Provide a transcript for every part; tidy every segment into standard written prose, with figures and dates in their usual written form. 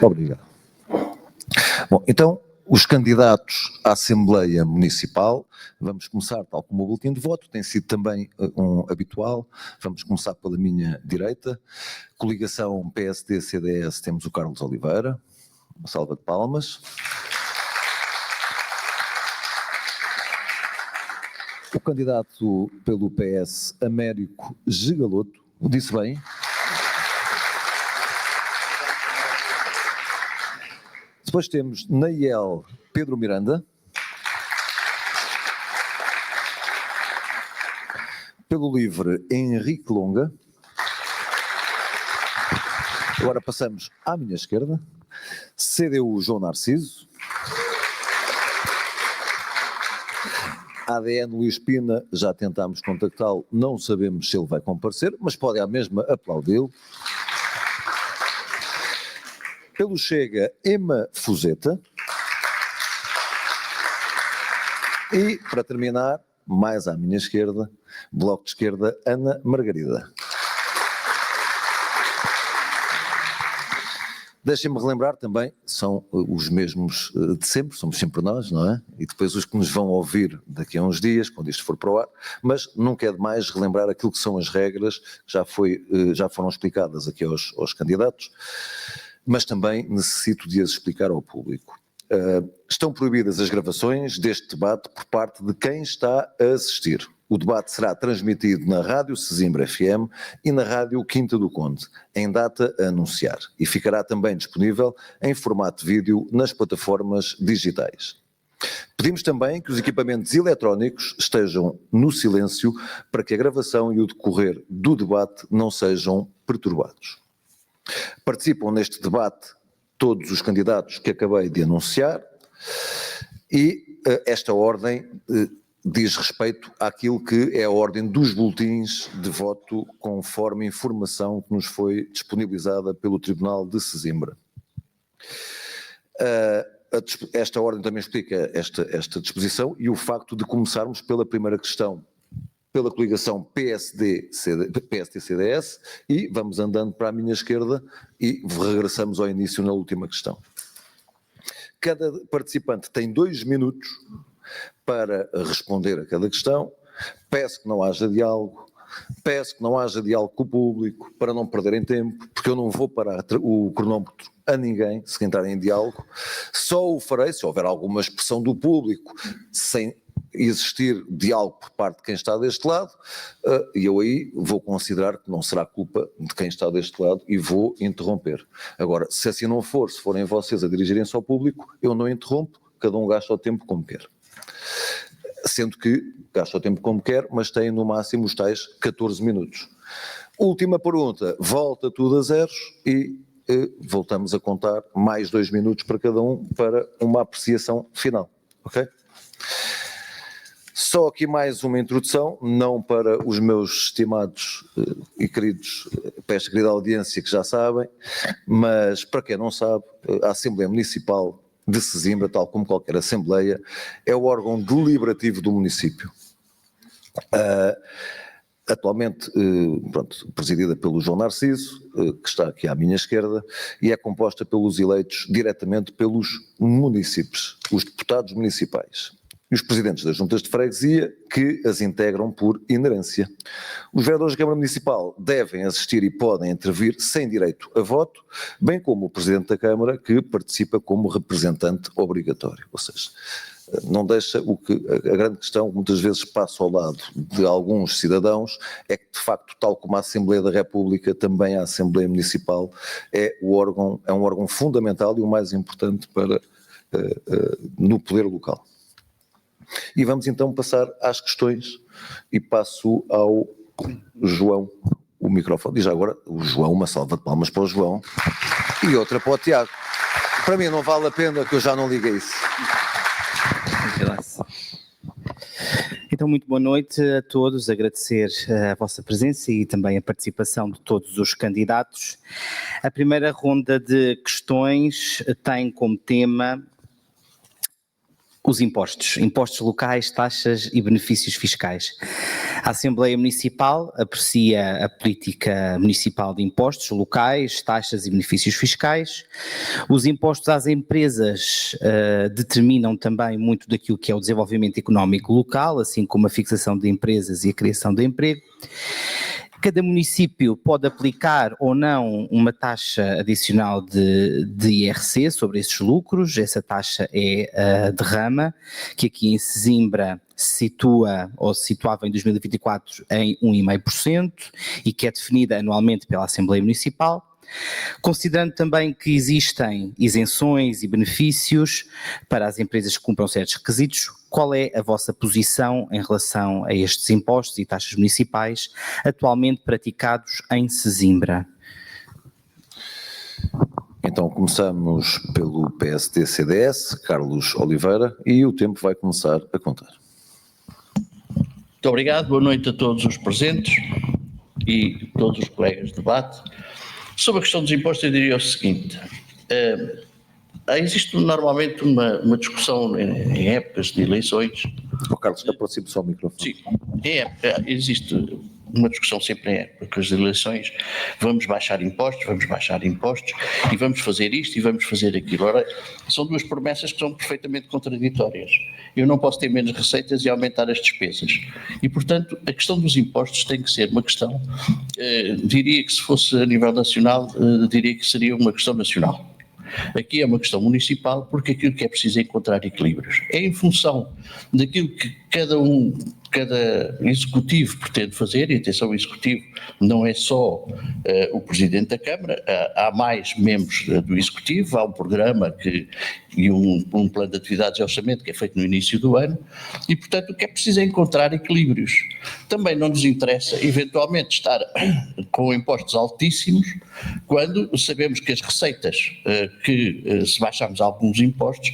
Obrigado. Bom, então, os candidatos à Assembleia Municipal, vamos começar, tal como o boletim de voto, tem sido também um habitual, vamos começar pela minha direita. Coligação PSD-CDS, temos o Carlos Oliveira, uma salva de palmas. O candidato pelo PS, Américo Gigaloto, disse bem. Depois temos Naiel Pedro Miranda. Pelo LIVRE, Henrique Longa. Agora passamos à minha esquerda. CDU, João Narciso. ADN, Luís Pina, já tentámos contactá-lo, não sabemos se ele vai comparecer, mas pode à mesma aplaudi-lo. Pelo Chega, Ema Fuzeta. E, para terminar, mais à minha esquerda, Bloco de Esquerda, Ana Margarida. Deixem-me relembrar também, são os mesmos de sempre, somos sempre nós, não é? E depois os que nos vão ouvir daqui a uns dias, quando isto for para o ar, mas nunca é demais relembrar aquilo que são as regras que já foram explicadas aqui aos candidatos, mas também necessito de as explicar ao público. Estão proibidas as gravações deste debate por parte de quem está a assistir. O debate será transmitido na Rádio Sesimbra FM e na Rádio Quinta do Conde, em data a anunciar, e ficará também disponível em formato vídeo nas plataformas digitais. Pedimos também que os equipamentos eletrónicos estejam no silêncio para que a gravação e o decorrer do debate não sejam perturbados. Participam neste debate todos os candidatos que acabei de anunciar e esta ordem diz respeito àquilo que é a ordem dos boletins de voto conforme informação que nos foi disponibilizada pelo Tribunal de Sesimbra. Esta ordem também explica esta disposição e o facto de começarmos pela primeira questão, pela coligação PSD-CDS e vamos andando para a minha esquerda e regressamos ao início na última questão. Cada participante tem 2 minutos para responder a cada questão. Peço que não haja diálogo, peço que não haja diálogo com o público, para não perderem tempo, porque eu não vou parar o cronómetro a ninguém se entrarem em diálogo. Só o farei se houver alguma expressão do público, sem existir diálogo por parte de quem está deste lado, e eu aí vou considerar que não será culpa de quem está deste lado e vou interromper. Agora, se assim não for, se forem vocês a dirigirem-se ao público, eu não interrompo, cada um gasta o tempo como quer. Sendo que gasta o tempo como quer, mas tem no máximo os tais 14 minutos. Última pergunta, volta tudo a zeros e voltamos a contar mais 2 minutos para cada um para uma apreciação final, ok? Só aqui mais uma introdução, não para os meus estimados e queridos, para esta querida audiência que já sabem, mas para quem não sabe, a Assembleia Municipal de Sesimbra, tal como qualquer Assembleia, é o órgão deliberativo do município. Atualmente, presidida pelo João Narciso, que está aqui à minha esquerda, e é composta pelos eleitos diretamente pelos munícipes, os deputados municipais. E os presidentes das juntas de freguesia que as integram por inerência. Os vereadores da Câmara Municipal devem assistir e podem intervir sem direito a voto, bem como o presidente da Câmara que participa como representante obrigatório. Ou seja, não deixa o que a grande questão muitas vezes passa ao lado de alguns cidadãos é que de facto, tal como a Assembleia da República, também a Assembleia Municipal é um órgão fundamental e o mais importante para no poder local. E vamos então passar às questões e passo ao João o microfone. E já agora o João, uma salva de palmas para o João e outra para o Tiago. Para mim não vale a pena que eu já não liguei isso. Então, muito boa noite a todos, agradecer a vossa presença e também a participação de todos os candidatos. A primeira ronda de questões tem como tema os impostos locais, taxas e benefícios fiscais. A Assembleia Municipal aprecia a política municipal de impostos locais, taxas e benefícios fiscais. Os impostos às empresas determinam também muito daquilo que é o desenvolvimento económico local, assim como a fixação de empresas e a criação de emprego. Cada município pode aplicar ou não uma taxa adicional de IRC sobre esses lucros. Essa taxa é a derrama, que aqui em Sesimbra se situa ou se situava em 2024 em 1,5% e que é definida anualmente pela Assembleia Municipal. Considerando também que existem isenções e benefícios para as empresas que cumpram certos requisitos, qual é a vossa posição em relação a estes impostos e taxas municipais atualmente praticados em Sesimbra? Então começamos pelo PSD-CDS, Carlos Oliveira, e o tempo vai começar a contar. Muito obrigado, boa noite a todos os presentes e todos os colegas de debate. Sobre a questão dos impostos, eu diria o seguinte: existe normalmente uma discussão em épocas de eleições. Carlos, aproxime só o microfone. Sim, existe uma discussão sempre em épocas de eleições. Vamos baixar impostos e vamos fazer isto e vamos fazer aquilo. Ora, são duas promessas que são perfeitamente contraditórias. Eu não posso ter menos receitas e aumentar as despesas. E, portanto, a questão dos impostos tem que ser uma questão, diria que se fosse a nível nacional, diria que seria uma questão nacional. Aqui é uma questão municipal, porque aquilo que é preciso é encontrar equilíbrios. É em função daquilo que cada executivo pretende fazer, e atenção, o executivo não é só o presidente da Câmara, há mais membros do executivo, há um programa e um plano de atividades e orçamento que é feito no início do ano, e portanto o que é preciso é encontrar equilíbrios. Também não nos interessa eventualmente estar com impostos altíssimos, quando sabemos que as receitas, se baixarmos alguns impostos,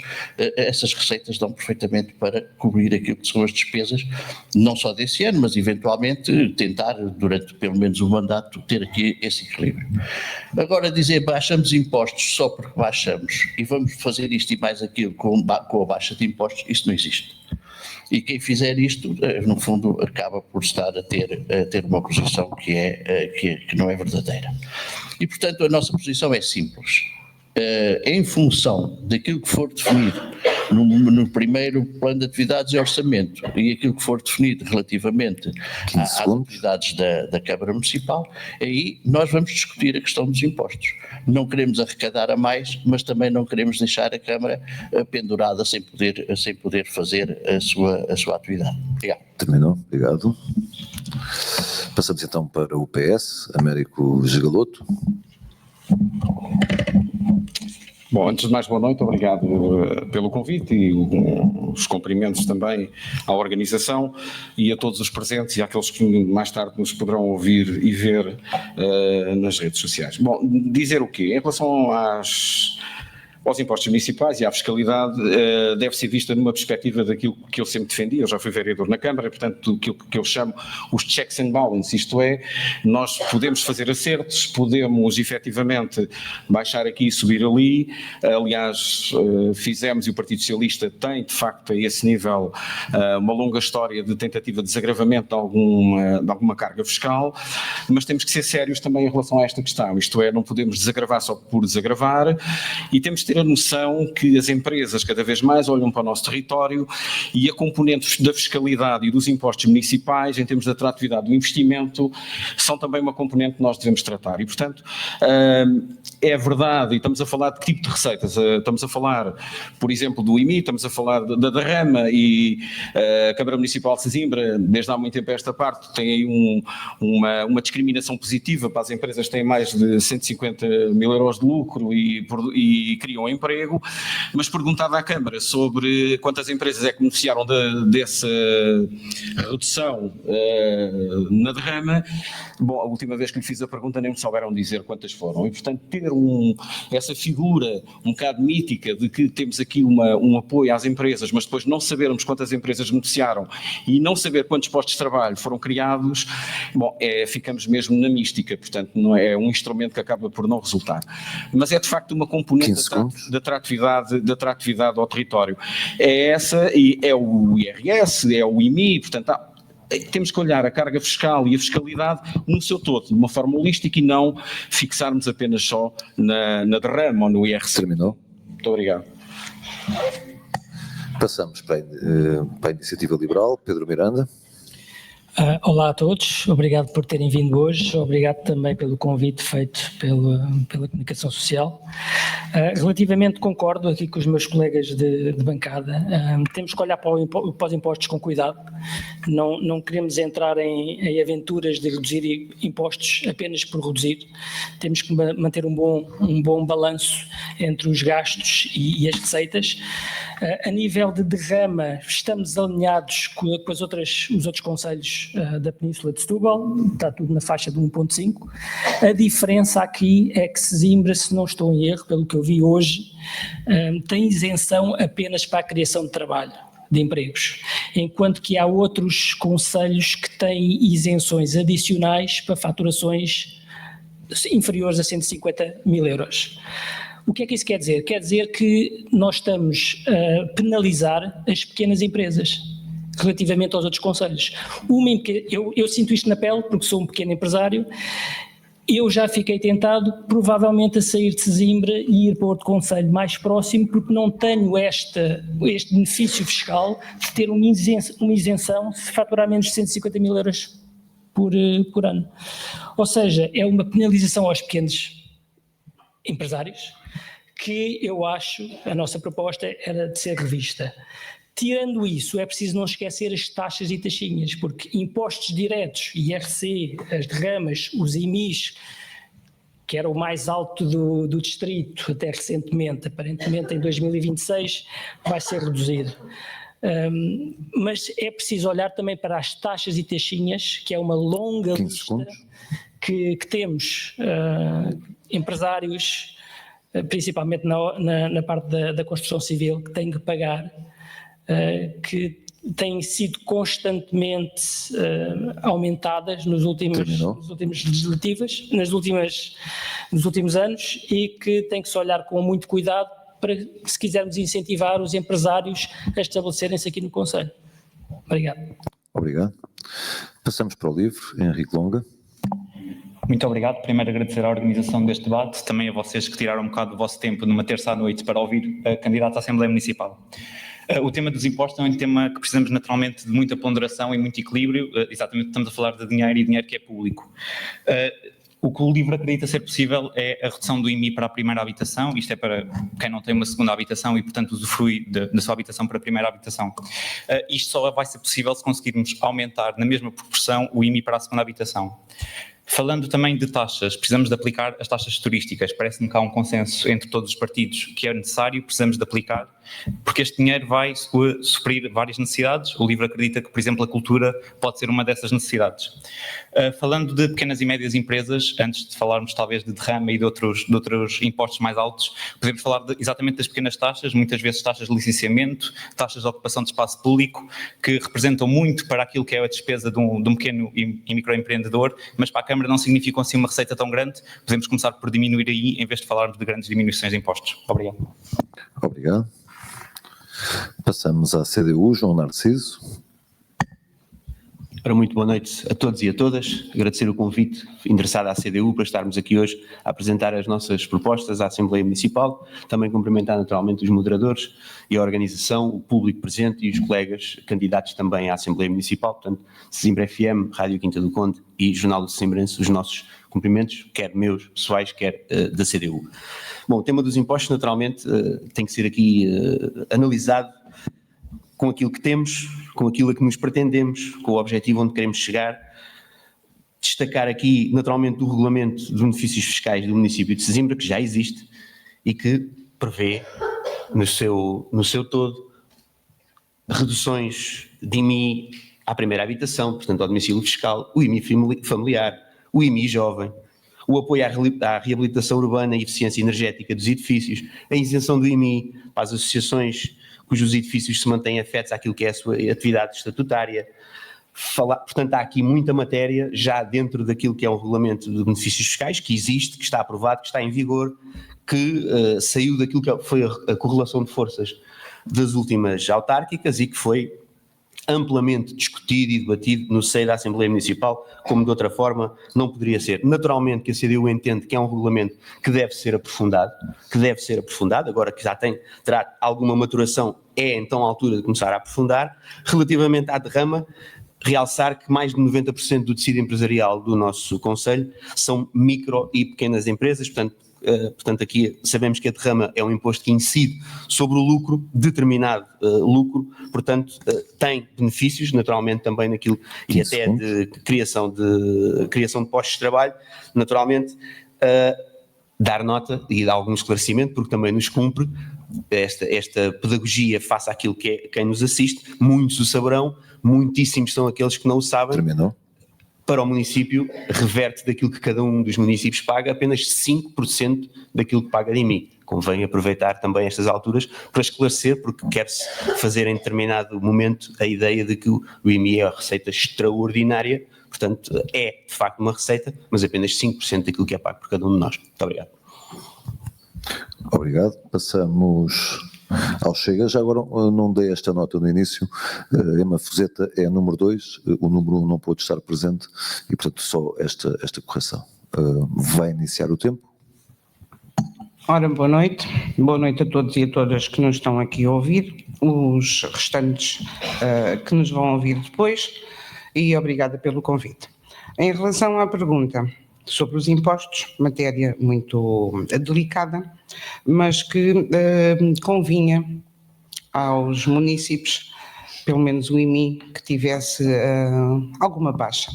essas receitas dão perfeitamente para cobrir aquilo que são as despesas, não só desse ano, mas eventualmente tentar, durante pelo menos um mandato, ter aqui esse equilíbrio. Agora dizer baixamos impostos só porque baixamos e vamos fazer isto e mais aquilo com a baixa de impostos, isto não existe. E quem fizer isto, no fundo, acaba por estar a ter uma posição que não é verdadeira. E, portanto, a nossa posição é simples. Em função daquilo que for definido no primeiro plano de atividades e orçamento e aquilo que for definido relativamente às atividades da Câmara Municipal, aí nós vamos discutir a questão dos impostos. Não queremos arrecadar a mais, mas também não queremos deixar a Câmara pendurada sem poder fazer a sua atividade. Obrigado. Terminou, obrigado. Passamos então para o PS, Américo Gigaloto. Bom, antes de mais, boa noite, obrigado pelo convite e os cumprimentos também à organização e a todos os presentes e àqueles que mais tarde nos poderão ouvir e ver nas redes sociais. Bom, dizer o quê? Em relação aos impostos municipais e à fiscalidade, deve ser vista numa perspectiva daquilo que eu sempre defendi. Eu já fui vereador na Câmara, portanto, aquilo que eu chamo os checks and balances, isto é, nós podemos fazer acertos, podemos efetivamente baixar aqui e subir ali. Aliás, fizemos, e o Partido Socialista tem, de facto, a esse nível, uma longa história de tentativa de desagravamento de alguma carga fiscal, mas temos que ser sérios também em relação a esta questão, isto é, não podemos desagravar só por desagravar, e temos de ter a noção que as empresas cada vez mais olham para o nosso território e a componente da fiscalidade e dos impostos municipais, em termos de atratividade do investimento, são também uma componente que nós devemos tratar. E, portanto, é verdade, e estamos a falar de que tipo de receitas? Estamos a falar, por exemplo, do IMI, estamos a falar da derrama, e a Câmara Municipal de Sesimbra, desde há muito tempo a esta parte, tem aí uma discriminação positiva para as empresas que têm mais de 150 mil euros de lucro e criam emprego, mas perguntava à Câmara sobre quantas empresas é que beneficiaram dessa redução na derrama. Bom, a última vez que lhe fiz a pergunta nem me souberam dizer quantas foram, e portanto ter essa figura um bocado mítica de que temos aqui um apoio às empresas, mas depois não sabermos quantas empresas beneficiaram e não saber quantos postos de trabalho foram criados, bom, ficamos mesmo na mística, portanto não é um instrumento que acaba por não resultar. Mas é de facto uma componente da atratividade ao território. É essa, e é o IRS, é o IMI, portanto temos que olhar a carga fiscal e a fiscalidade no seu todo, de uma forma holística e não fixarmos apenas só na derrama ou no IRC. Terminou. Muito obrigado. Passamos para a Iniciativa Liberal. Pedro Miranda. Olá a todos, obrigado por terem vindo hoje, obrigado também pelo convite feito pela Comunicação Social. Relativamente concordo aqui com os meus colegas de bancada, temos que olhar para os impostos com cuidado, não queremos entrar em aventuras de reduzir impostos apenas por reduzir, temos que manter um bom balanço entre os gastos e as receitas. A nível de derrama, estamos alinhados com os outros concelhos da Península de Setúbal, está tudo na faixa de 1,5. A diferença aqui é que Sesimbra, se não estou em erro, pelo que eu vi hoje, tem isenção apenas para a criação de trabalho, de empregos, enquanto que há outros concelhos que têm isenções adicionais para faturações inferiores a 150 mil euros. O que é que isso quer dizer? Quer dizer que nós estamos a penalizar as pequenas empresas relativamente aos outros concelhos. Eu sinto isto na pele porque sou um pequeno empresário, eu já fiquei tentado provavelmente a sair de Sesimbra e ir para outro concelho mais próximo porque não tenho este benefício fiscal de ter uma isenção se faturar menos de 150 mil euros por ano. Ou seja, é uma penalização aos pequenos empresários que eu acho, a nossa proposta era de ser revista. Tirando isso, é preciso não esquecer as taxas e taxinhas, porque impostos diretos, IRC, as derramas, os IMIs, que era o mais alto do distrito até recentemente, aparentemente em 2026 vai ser reduzido. Mas é preciso olhar também para as taxas e taxinhas, que é uma longa lista que temos empresários, principalmente na parte da construção civil, que têm que pagar, que têm sido constantemente aumentadas nos últimos legislativos, nos últimos anos, e que tem que se olhar com muito cuidado para, se quisermos incentivar os empresários a estabelecerem-se aqui no concelho. Obrigado. Obrigado. Passamos para o livro. Henrique Longa. Muito obrigado. Primeiro agradecer à organização deste debate, também a vocês que tiraram um bocado do vosso tempo numa terça à noite para ouvir candidatos à Assembleia Municipal. O tema dos impostos é um tema que precisamos naturalmente de muita ponderação e muito equilíbrio, exatamente estamos a falar de dinheiro e dinheiro que é público. O que o LIVRE acredita ser possível é a redução do IMI para a primeira habitação, isto é para quem não tem uma segunda habitação e, portanto, usufrui da sua habitação para a primeira habitação. Isto só vai ser possível se conseguirmos aumentar na mesma proporção o IMI para a segunda habitação. Falando também de taxas, precisamos de aplicar as taxas turísticas. Parece-me que há um consenso entre todos os partidos que é necessário, precisamos de aplicar, porque este dinheiro vai suprir várias necessidades. O LIVRE acredita que, por exemplo, a cultura pode ser uma dessas necessidades. Falando de pequenas e médias empresas, antes de falarmos talvez de derrama e de outros impostos mais altos, podemos falar exatamente das pequenas taxas, muitas vezes taxas de licenciamento, taxas de ocupação de espaço público, que representam muito para aquilo que é a despesa de um pequeno e microempreendedor, mas para a Câmara não significam assim uma receita tão grande, podemos começar por diminuir aí, em vez de falarmos de grandes diminuições de impostos. Obrigado. Obrigado. Passamos à CDU, João Narciso. Ora, muito boa noite a todos e a todas. Agradecer o convite endereçado à CDU para estarmos aqui hoje a apresentar as nossas propostas à Assembleia Municipal. Também cumprimentar naturalmente os moderadores e a organização, o público presente e os colegas candidatos também à Assembleia Municipal. Portanto, Sesimbra FM, Rádio Quinta do Conde e Jornal do Sesimbrense, os nossos cumprimentos, quer meus pessoais, quer da CDU. Bom, o tema dos impostos naturalmente tem que ser aqui analisado com aquilo que temos, com aquilo a que nos pretendemos, com o objetivo onde queremos chegar. Destacar aqui, naturalmente, o regulamento de benefícios fiscais do município de Sesimbra, que já existe e que prevê, no seu todo, reduções de IMI à primeira habitação, portanto, ao domicílio fiscal, o IMI familiar, o IMI jovem, o apoio à reabilitação urbana e eficiência energética dos edifícios, a isenção do IMI para as associações cujos edifícios se mantêm afetos àquilo que é a sua atividade estatutária. Portanto, há aqui muita matéria já dentro daquilo que é um regulamento de benefícios fiscais, que existe, que está aprovado, que está em vigor, que saiu daquilo que foi a correlação de forças das últimas autárquicas e que foi amplamente discutido e debatido no seio da Assembleia Municipal, como de outra forma não poderia ser. Naturalmente que a CDU entende que é um regulamento que deve ser aprofundado, agora que já terá alguma maturação, é então a altura de começar a aprofundar. Relativamente à derrama, realçar que mais de 90% do tecido empresarial do nosso Conselho são micro e pequenas empresas, portanto aqui sabemos que a derrama é um imposto que incide sobre o lucro, determinado lucro, portanto tem benefícios naturalmente também naquilo e até de criação de postos de trabalho, naturalmente dar nota e dar algum esclarecimento, porque também nos cumpre esta pedagogia face àquilo que é quem nos assiste, muitos o saberão, muitíssimos são aqueles que não o sabem. Terminou. Para o município, reverte daquilo que cada um dos municípios paga, apenas 5% daquilo que paga de IMI. Convém aproveitar também estas alturas para esclarecer, porque quer-se fazer em determinado momento a ideia de que o IMI é uma receita extraordinária, portanto é de facto uma receita, mas apenas 5% daquilo que é pago por cada um de nós. Muito obrigado. Obrigado. Passamos ao Chega. Já agora não dei esta nota no início. Ema Fuzeta é número 2, o número 1 não pôde estar presente e, portanto, só esta correção. Vai iniciar o tempo. Ora, boa noite a todos e a todas que nos estão aqui a ouvir, os restantes que nos vão ouvir depois, e obrigada pelo convite. Em relação à pergunta sobre os impostos, matéria muito delicada, mas que convinha aos municípios, pelo menos o IMI, que tivesse alguma baixa.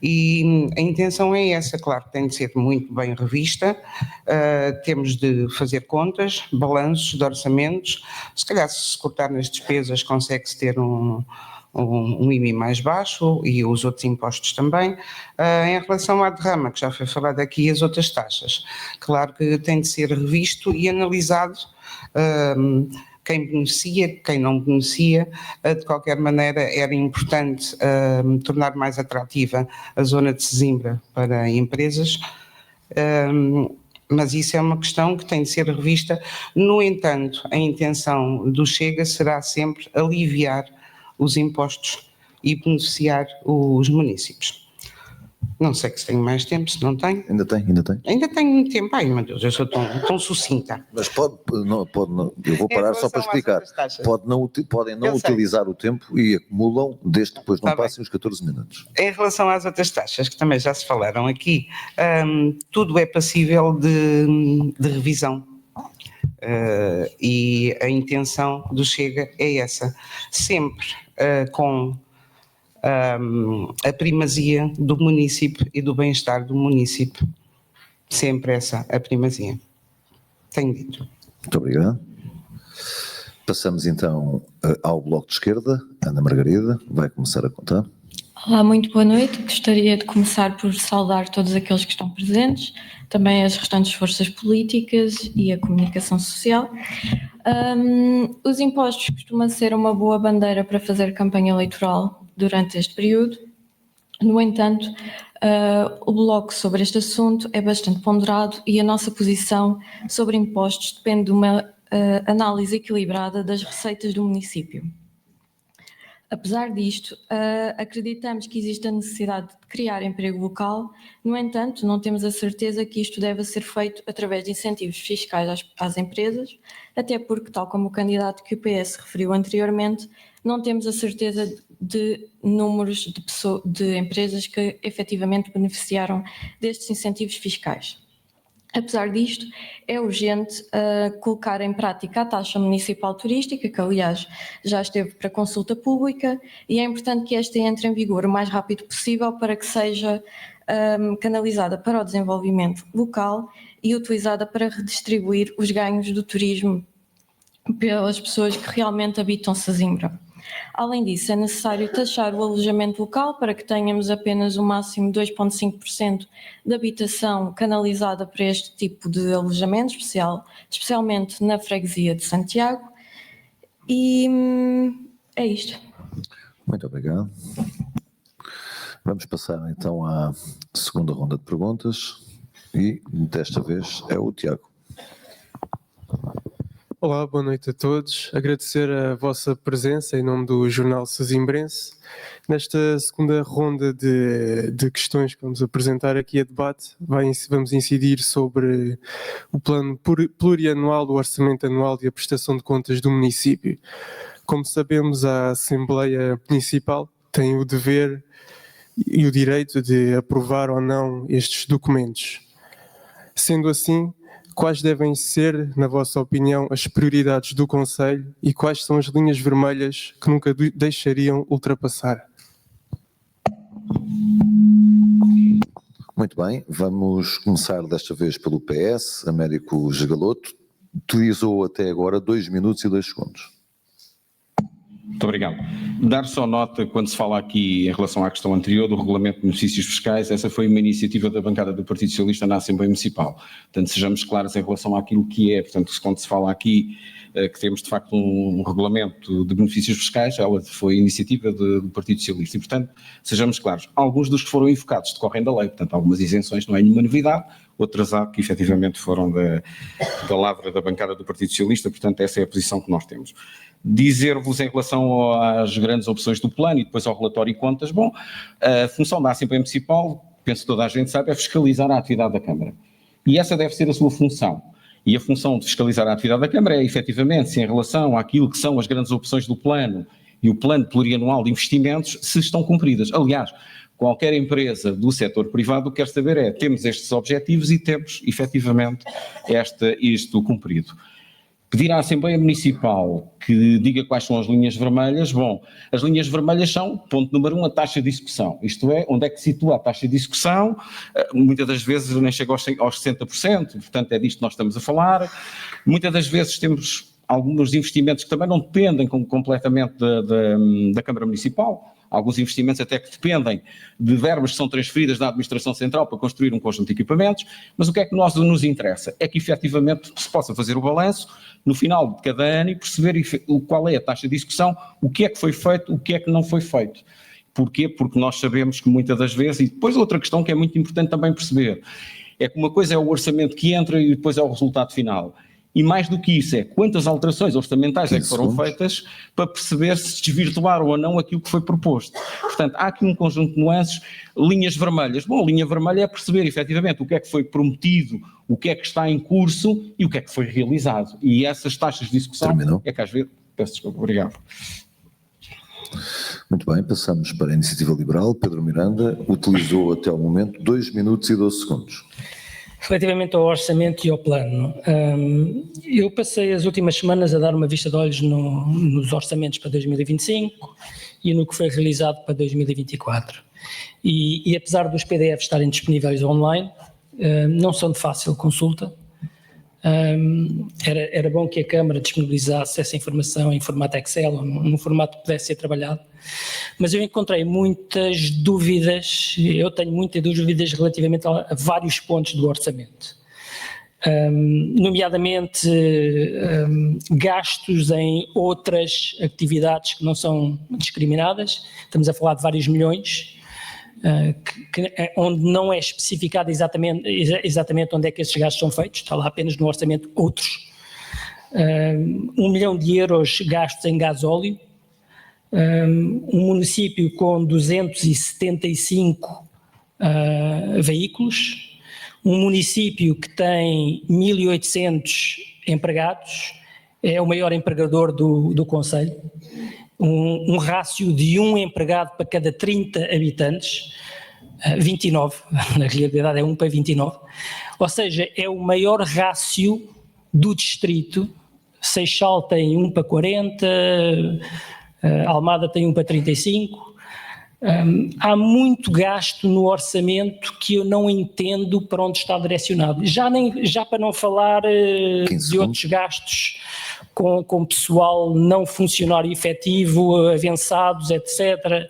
E a intenção é essa, claro, tem de ser muito bem revista, temos de fazer contas, balanços de orçamentos, se calhar se cortar nas despesas consegue-se ter um IMI mais baixo e os outros impostos também. Em relação à derrama, que já foi falado aqui, as outras taxas, claro que tem de ser revisto e analisado quem beneficia, quem não beneficia. De qualquer maneira era importante tornar mais atrativa a zona de Sesimbra para empresas, mas isso é uma questão que tem de ser revista. No entanto, a intenção do Chega será sempre aliviar os impostos e beneficiar os municípios. Não sei se tenho mais tempo, se não tenho. Ainda tem. Ainda tenho muito tempo. Ai, meu Deus, eu sou tão sucinta. Mas pode não, eu vou parar só para explicar. Podem não utilizar o tempo e acumulam, desde que depois não passem os 14 minutos. Em relação às outras taxas, que também já se falaram aqui, tudo é passível de revisão. E a intenção do Chega é essa, sempre com a primazia do município e do bem-estar do município, sempre essa a primazia. Tenho dito. Muito obrigado. Passamos então ao Bloco de Esquerda. Ana Margarida vai começar a contar. Olá, muito boa noite. Gostaria de começar por saudar todos aqueles que estão presentes, também as restantes forças políticas e a comunicação social. Os impostos costumam ser uma boa bandeira para fazer campanha eleitoral durante este período. No entanto, o Bloco sobre este assunto é bastante ponderado e a nossa posição sobre impostos depende de uma análise equilibrada das receitas do município. Apesar disto, acreditamos que existe a necessidade de criar emprego local, no entanto, não temos a certeza que isto deve ser feito através de incentivos fiscais às empresas, até porque, tal como o candidato que o PS referiu anteriormente, não temos a certeza de números de empresas que efetivamente beneficiaram destes incentivos fiscais. Apesar disto, é urgente colocar em prática a taxa municipal turística, que aliás já esteve para consulta pública, e é importante que esta entre em vigor o mais rápido possível para que seja canalizada para o desenvolvimento local e utilizada para redistribuir os ganhos do turismo pelas pessoas que realmente habitam Sesimbra. Além disso, é necessário taxar o alojamento local para que tenhamos apenas o máximo 2,5% de habitação canalizada para este tipo de alojamento, especialmente na freguesia de Santiago. E é isto. Muito obrigado. Vamos passar então à segunda ronda de perguntas e desta vez é o Tiago. Olá, boa noite a todos. Agradecer a vossa presença em nome do Jornal Sesimbrense. Nesta segunda ronda de questões que vamos apresentar aqui a debate, vamos incidir sobre o plano plurianual do Orçamento Anual e a prestação de contas do município. Como sabemos, a Assembleia Municipal tem o dever e o direito de aprovar ou não estes documentos. Sendo assim, quais devem ser, na vossa opinião, as prioridades do Conselho e quais são as linhas vermelhas que nunca deixariam ultrapassar? Muito bem, vamos começar desta vez pelo PS. Américo Gagaloto utilizou até agora 2 minutos e 2 segundos. Muito obrigado. Dar só nota, quando se fala aqui em relação à questão anterior do regulamento de benefícios fiscais, essa foi uma iniciativa da bancada do Partido Socialista na Assembleia Municipal. Portanto, sejamos claros em relação àquilo que é. Portanto, quando se fala aqui que temos de facto um regulamento de benefícios fiscais, ela foi iniciativa do Partido Socialista. E, portanto, sejamos claros, alguns dos que foram invocados decorrem da lei, portanto, algumas isenções não é nenhuma novidade, outras há que efetivamente foram da lavra da bancada do Partido Socialista, portanto, essa é a posição que nós temos. Dizer-vos em relação às grandes opções do plano e depois ao relatório e contas, bom, a função da Assembleia Municipal, penso que toda a gente sabe, é fiscalizar a atividade da Câmara. E essa deve ser a sua função. E a função de fiscalizar a atividade da Câmara é, efetivamente, se em relação àquilo que são as grandes opções do plano e o plano plurianual de investimentos, se estão cumpridas. Aliás, qualquer empresa do setor privado o que quer saber é, temos estes objetivos e temos, efetivamente, isto cumprido. Pedir à Assembleia Municipal que diga quais são as linhas vermelhas, bom, as linhas vermelhas são, ponto número 1, a taxa de execução, isto é, onde é que se situa a taxa de execução, muitas das vezes nem chega aos 60%, portanto é disto que nós estamos a falar, muitas das vezes temos alguns investimentos que também não dependem completamente da Câmara Municipal, alguns investimentos até que dependem de verbas que são transferidas da Administração Central para construir um conjunto de equipamentos, mas o que é que nos interessa? É que efetivamente se possa fazer o balanço no final de cada ano e perceber qual é a taxa de execução, o que é que foi feito, o que é que não foi feito. Porquê? Porque nós sabemos que muitas das vezes, e depois outra questão que é muito importante também perceber, é que uma coisa é o orçamento que entra e depois é o resultado final. E mais do que isso é quantas alterações orçamentais é que foram feitas para perceber se desvirtuaram ou não aquilo que foi proposto. Portanto, há aqui um conjunto de nuances, linhas vermelhas. Bom, linha vermelha é perceber efetivamente o que é que foi prometido, o que é que está em curso e o que é que foi realizado. E essas taxas de execução é que às vezes... Peço desculpa, obrigado. Muito bem, passamos para a Iniciativa Liberal. Pedro Miranda utilizou até ao momento 2 minutos e 12 segundos. Relativamente ao orçamento e ao plano, eu passei as últimas semanas a dar uma vista de olhos nos orçamentos para 2025 e no que foi realizado para 2024. E apesar dos PDFs estarem disponíveis online, não são de fácil consulta. Era bom que a Câmara disponibilizasse essa informação em formato Excel ou num formato que pudesse ser trabalhado, mas eu encontrei muitas dúvidas, eu tenho muitas dúvidas relativamente a vários pontos do orçamento, nomeadamente gastos em outras atividades que não são discriminadas, estamos a falar de vários milhões, onde não é especificado exatamente onde é que esses gastos são feitos, está lá apenas no orçamento outros. 1 milhão de euros gastos em gasóleo, um município com 275 veículos, um município que tem 1.800 empregados, é o maior empregador do concelho, um rácio de 1 empregado para cada 30 habitantes, 29, na realidade é 1 para 29, ou seja, é o maior rácio do distrito. Seixal tem 1 para 40, Almada tem 1 para 35, há muito gasto no orçamento que eu não entendo para onde está direcionado, já para não falar de outros gastos com pessoal não funcionário efetivo, avançados, etc.,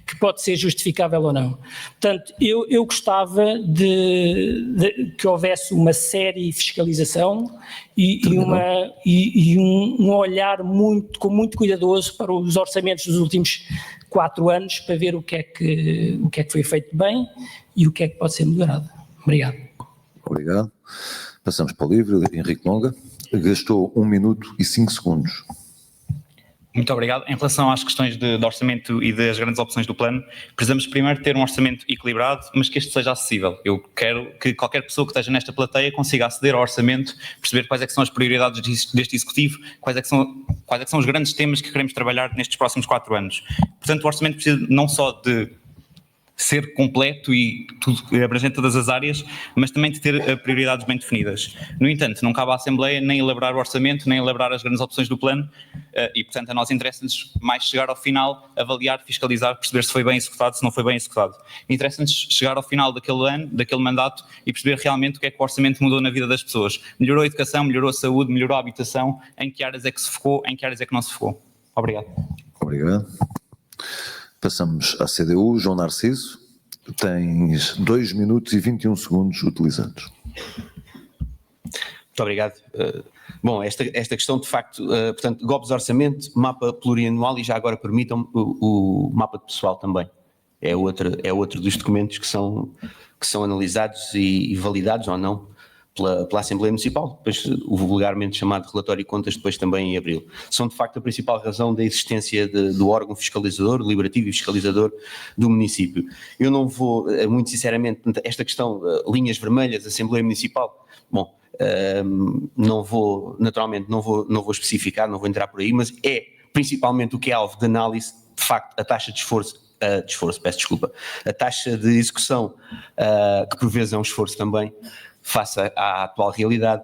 que pode ser justificável ou não. Portanto, eu gostava de que houvesse uma séria fiscalização e um olhar com muito cuidadoso para os orçamentos dos últimos 4 anos para ver o que é que foi feito bem e o que é que pode ser melhorado. Obrigado. Obrigado. Passamos para o livro. Henrique Longa. gastou 1 minuto e 5 segundos. Muito obrigado. Em relação às questões de orçamento e das grandes opções do plano, precisamos primeiro ter um orçamento equilibrado, mas que este seja acessível. Eu quero que qualquer pessoa que esteja nesta plateia consiga aceder ao orçamento, perceber quais é que são as prioridades deste Executivo, quais é que são os grandes temas que queremos trabalhar nestes próximos 4 anos. Portanto, o orçamento precisa não só de ser completo e abrangente todas as áreas, mas também de ter prioridades bem definidas. No entanto, não cabe à Assembleia nem elaborar o orçamento, nem elaborar as grandes opções do plano e, portanto, a nós interessa-nos mais chegar ao final, avaliar, fiscalizar, perceber se foi bem executado, se não foi bem executado. Interessa-nos chegar ao final daquele ano, daquele mandato e perceber realmente o que é que o orçamento mudou na vida das pessoas. Melhorou a educação, melhorou a saúde, melhorou a habitação, em que áreas é que se focou, em que áreas é que não se focou. Obrigado. Obrigado. Passamos à CDU. João Narciso, tens 2 minutos e 21 segundos utilizados. Muito obrigado. Bom, esta questão de facto, portanto, GOBS Orçamento, mapa plurianual e já agora permitam o mapa de pessoal também. É outro dos documentos que são analisados e validados ou não pela Assembleia Municipal, depois o vulgarmente chamado relatório de contas, depois também em abril. São de facto a principal razão da existência do órgão fiscalizador, deliberativo e fiscalizador do município. Eu não vou, muito sinceramente, esta questão, linhas vermelhas, Assembleia Municipal, bom, não vou especificar, não vou entrar por aí, mas é principalmente o que é alvo de análise, de facto, a taxa de esforço, a taxa de execução, que por vezes é um esforço também, face à atual realidade.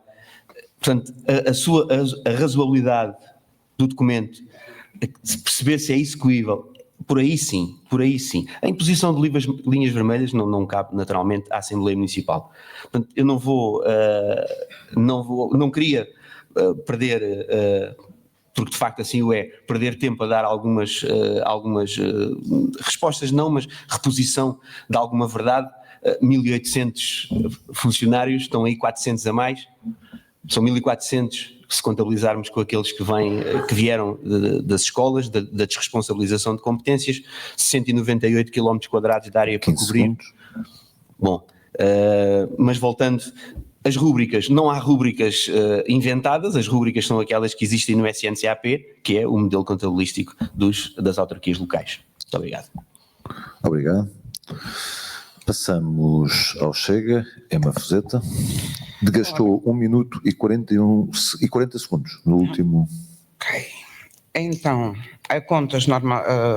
Portanto, a razoabilidade do documento, perceber se é execuível, por aí sim. A imposição de linhas vermelhas não cabe naturalmente à Assembleia Municipal. Portanto, eu não queria perder, porque de facto assim o é, perder tempo a dar algumas respostas não, mas reposição de alguma verdade. 1.800 funcionários, estão aí 400 a mais, são 1.400 se contabilizarmos com aqueles que vieram das escolas, da desresponsabilização de competências, 198 km² de área para cobrir. Segundos. Bom, mas voltando, as rúbricas, não há rúbricas inventadas, as rúbricas são aquelas que existem no SNCAP, que é o modelo contabilístico das autarquias locais. Muito obrigado. Obrigado. Passamos ao Chega, Emma Fuzeta, gastou 1 minuto e 40 segundos no último. Ok. Então, a contas,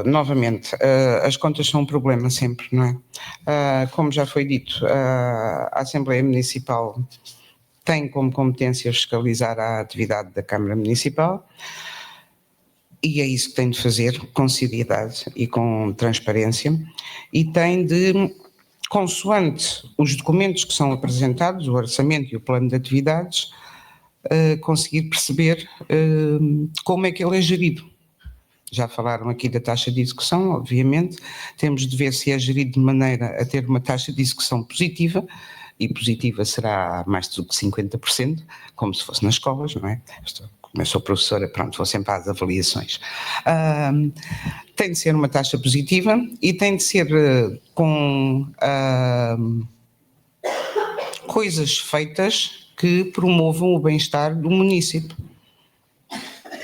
novamente, as contas são um problema sempre, não é? Como já foi dito, a Assembleia Municipal tem como competência fiscalizar a atividade da Câmara Municipal e é isso que tem de fazer com seriedade e com transparência e tem de, consoante os documentos que são apresentados, o orçamento e o plano de atividades, conseguir perceber como é que ele é gerido. Já falaram aqui da taxa de execução, obviamente, temos de ver se é gerido de maneira a ter uma taxa de execução positiva, e positiva será mais do que 50%, como se fosse nas escolas, não é? Como eu sou professora, pronto, vou sempre às avaliações. Tem de ser uma taxa positiva e tem de ser com coisas feitas que promovam o bem-estar do município.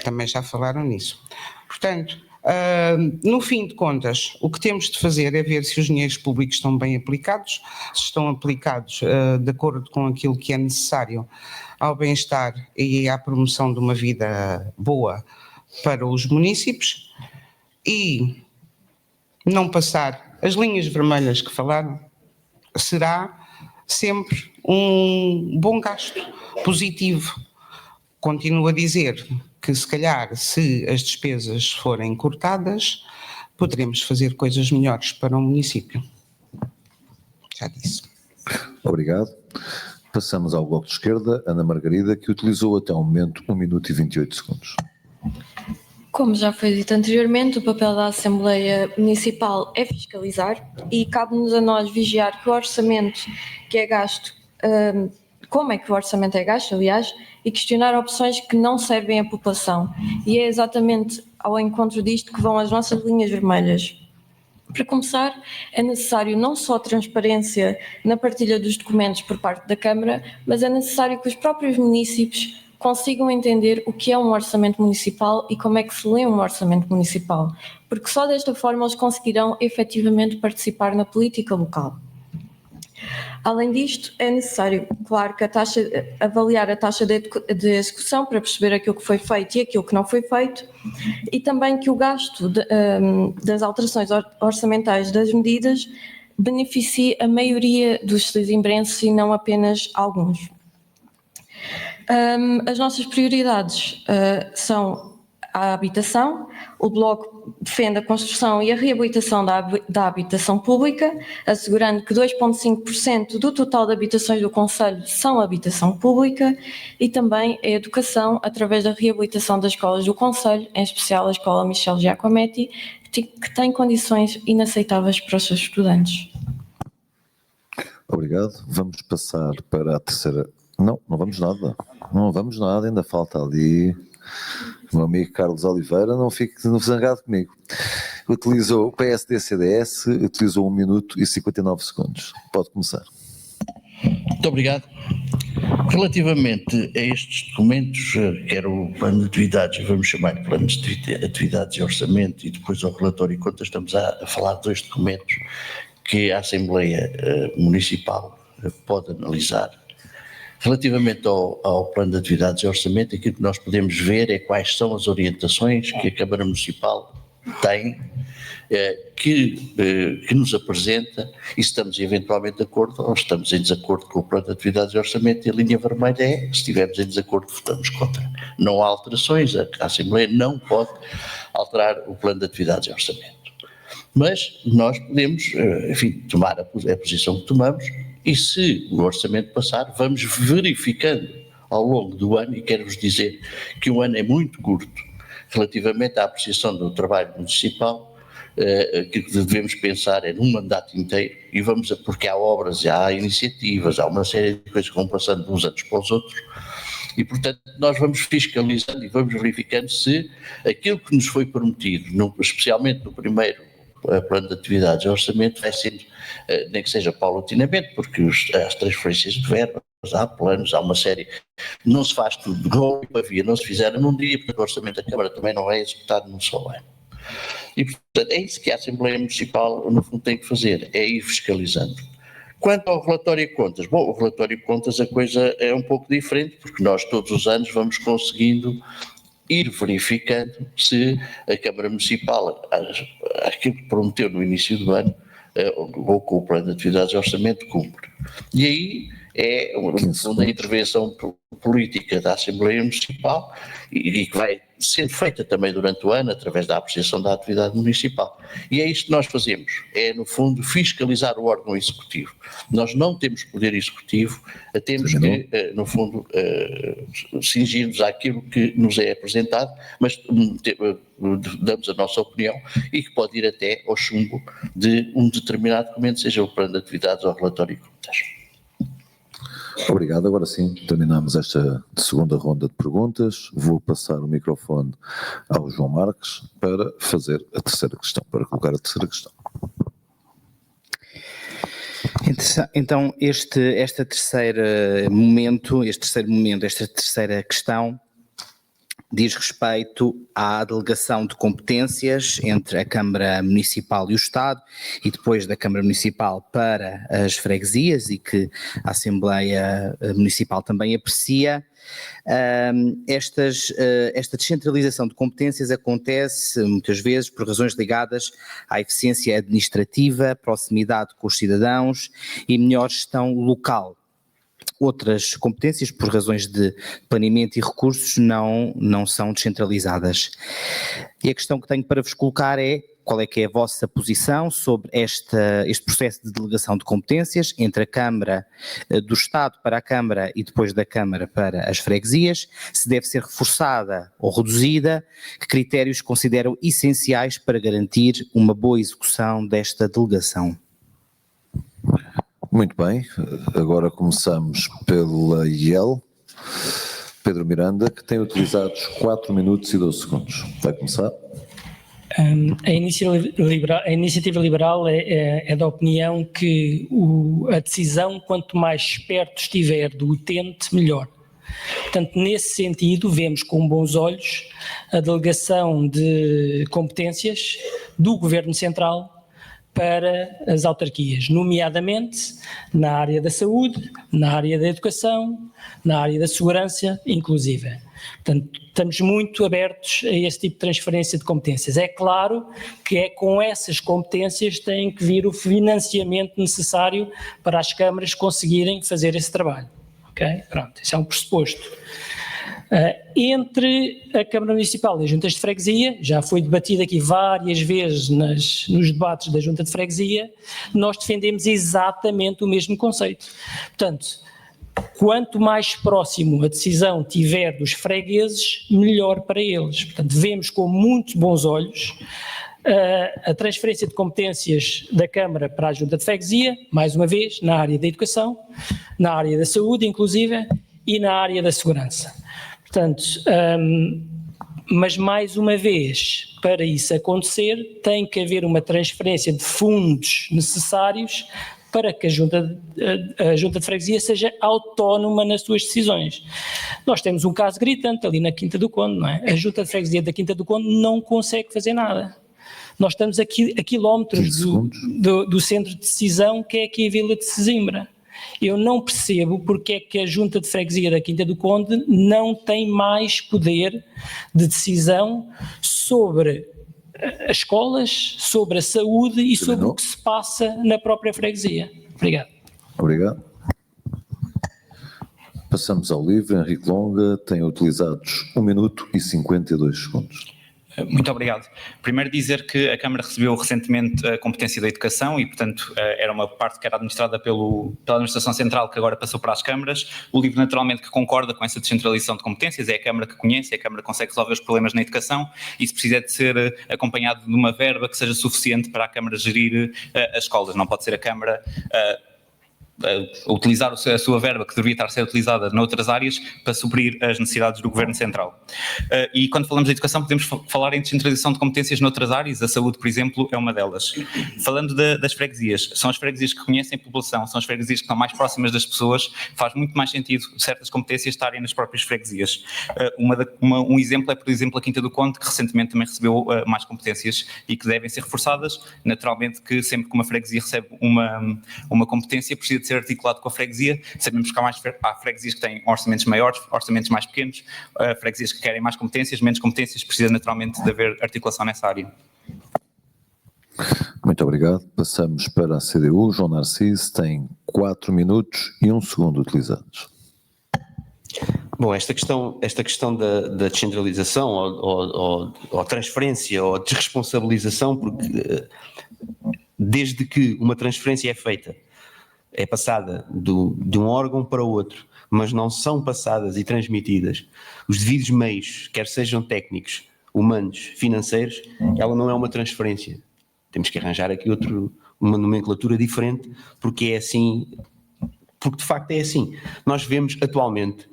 Também já falaram nisso. Portanto, no fim de contas, o que temos de fazer é ver se os dinheiros públicos estão bem aplicados, se estão aplicados de acordo com aquilo que é necessário ao bem-estar e à promoção de uma vida boa para os municípios e não passar as linhas vermelhas que falaram, será sempre um bom gasto, positivo. Continuo a dizer que se calhar se as despesas forem cortadas, poderemos fazer coisas melhores para o município. Já disse. Obrigado. Passamos ao Bloco de Esquerda, Ana Margarida, que utilizou até ao momento 1 minuto e 28 segundos. Como já foi dito anteriormente, o papel da Assembleia Municipal é fiscalizar e cabe-nos a nós vigiar que o orçamento que é gasto, como é que o orçamento é gasto, aliás, e questionar opções que não servem à população. E é exatamente ao encontro disto que vão as nossas linhas vermelhas. Para começar, é necessário não só transparência na partilha dos documentos por parte da Câmara, mas é necessário que os próprios municípios consigam entender o que é um orçamento municipal e como é que se lê um orçamento municipal, porque só desta forma eles conseguirão efetivamente participar na política local. Além disto, é necessário, claro, que avaliar a taxa de execução para perceber aquilo que foi feito e aquilo que não foi feito, e também que o gasto das alterações orçamentais das medidas beneficie a maioria dos sesimbrenses e não apenas alguns. As nossas prioridades são a habitação. O Bloco defende a construção e a reabilitação da habitação pública, assegurando que 2,5% do total de habitações do concelho são habitação pública, e também a educação através da reabilitação das escolas do concelho, em especial a Escola Michel Giacometti, que tem condições inaceitáveis para os seus estudantes. Obrigado. Vamos passar para a terceira. Não vamos nada. Não vamos nada, ainda falta ali o meu amigo Carlos Oliveira, não fique zangado comigo. O PSD-CDS utilizou 1 minuto e 59 segundos. Pode começar. Muito obrigado. Relativamente a estes documentos, quer o plano de atividades, vamos chamar de plano de atividades e orçamento, e depois o relatório de contas, estamos a falar de 2 documentos que a Assembleia Municipal pode analisar. Relativamente ao plano de atividades e orçamento, aquilo que nós podemos ver é quais são as orientações que a Câmara Municipal tem, que nos apresenta, e se estamos eventualmente de acordo ou estamos em desacordo com o plano de atividades e orçamento, e a linha vermelha é, se estivermos em desacordo, votamos contra. Não há alterações, a Assembleia não pode alterar o plano de atividades e orçamento. Mas nós podemos, enfim, tomar a posição que tomamos, e se o orçamento passar, vamos verificando ao longo do ano, e quero-vos dizer que o ano é muito curto relativamente à apreciação do trabalho municipal, que devemos pensar é num mandato inteiro, e porque há obras, há iniciativas, há uma série de coisas que vão passando de uns anos para os outros, e portanto nós vamos fiscalizando e vamos verificando se aquilo que nos foi prometido, especialmente no primeiro plano de atividades e orçamento, vai sendo, nem que seja paulatinamente, porque as transferências de verbas, há planos, há uma série, não se faz tudo de gol e pavia, não se fizeram num dia, porque o orçamento da Câmara também não é executado num só ano. E portanto é isso que a Assembleia Municipal no fundo tem que fazer, é ir fiscalizando. Quanto ao relatório de contas, bom, o relatório de contas a coisa é um pouco diferente, porque nós todos os anos vamos conseguindo ir verificando se a Câmara Municipal, aquilo que prometeu no início do ano, ou com o plano de atividades e orçamento, cumpre. E aí é uma intervenção política da Assembleia Municipal e que vai sendo feita também durante o ano através da apreciação da atividade municipal. E é isto que nós fazemos, é no fundo fiscalizar o órgão executivo. Nós não temos poder executivo, temos que, no fundo, cingir-nos àquilo que nos é apresentado, mas damos a nossa opinião e que pode ir até ao chumbo de um determinado documento, seja o plano de atividades ou o relatório de contas. Obrigado. Agora sim, terminamos esta segunda ronda de perguntas. Vou passar o microfone ao João Marques para fazer a terceira questão, para colocar a terceira questão. Então, esta terceira questão diz respeito à delegação de competências entre a Câmara Municipal e o Estado, e depois da Câmara Municipal para as freguesias, e que a Assembleia Municipal também aprecia. Esta descentralização de competências acontece muitas vezes por razões ligadas à eficiência administrativa, proximidade com os cidadãos e melhor gestão local. Outras competências, por razões de planeamento e recursos, não são descentralizadas. E a questão que tenho para vos colocar é: qual é que é a vossa posição sobre este processo de delegação de competências entre a Câmara do Estado para a Câmara e depois da Câmara para as freguesias? Se deve ser reforçada ou reduzida? Que critérios consideram essenciais para garantir uma boa execução desta delegação? Muito bem, agora começamos pela IEL. Pedro Miranda, que tem utilizado 4 minutos e 12 segundos. Vai começar? A Iniciativa Liberal é da opinião que a decisão, quanto mais perto estiver do utente, melhor. Portanto, nesse sentido, vemos com bons olhos a delegação de competências do Governo Central para as autarquias, nomeadamente na área da saúde, na área da educação, na área da segurança, inclusive. Portanto, estamos muito abertos a esse tipo de transferência de competências. É claro que é com essas competências tem que vir o financiamento necessário para as câmaras conseguirem fazer esse trabalho. Ok? Pronto, esse é um pressuposto. Entre a Câmara Municipal e as juntas de freguesia, já foi debatido aqui várias vezes nos debates da junta de freguesia, nós defendemos exatamente o mesmo conceito. Portanto, quanto mais próximo a decisão tiver dos fregueses, melhor para eles. Portanto, vemos com muito bons olhos a transferência de competências da Câmara para a junta de freguesia, mais uma vez, na área da educação, na área da saúde, inclusive, e na área da segurança. Portanto, mas mais uma vez, para isso acontecer, tem que haver uma transferência de fundos necessários para que a junta de freguesia seja autónoma nas suas decisões. Nós temos um caso gritante ali na Quinta do Conde, não é? A junta de freguesia da Quinta do Conde não consegue fazer nada. Nós estamos aqui a quilómetros do centro de decisão, que é aqui a Vila de Sesimbra. Eu não percebo porque é que a junta de freguesia da Quinta do Conde não tem mais poder de decisão sobre as escolas, sobre a saúde e sobre o que se passa na própria freguesia. Obrigado. Obrigado. Passamos ao livre. Henrique Longa tem utilizados 1 minuto e 52 segundos. Muito obrigado. Primeiro dizer que a Câmara recebeu recentemente a competência da educação e, portanto, era uma parte que era administrada pela Administração Central, que agora passou para as câmaras. O LIVRE, naturalmente, que concorda com essa descentralização de competências, é a Câmara que conhece, é a Câmara que consegue resolver os problemas na educação. Isso precisa de ser acompanhado de uma verba que seja suficiente para a Câmara gerir as escolas. Não pode ser a Câmara utilizar a sua verba, que deveria estar a ser utilizada noutras áreas, para suprir as necessidades do Governo Central. E quando falamos de educação, podemos falar em descentralização de competências noutras áreas. A saúde, por exemplo, é uma delas. Falando das freguesias, são as freguesias que conhecem a população, são as freguesias que estão mais próximas das pessoas, faz muito mais sentido certas competências estarem nas próprias freguesias. Um exemplo é, por exemplo, a Quinta do Conde, que recentemente também recebeu mais competências e que devem ser reforçadas. Naturalmente que sempre que uma freguesia recebe uma competência, precisa de ser articulado com a freguesia. Sabemos que há freguesias que têm orçamentos maiores, orçamentos mais pequenos, freguesias que querem mais competências, menos competências, precisa naturalmente de haver articulação nessa área. Muito obrigado. Passamos para a CDU. João Narciso tem 4 minutos e 1 segundo utilizados. Bom, esta questão da descentralização ou transferência ou desresponsabilização, porque desde que uma transferência é feita, é passada de um órgão para o outro, mas não são passadas e transmitidas os devidos meios, quer sejam técnicos, humanos, financeiros, ela não é uma transferência. Temos que arranjar aqui uma nomenclatura diferente, porque é assim, porque de facto é assim. Nós vemos atualmente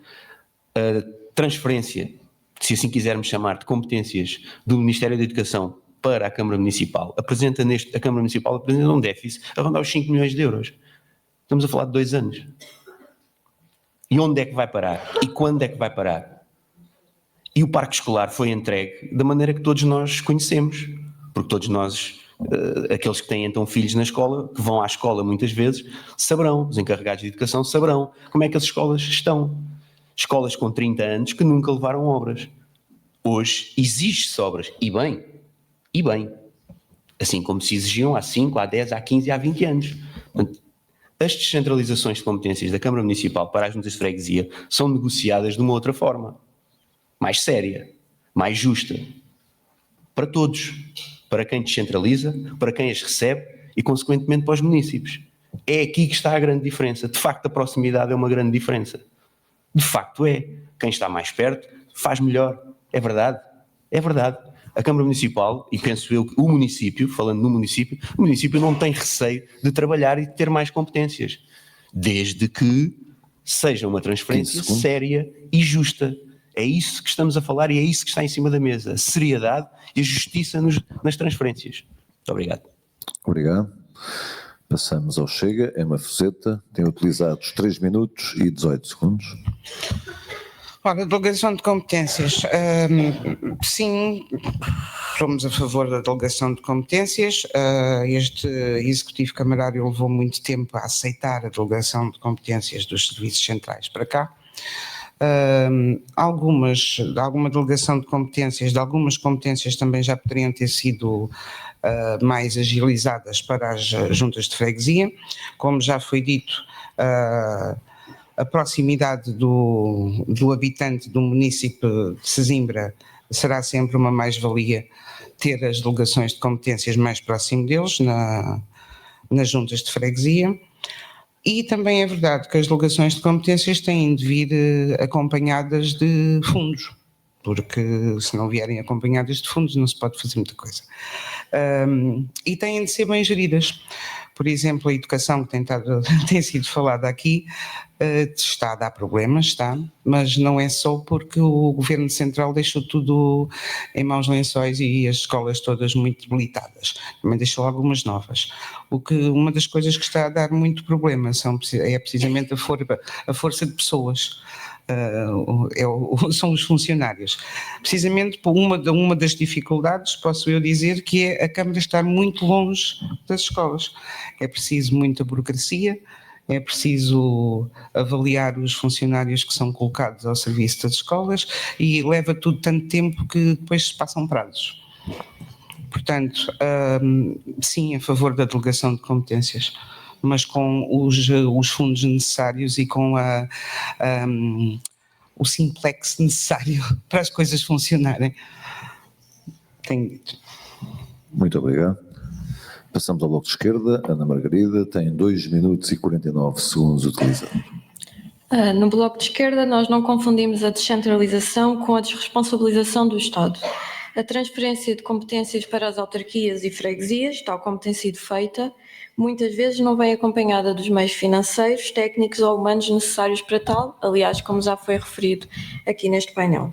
a transferência, se assim quisermos chamar, de competências do Ministério da Educação para a Câmara Municipal. A Câmara Municipal apresenta um déficit a rondar os 5 milhões de euros. Estamos a falar de 2 anos. E onde é que vai parar? E quando é que vai parar? E o parque escolar foi entregue da maneira que todos nós conhecemos. Porque todos nós, aqueles que têm então filhos na escola, que vão à escola muitas vezes, saberão, os encarregados de educação saberão como é que as escolas estão. Escolas com 30 anos que nunca levaram obras. Hoje exige-se obras. E bem. Assim como se exigiam há 5, há 10, há 15 e há 20 anos. Portanto, as descentralizações de competências da Câmara Municipal para as juntas de freguesia são negociadas de uma outra forma, mais séria, mais justa, para todos, para quem descentraliza, para quem as recebe e, consequentemente, para os municípios. É aqui que está a grande diferença. De facto, a proximidade é uma grande diferença. De facto é. Quem está mais perto faz melhor. É verdade. É verdade. A Câmara Municipal, e penso eu que o município, falando no município, o município não tem receio de trabalhar e de ter mais competências, desde que seja uma transferência séria e justa. É isso que estamos a falar e é isso que está em cima da mesa, a seriedade e a justiça nas transferências. Muito obrigado. Obrigado. Passamos ao Chega. Emma Fuseta tem utilizados 3 minutos e 18 segundos. Ora, delegação de competências. Sim, somos a favor da delegação de competências. Este Executivo Camarário levou muito tempo a aceitar a delegação de competências dos serviços centrais para cá. Alguma delegação de algumas competências também já poderiam ter sido mais agilizadas para as juntas de freguesia. Como já foi dito, a proximidade do habitante do município de Sesimbra será sempre uma mais-valia ter as delegações de competências mais próximo deles nas juntas de freguesia. E também é verdade que as delegações de competências têm de vir acompanhadas de fundos, porque se não vierem acompanhadas de fundos não se pode fazer muita coisa. E têm de ser bem geridas. Por exemplo, a educação que tem sido falada aqui está a dar problemas, está, mas não é só porque o Governo Central deixou tudo em maus lençóis e as escolas todas muito debilitadas. Também deixou algumas novas. Uma das coisas que está a dar muito problema é precisamente a força de pessoas. São os funcionários. Precisamente por uma das dificuldades, posso eu dizer, que é a Câmara estar muito longe das escolas. É preciso muita burocracia, é preciso avaliar os funcionários que são colocados ao serviço das escolas e leva tudo tanto tempo que depois se passam prazos. Portanto, sim, a favor da delegação de competências, mas com os fundos necessários e com o simplex necessário para as coisas funcionarem. Tenho dito. Muito obrigado. Passamos ao Bloco de Esquerda. Ana Margarida tem 2 minutos e 49 segundos utilizados. No Bloco de Esquerda nós não confundimos a descentralização com a desresponsabilização do Estado. A transferência de competências para as autarquias e freguesias, tal como tem sido feita, muitas vezes não vem acompanhada dos meios financeiros, técnicos ou humanos necessários para tal, aliás, como já foi referido aqui neste painel.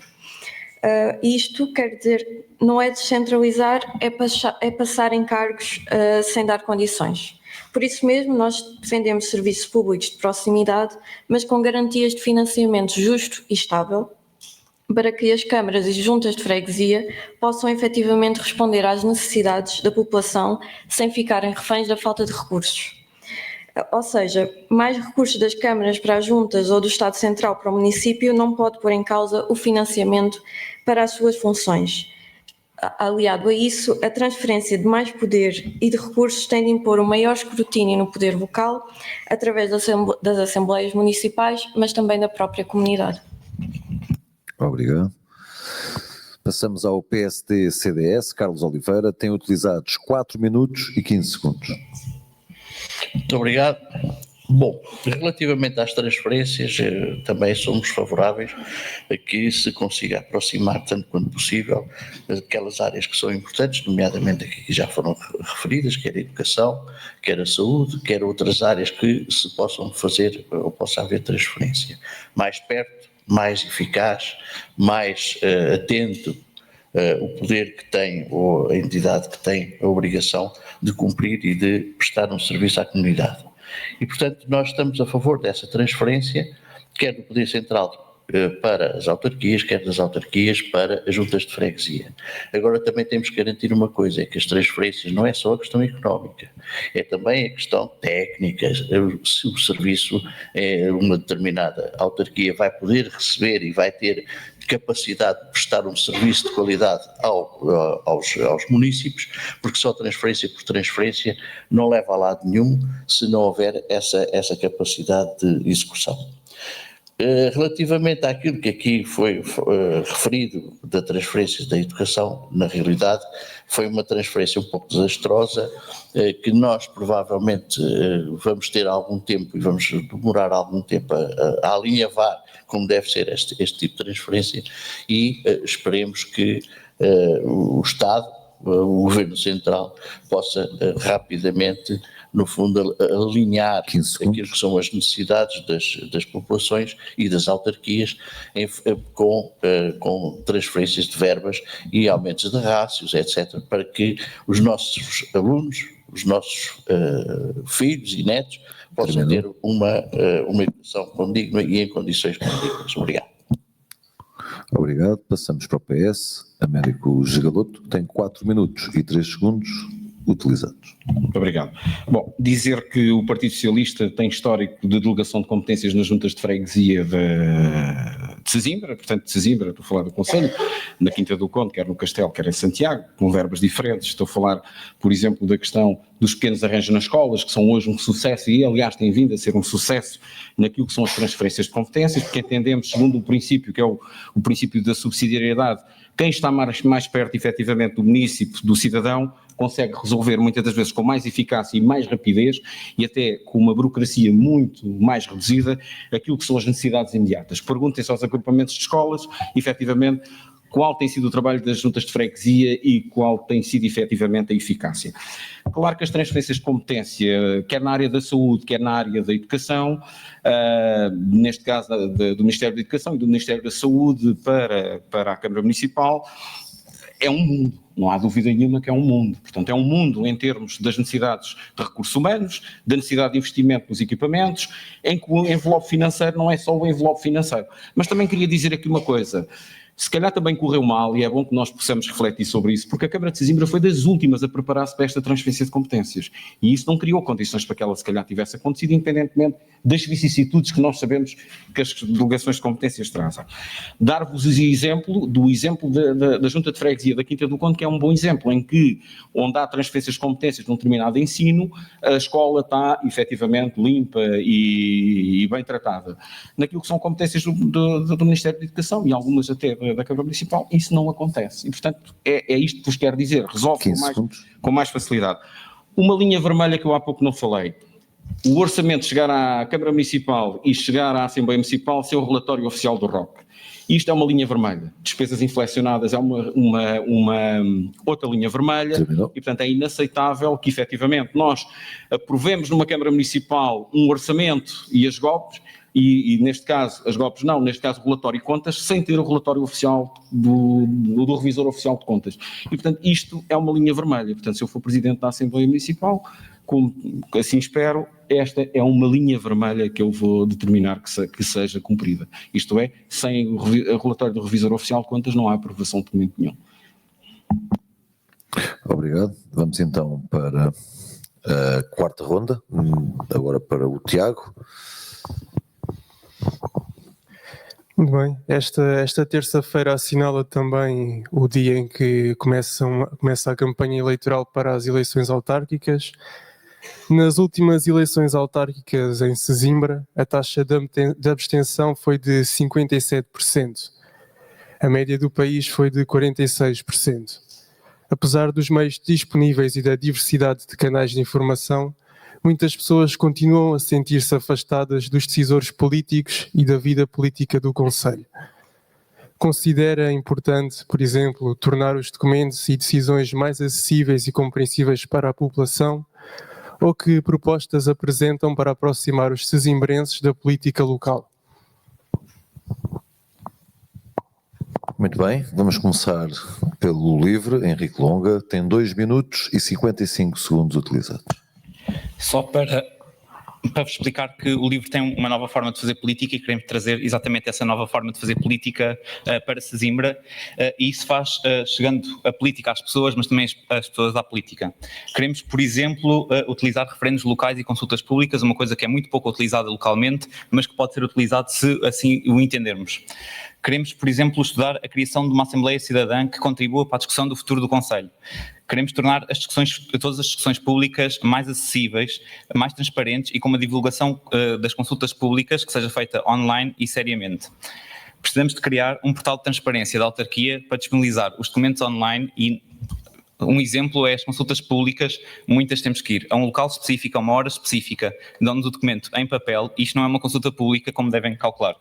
Isto quer dizer, não é descentralizar, é passar encargos sem dar condições. Por isso mesmo, nós defendemos serviços públicos de proximidade, mas com garantias de financiamento justo e estável, para que as câmaras e juntas de freguesia possam efetivamente responder às necessidades da população sem ficarem reféns da falta de recursos. Ou seja, mais recursos das câmaras para as juntas ou do Estado Central para o município não pode pôr em causa o financiamento para as suas funções. Aliado a isso, a transferência de mais poder e de recursos tem de impor um maior escrutínio no poder local, através das assembleias municipais, mas também da própria comunidade. Obrigado. Passamos ao PSD-CDS. Carlos Oliveira tem utilizados 4 minutos e 15 segundos. Muito obrigado. Bom, relativamente às transferências, também somos favoráveis a que se consiga aproximar, tanto quanto possível, aquelas áreas que são importantes, nomeadamente aqui que já foram referidas, quer a educação, quer a saúde, quer outras áreas que se possam fazer ou possa haver transferência. Mais perto, mais eficaz, mais atento o poder que tem ou a entidade que tem a obrigação de cumprir e de prestar um serviço à comunidade. E, portanto, nós estamos a favor dessa transferência, quer do Poder Central para as autarquias, quer das autarquias para as juntas de freguesia. Agora também temos que garantir uma coisa, é que as transferências não é só a questão económica, é também a questão técnica. Se o serviço, uma determinada autarquia vai poder receber e vai ter capacidade de prestar um serviço de qualidade aos municípios, porque só transferência por transferência não leva a lado nenhum se não houver essa capacidade de execução. Relativamente àquilo que aqui foi referido da transferência da educação, na realidade foi uma transferência um pouco desastrosa, que nós provavelmente vamos ter algum tempo e vamos demorar algum tempo a alinhavar como deve ser este tipo de transferência e esperemos que o Estado, o Governo Central, possa rapidamente, no fundo, alinhar aquilo que são as necessidades das populações e das autarquias com transferências de verbas e aumentos de rácios, etc., para que os nossos alunos, os nossos filhos e netos possam ter uma educação condigna e em condições condignas. Obrigado. Obrigado. Passamos para o PS. Américo Gigaloto tem 4 minutos e 3 segundos utilizados. Muito obrigado. Bom, dizer que o Partido Socialista tem histórico de delegação de competências nas juntas de freguesia de Sesimbra, portanto de Sesimbra, estou a falar do Conselho, na Quinta do Conde, quer no Castelo, quer em Santiago, com verbas diferentes. Estou a falar, por exemplo, da questão dos pequenos arranjos nas escolas, que são hoje um sucesso e, aliás, têm vindo a ser um sucesso naquilo que são as transferências de competências, porque entendemos, segundo o princípio, que é o princípio da subsidiariedade, quem está mais perto, efetivamente, do município, do cidadão, consegue resolver muitas das vezes com mais eficácia e mais rapidez e até com uma burocracia muito mais reduzida aquilo que são as necessidades imediatas. Perguntem-se aos agrupamentos de escolas, efetivamente, qual tem sido o trabalho das juntas de freguesia e qual tem sido efetivamente a eficácia. Claro que as transferências de competência, quer na área da saúde, quer na área da educação, neste caso do Ministério da Educação e do Ministério da Saúde para a Câmara Municipal, é um mundo, não há dúvida nenhuma que é um mundo. Portanto, é um mundo em termos das necessidades de recursos humanos, da necessidade de investimento nos equipamentos, em que o envelope financeiro não é só o envelope financeiro. Mas também queria dizer aqui uma coisa. Se calhar também correu mal, e é bom que nós possamos refletir sobre isso, porque a Câmara de Sesimbra foi das últimas a preparar-se para esta transferência de competências. E isso não criou condições para que ela se calhar tivesse acontecido, independentemente das vicissitudes que nós sabemos que as delegações de competências trazem. Dar-vos o exemplo da Junta de Freguesia da Quinta do Conde, que é um bom exemplo, em que, onde há transferências de competências de um determinado ensino, a escola está efetivamente limpa e bem tratada. Naquilo que são competências do Ministério da Educação e algumas até da Câmara Municipal, isso não acontece. E, portanto, é isto que vos quero dizer. Resolve com mais facilidade. Uma linha vermelha que eu há pouco não falei. O orçamento chegar à Câmara Municipal e chegar à Assembleia Municipal ser o relatório oficial do ROC. Isto é uma linha vermelha. Despesas inflacionadas é uma outra linha vermelha. E, portanto, é inaceitável que, efetivamente, nós aprovemos numa Câmara Municipal um orçamento e as GOPs, e neste caso, as GOPs não, neste caso o relatório de contas, sem ter o relatório oficial do Revisor Oficial de Contas. E, portanto, isto é uma linha vermelha. Portanto, se eu for Presidente da Assembleia Municipal, como assim espero, esta é uma linha vermelha que eu vou determinar que seja cumprida. Isto é, sem o relatório do Revisor Oficial de Contas não há aprovação de documento nenhum. Obrigado. Vamos então para a quarta ronda, agora para o Tiago. Muito bem, esta terça-feira assinala também o dia em que começa a campanha eleitoral para as eleições autárquicas. Nas últimas eleições autárquicas em Sesimbra, a taxa de abstenção foi de 57%. A média do país foi de 46%. Apesar dos meios disponíveis e da diversidade de canais de informação, muitas pessoas continuam a sentir-se afastadas dos decisores políticos e da vida política do Conselho. Considera importante, por exemplo, tornar os documentos e decisões mais acessíveis e compreensíveis para a população, ou que propostas apresentam para aproximar os sesimbrenses da política local? Muito bem, vamos começar pelo livre. Henrique Longa tem 2 minutos e 55 segundos utilizados. Só para vos explicar que o livro tem uma nova forma de fazer política e queremos trazer exatamente essa nova forma de fazer política para Sesimbra, e isso faz chegando a política às pessoas, mas também as pessoas à política. Queremos, por exemplo, utilizar referendos locais e consultas públicas, uma coisa que é muito pouco utilizada localmente, mas que pode ser utilizada se assim o entendermos. Queremos, por exemplo, estudar a criação de uma Assembleia Cidadã que contribua para a discussão do futuro do Conselho. Queremos tornar todas as discussões públicas mais acessíveis, mais transparentes e com uma divulgação das consultas públicas que seja feita online e seriamente. Precisamos de criar um portal de transparência da autarquia para disponibilizar os documentos online e um exemplo é as consultas públicas, muitas temos que ir a um local específico, a uma hora específica, dando o documento em papel, e isto não é uma consulta pública como devem calcular.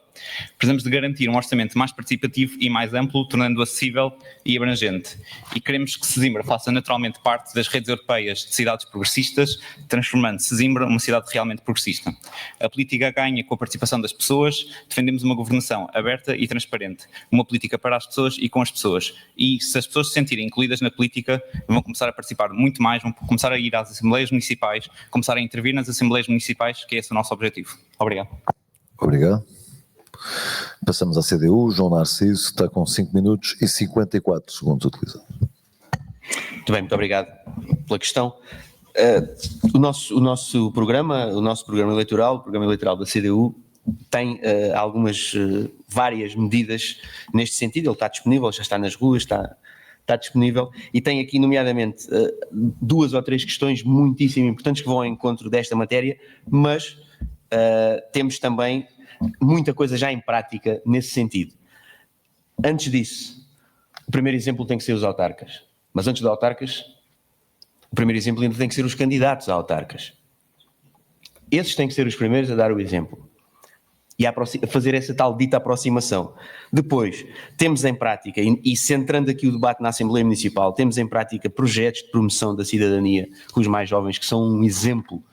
Precisamos de garantir um orçamento mais participativo e mais amplo, tornando-o acessível e abrangente. E queremos que Sesimbra faça naturalmente parte das redes europeias de cidades progressistas, transformando Sesimbra numa cidade realmente progressista. A política ganha com a participação das pessoas, defendemos uma governação aberta e transparente, uma política para as pessoas e com as pessoas. E se as pessoas se sentirem incluídas na política, vão começar a participar muito mais, vão começar a ir às assembleias municipais, começar a intervir nas assembleias municipais, que é esse o nosso objetivo. Obrigado. Obrigado. Passamos à CDU. João Narciso está com 5 minutos e 54 segundos utilizados. Muito bem, muito obrigado pela questão. O nosso programa eleitoral, o programa eleitoral da CDU, tem várias medidas neste sentido. Ele está disponível, já está nas ruas, está disponível, e tem aqui nomeadamente 2 ou 3 questões muitíssimo importantes que vão ao encontro desta matéria, mas temos também muita coisa já em prática nesse sentido. Antes disso, o primeiro exemplo tem que ser os autarcas, mas antes dos autarcas, o primeiro exemplo ainda tem que ser os candidatos a autarcas. Esses têm que ser os primeiros a dar o exemplo e a fazer essa tal dita aproximação. Depois, temos em prática, e centrando aqui o debate na Assembleia Municipal, temos em prática projetos de promoção da cidadania com os mais jovens, que são um exemplo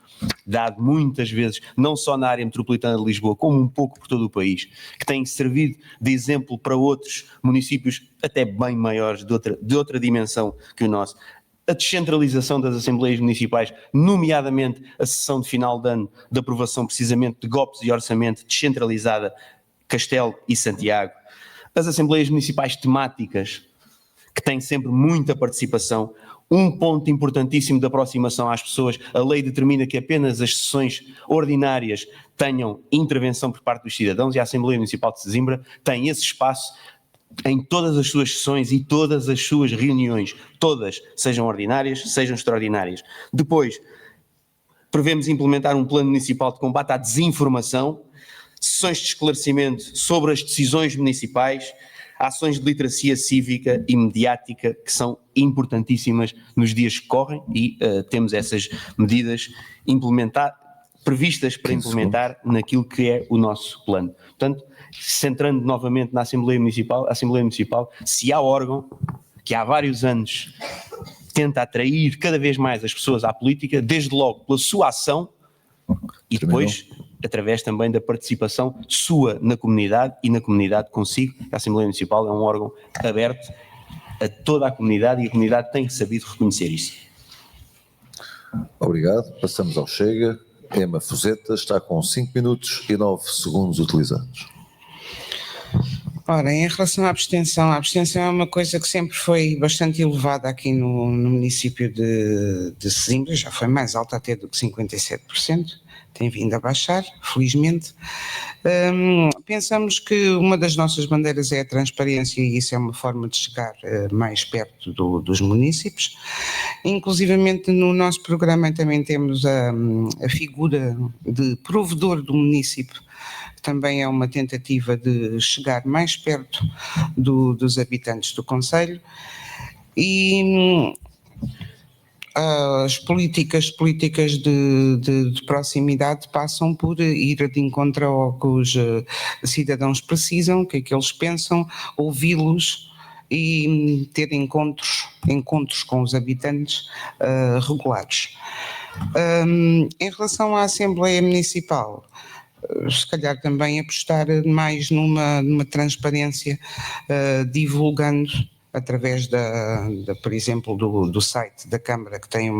dado muitas vezes, não só na área metropolitana de Lisboa, como um pouco por todo o país, que têm servido de exemplo para outros municípios até bem maiores, de outra dimensão que o nosso. A descentralização das Assembleias Municipais, nomeadamente a sessão de final de ano de aprovação precisamente de GOPs e orçamento descentralizada, Castelo e Santiago. As Assembleias Municipais temáticas, que têm sempre muita participação. Um ponto importantíssimo de aproximação às pessoas, a lei determina que apenas as sessões ordinárias tenham intervenção por parte dos cidadãos, e a Assembleia Municipal de Sesimbra tem esse espaço em todas as suas sessões e todas as suas reuniões, todas, sejam ordinárias, sejam extraordinárias. Depois, prevemos implementar um plano municipal de combate à desinformação, sessões de esclarecimento sobre as decisões municipais, ações de literacia cívica e mediática que são importantíssimas nos dias que correm, e temos essas medidas previstas para implementar naquilo que é o nosso plano. Portanto, centrando novamente na Assembleia Municipal, se há órgão que há vários anos tenta atrair cada vez mais as pessoas à política, desde logo pela sua ação e depois através também da participação sua na comunidade e na comunidade consigo. A Assembleia Municipal é um órgão aberto a toda a comunidade e a comunidade tem sabido reconhecer isso. Obrigado. Passamos ao Chega. Ema Fuzeta está com 5 minutos e 9 segundos utilizados. Ora, em relação à abstenção, a abstenção é uma coisa que sempre foi bastante elevada aqui no município de Sesimbra, já foi mais alta até do que 57%, tem vindo a baixar, felizmente. Pensamos que uma das nossas bandeiras é a transparência e isso é uma forma de chegar mais perto dos municípios. Inclusivamente no nosso programa também temos a figura de provedor do município, que também é uma tentativa de chegar mais perto dos habitantes do concelho, e as políticas de proximidade passam por ir de encontro ao que os cidadãos precisam, o que é que eles pensam, ouvi-los e ter encontros com os habitantes regulares. Em relação à Assembleia Municipal, se calhar também apostar mais numa transparência, divulgando através por exemplo, do site da Câmara, que tem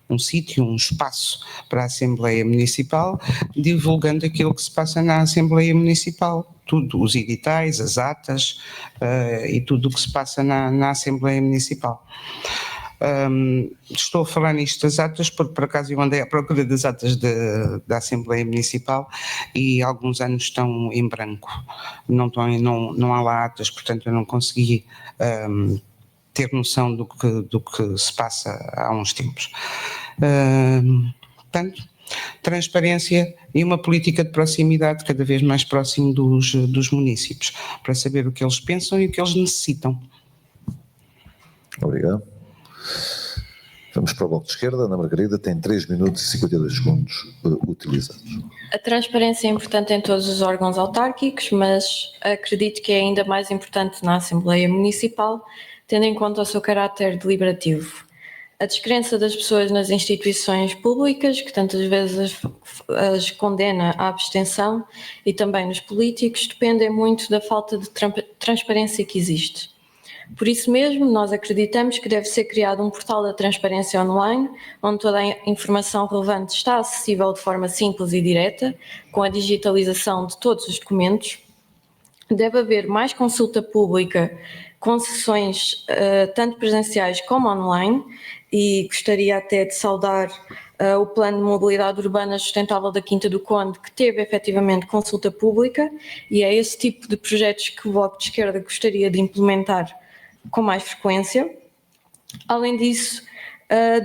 um sítio, um espaço para a Assembleia Municipal, divulgando aquilo que se passa na Assembleia Municipal, tudo, os editais, as atas e tudo o que se passa na Assembleia Municipal. Estou a falar nisto das atas porque por acaso eu andei à procura das atas da Assembleia Municipal e alguns anos estão em branco, não há lá atas, portanto eu não consegui ter noção do que se passa há uns tempos. Portanto, transparência e uma política de proximidade cada vez mais próximo dos municípios, para saber o que eles pensam e o que eles necessitam. Obrigado. Vamos para o Bloco de Esquerda. Ana Margarida tem 3 minutos e 52 segundos utilizados. A transparência é importante em todos os órgãos autárquicos, mas acredito que é ainda mais importante na Assembleia Municipal, tendo em conta o seu caráter deliberativo. A descrença das pessoas nas instituições públicas, que tantas vezes as condena à abstenção, e também nos políticos, dependem muito da falta de transparência que existe. Por isso mesmo, nós acreditamos que deve ser criado um portal da transparência online, onde toda a informação relevante está acessível de forma simples e direta, com a digitalização de todos os documentos. Deve haver mais consulta pública, com sessões tanto presenciais como online, e gostaria até de saudar o Plano de Mobilidade Urbana Sustentável da Quinta do Conde, que teve efetivamente consulta pública, e é esse tipo de projetos que o Bloco de Esquerda gostaria de implementar com mais frequência. Além disso,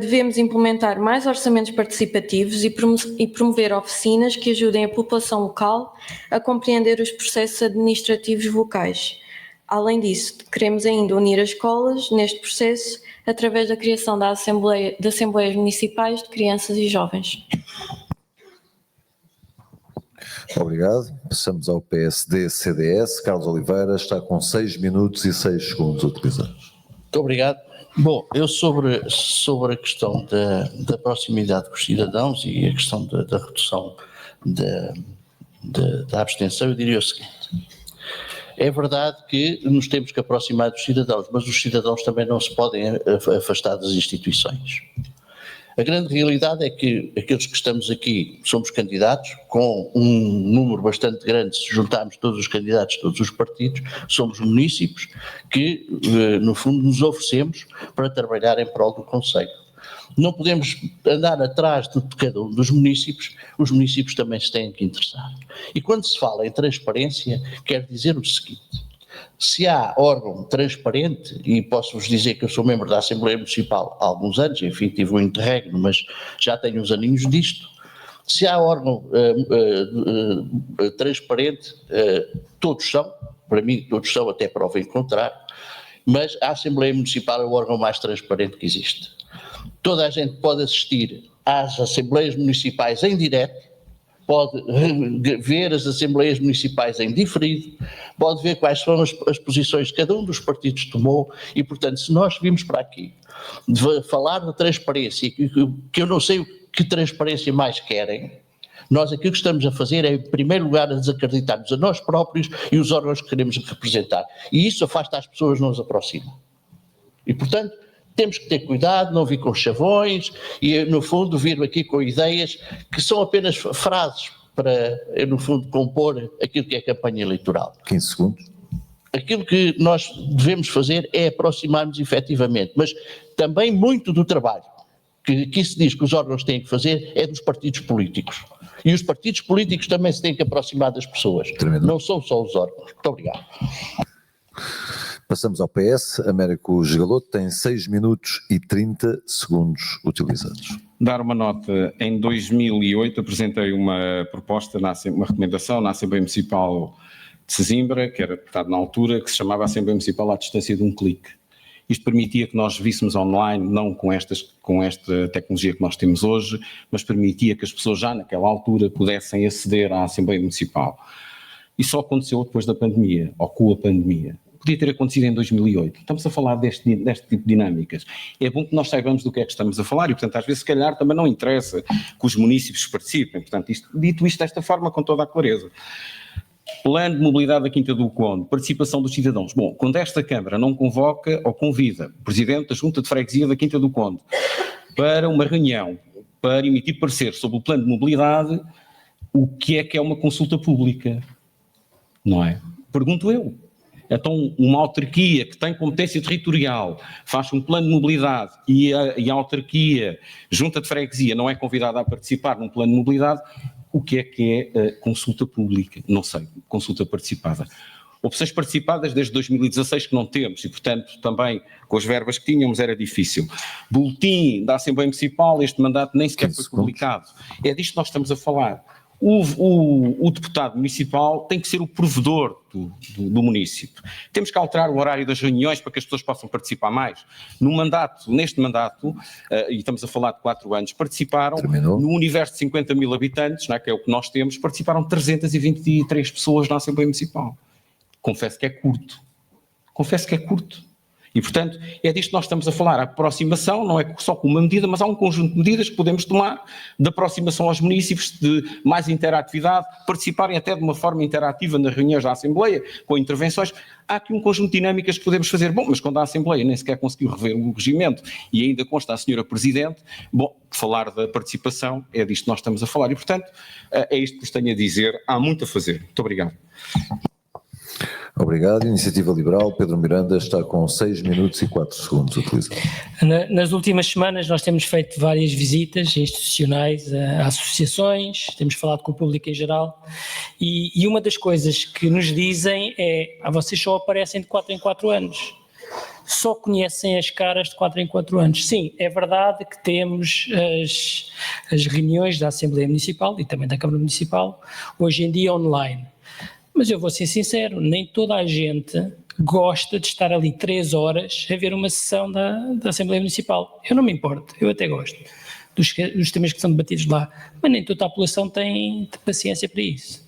devemos implementar mais orçamentos participativos e promover oficinas que ajudem a população local a compreender os processos administrativos locais. Além disso, queremos ainda unir as escolas neste processo através da criação de assembleias municipais de crianças e jovens. Obrigado. Passamos ao PSD-CDS. Carlos Oliveira está com 6 minutos e 6 segundos utilizados. Muito obrigado. Bom, eu sobre a questão da proximidade com os cidadãos e a questão da redução da abstenção, eu diria o seguinte: é verdade que nos temos que aproximar dos cidadãos, mas os cidadãos também não se podem afastar das instituições. A grande realidade é que aqueles que estamos aqui somos candidatos, com um número bastante grande, se juntarmos todos os candidatos, todos os partidos, somos munícipes que, no fundo, nos oferecemos para trabalhar em prol do concelho. Não podemos andar atrás de cada um dos munícipes, os munícipes também se têm que interessar. E quando se fala em transparência, quer dizer o seguinte: se há órgão transparente, e posso-vos dizer que eu sou membro da Assembleia Municipal há alguns anos, enfim, tive um interregno, mas já tenho uns aninhos disto, se há órgão transparente, todos são, para mim todos são, até prova em contrário, mas a Assembleia Municipal é o órgão mais transparente que existe. Toda a gente pode assistir às Assembleias Municipais em direto, pode ver as Assembleias Municipais em diferido, pode ver quais são as posições que cada um dos partidos tomou e, portanto, se nós vimos para aqui de falar de transparência, que eu não sei que transparência mais querem, nós aquilo que estamos a fazer é, em primeiro lugar, a desacreditarmos a nós próprios e os órgãos que queremos representar. E isso afasta as pessoas, não nos aproxima. E, portanto, temos que ter cuidado, não vir com chavões e, no fundo, vir aqui com ideias que são apenas frases para, no fundo, compor aquilo que é campanha eleitoral. 15 segundos. Aquilo que nós devemos fazer é aproximar-nos efetivamente, mas também muito do trabalho que se diz que os órgãos têm que fazer é dos partidos políticos. E os partidos políticos também se têm que aproximar das pessoas. Terminou. Não são só os órgãos. Muito obrigado. Passamos ao PS. Américo Gigaloto tem 6 minutos e 30 segundos utilizados. Dar uma nota: em 2008 apresentei uma proposta, uma recomendação na Assembleia Municipal de Sesimbra, que era, portanto, na altura, que se chamava Assembleia Municipal à distância de um clique. Isto permitia que nós víssemos online, não com esta tecnologia que nós temos hoje, mas permitia que as pessoas já naquela altura pudessem aceder à Assembleia Municipal. Isso só aconteceu depois da pandemia, ou com a pandemia. Podia ter acontecido em 2008. Estamos a falar deste tipo de dinâmicas. É bom que nós saibamos do que é que estamos a falar e, portanto, às vezes, se calhar, também não interessa que os munícipes participem. Portanto, dito isto desta forma, com toda a clareza. Plano de mobilidade da Quinta do Conde, participação dos cidadãos. Bom, quando esta Câmara não convoca ou convida o Presidente da Junta de Freguesia da Quinta do Conde para uma reunião, para emitir parecer sobre o plano de mobilidade, o que é uma consulta pública? Não é? Pergunto eu. Então, uma autarquia que tem competência territorial faz um plano de mobilidade e a autarquia, Junta de Freguesia, não é convidada a participar num plano de mobilidade, o que é consulta pública? Não sei, consulta participada. Opções participadas desde 2016 que não temos e, portanto, também com as verbas que tínhamos era difícil. Boletim da Assembleia Municipal, este mandato nem sequer foi publicado. É disto que nós estamos a falar. O deputado municipal tem que ser o provedor do município. Temos que alterar o horário das reuniões para que as pessoas possam participar mais. Neste mandato, e estamos a falar de 4 anos, participaram, no universo de 50 mil habitantes, não é, que é o que nós temos, participaram 323 pessoas na Assembleia Municipal. Confesso que é curto. E, portanto, é disto que nós estamos a falar. A aproximação não é só com uma medida, mas há um conjunto de medidas que podemos tomar de aproximação aos municípios, de mais interatividade, participarem até de uma forma interativa nas reuniões da Assembleia, com intervenções. Há aqui um conjunto de dinâmicas que podemos fazer. Bom, mas quando a Assembleia nem sequer conseguiu rever o regimento e ainda consta a Senhora Presidente, bom, falar da participação é disto que nós estamos a falar. E, portanto, é isto que vos tenho a dizer. Há muito a fazer. Muito obrigado. Obrigado. Iniciativa Liberal, Pedro Miranda está com 6 minutos e 4 segundos utilizado. Nas últimas semanas nós temos feito várias visitas institucionais a associações, temos falado com o público em geral e uma das coisas que nos dizem é: vocês só aparecem de 4 em 4 anos. Só conhecem as caras de 4 em 4 anos. Sim, é verdade que temos as reuniões da Assembleia Municipal e também da Câmara Municipal, hoje em dia online. Mas eu vou ser sincero, nem toda a gente gosta de estar ali 3 horas a ver uma sessão da Assembleia Municipal. Eu não me importo, eu até gosto dos temas que são debatidos lá, mas nem toda a população tem paciência para isso.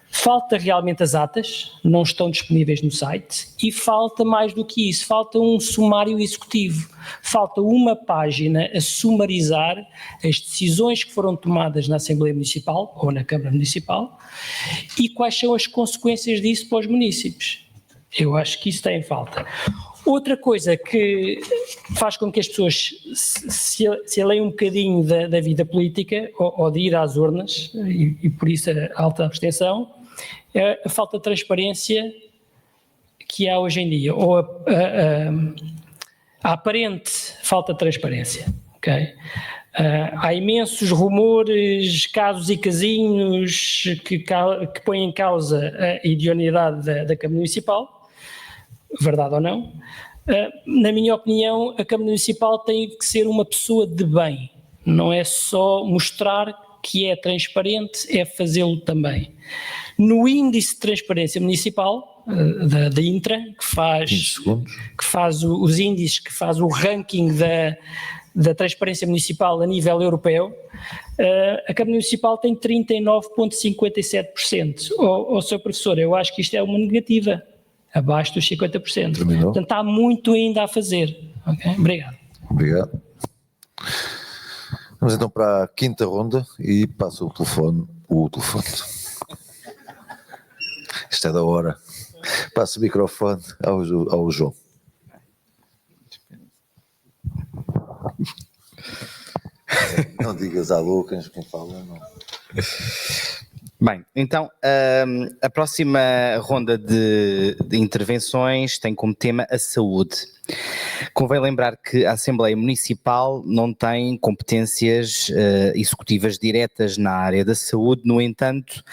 Falta realmente as atas, não estão disponíveis no site, e falta mais do que isso, falta um sumário executivo, falta uma página a sumarizar as decisões que foram tomadas na Assembleia Municipal ou na Câmara Municipal e quais são as consequências disso para os municípios. Eu acho que isso tem falta. Outra coisa que faz com que as pessoas se aleiem um bocadinho da vida política ou de ir às urnas, e por isso a alta abstenção, é a falta de transparência que há hoje em dia, ou a aparente falta de transparência, ok? Há imensos rumores, casos e casinhos que põem em causa a idoneidade da Câmara Municipal, verdade ou não. Na minha opinião, a Câmara Municipal tem que ser uma pessoa de bem, não é só mostrar que é transparente, é fazê-lo também. No índice de transparência municipal, da Intra, que faz os índices, que faz o ranking da transparência municipal a nível europeu, a Câmara Municipal tem 39,57%. Sr. Professor, eu acho que isto é uma negativa, abaixo dos 50%. Terminou. Portanto, há muito ainda a fazer. Okay? Obrigado. Obrigado. Vamos então para a 5ª ronda e passa o telefone. Isto é da hora. Passa o microfone ao João. Não digas alô, quem fala não. Bem, então a próxima ronda de intervenções tem como tema a saúde. Convém lembrar que a Assembleia Municipal não tem competências executivas diretas na área da saúde, no entanto,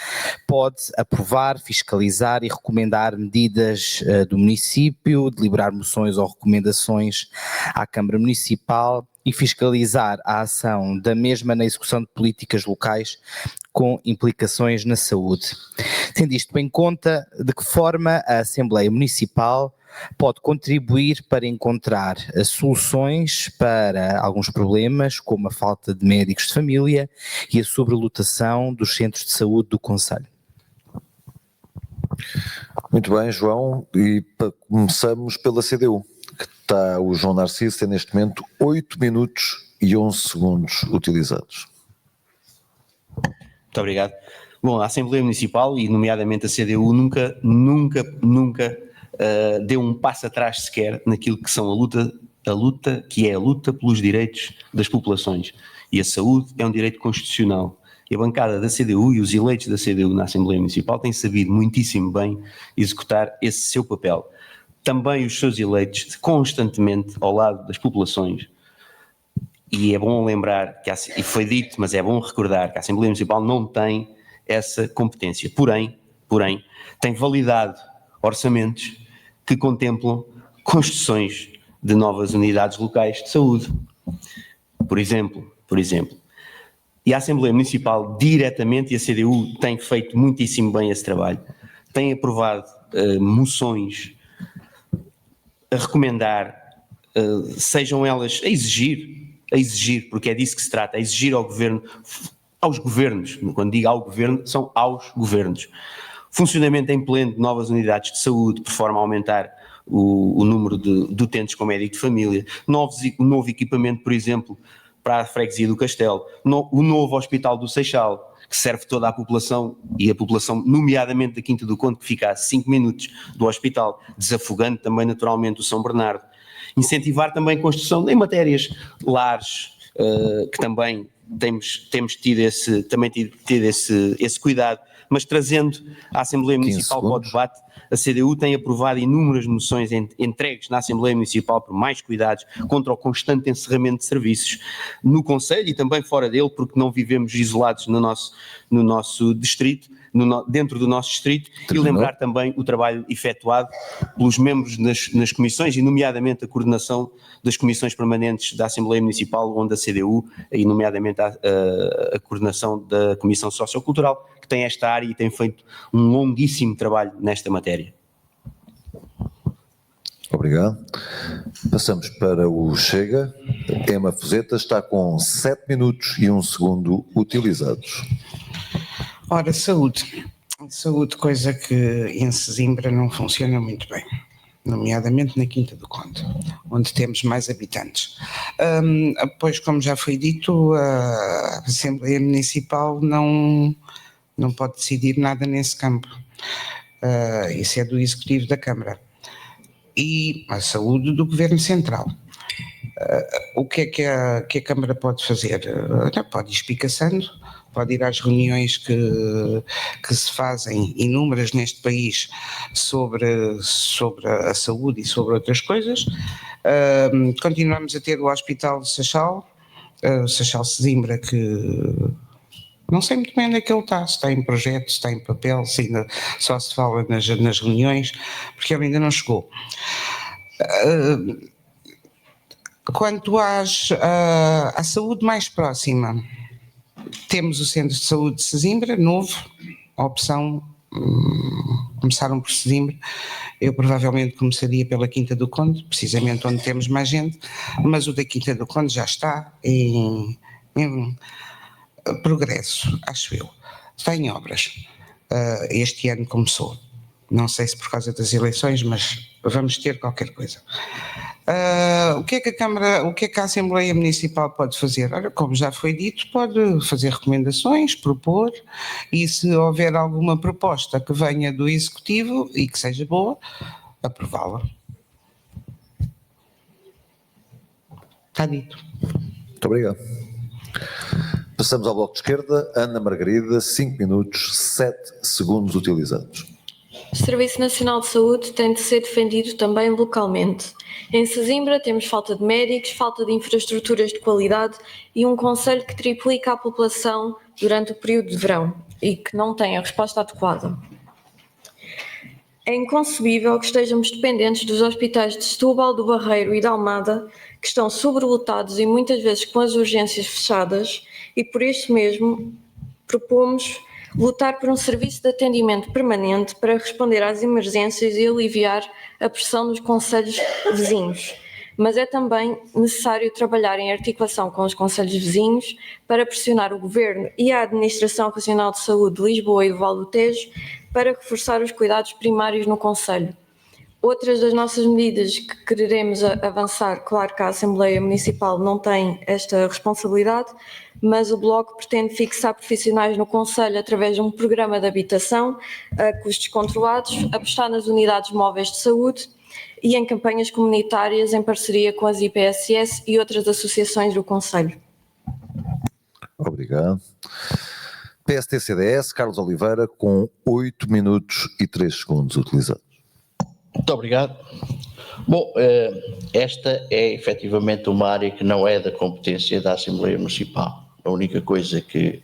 pode aprovar, fiscalizar e recomendar medidas do município, deliberar moções ou recomendações à Câmara Municipal e fiscalizar a ação da mesma na execução de políticas locais com implicações na saúde. Tendo isto em conta, de que forma a Assembleia Municipal pode contribuir para encontrar soluções para alguns problemas, como a falta de médicos de família e a sobrelotação dos centros de saúde do concelho. Muito bem, João, e começamos pela CDU, que está o João Narciso, tem neste momento 8 minutos e 11 segundos utilizados. Muito obrigado. Bom, a Assembleia Municipal, e nomeadamente a CDU, nunca deu um passo atrás sequer naquilo que são a luta pelos direitos das populações. E a saúde é um direito constitucional. E a bancada da CDU e os eleitos da CDU na Assembleia Municipal têm sabido muitíssimo bem executar esse seu papel. Também os seus eleitos constantemente ao lado das populações. E é bom lembrar, e foi dito, mas é bom recordar que a Assembleia Municipal não tem essa competência. Porém, tem validado orçamentos que contemplam construções de novas unidades locais de saúde. Por exemplo. E a Assembleia Municipal diretamente, e a CDU tem feito muitíssimo bem esse trabalho, tem aprovado moções a recomendar, sejam elas a exigir, porque é disso que se trata, a exigir aos governos, quando digo ao governo, são aos governos, funcionamento em pleno de novas unidades de saúde, por forma a aumentar o número de utentes com médico de família, o novo equipamento, por exemplo, para a freguesia do Castelo, o novo hospital do Seixal, que serve toda a população, e a população, nomeadamente da Quinta do Conde, que fica a 5 minutos do hospital, desafogando também naturalmente o São Bernardo. Incentivar também a construção em matérias lares, que também temos tido esse cuidado, mas trazendo a Assembleia Municipal para o debate, a CDU tem aprovado inúmeras moções entregues na Assembleia Municipal por mais cuidados contra o constante encerramento de serviços no concelho e também fora dele, porque não vivemos isolados no nosso distrito, dentro do nosso distrito, e lembrar também o trabalho efetuado pelos membros nas comissões, e nomeadamente a coordenação das comissões permanentes da Assembleia Municipal, onde a CDU, e nomeadamente a coordenação da Comissão Sociocultural, que tem esta área e tem feito um longuíssimo trabalho nesta matéria. Obrigado. Passamos para o Chega. Ema Fuzeta está com 7 minutos e 1 segundo utilizados. Ora, saúde. Saúde, coisa que em Sesimbra não funciona muito bem, nomeadamente na Quinta do Conde, onde temos mais habitantes. Pois, como já foi dito, a Assembleia Municipal não pode decidir nada nesse campo. Isso é do Executivo da Câmara. E a saúde do Governo Central. O que é que a Câmara pode fazer? Pode ir espicaçando, pode ir às reuniões que se fazem, inúmeras neste país, sobre a saúde e sobre outras coisas. Continuamos a ter o Hospital de Seixal, Seixal Sesimbra, que não sei muito bem onde é que ele está, se está em projeto, se está em papel, se ainda só se fala nas reuniões, porque ele ainda não chegou. Quanto à saúde mais próxima, temos o Centro de Saúde de Sesimbra, novo, a opção, começaram por Sesimbra, eu provavelmente começaria pela Quinta do Conde, precisamente onde temos mais gente, mas o da Quinta do Conde já está em progresso, acho eu, está em obras, este ano começou, não sei se por causa das eleições, mas vamos ter qualquer coisa. O que é que a Assembleia Municipal pode fazer? Ora, como já foi dito, pode fazer recomendações, propor, e se houver alguma proposta que venha do Executivo e que seja boa, aprová-la. Está dito. Muito obrigado. Passamos ao Bloco de Esquerda. Ana Margarida, 5 minutos, 7 segundos utilizados. O Serviço Nacional de Saúde tem de ser defendido também localmente. Em Sesimbra temos falta de médicos, falta de infraestruturas de qualidade e um concelho que triplica a população durante o período de verão e que não tem a resposta adequada. É inconcebível que estejamos dependentes dos hospitais de Setúbal, do Barreiro e da Almada, que estão sobrelotados e muitas vezes com as urgências fechadas, e por isso mesmo propomos lutar por um serviço de atendimento permanente para responder às emergências e aliviar a pressão nos concelhos vizinhos. Mas é também necessário trabalhar em articulação com os concelhos vizinhos para pressionar o Governo e a Administração Regional de Saúde de Lisboa e do Val do Tejo para reforçar os cuidados primários no concelho. Outras das nossas medidas que quereremos avançar, claro que a Assembleia Municipal não tem esta responsabilidade, mas o Bloco pretende fixar profissionais no concelho através de um programa de habitação a custos controlados, apostar nas unidades móveis de saúde e em campanhas comunitárias em parceria com as IPSS e outras associações do concelho. Obrigado. PST-CDS, Carlos Oliveira, com 8 minutos e 3 segundos utilizados. Muito obrigado. Bom, esta é efetivamente uma área que não é da competência da Assembleia Municipal. A única coisa que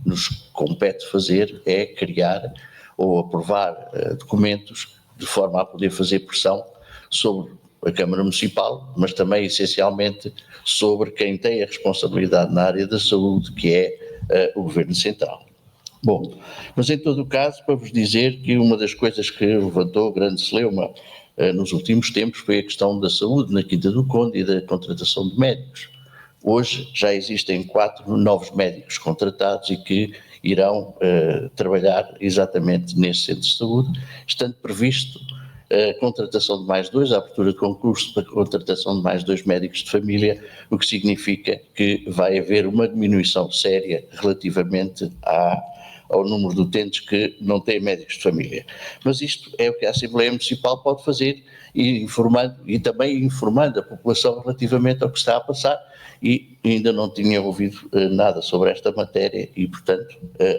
nos compete fazer é criar ou aprovar documentos de forma a poder fazer pressão sobre a Câmara Municipal, mas também essencialmente sobre quem tem a responsabilidade na área da saúde, que é o Governo Central. Bom, mas em todo o caso, para vos dizer que uma das coisas que levantou grande celeuma nos últimos tempos foi a questão da saúde na Quinta do Conde e da contratação de médicos. Hoje já existem 4 novos médicos contratados e que irão trabalhar exatamente nesse centro de saúde, estando previsto a contratação de mais 2, a abertura de concurso para a contratação de mais 2 médicos de família, o que significa que vai haver uma diminuição séria relativamente ao número de utentes que não têm médicos de família. Mas isto é o que a Assembleia Municipal pode fazer, e também informando a população relativamente ao que está a passar, e ainda não tinha ouvido nada sobre esta matéria e, portanto,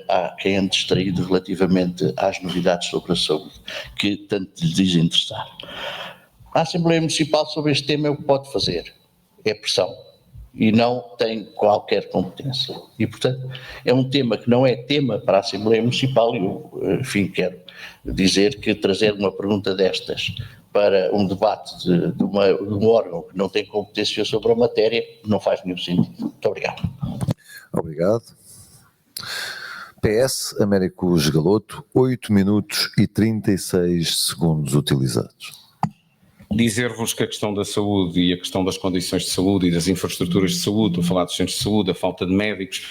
há quem ande distraído relativamente às novidades sobre a saúde, que tanto lhes diz interessar. A Assembleia Municipal sobre este tema é o que pode fazer, é pressão, e não tem qualquer competência. E, portanto, é um tema que não é tema para a Assembleia Municipal, e eu, enfim, quero dizer que trazer uma pergunta destas para um debate de um órgão que não tem competência sobre a matéria não faz nenhum sentido. Muito obrigado. Obrigado. PS, Américos Galoto, 8 minutos e 36 segundos utilizados. Dizer-vos que a questão da saúde e a questão das condições de saúde e das infraestruturas de saúde, falar dos centros de saúde, a falta de médicos,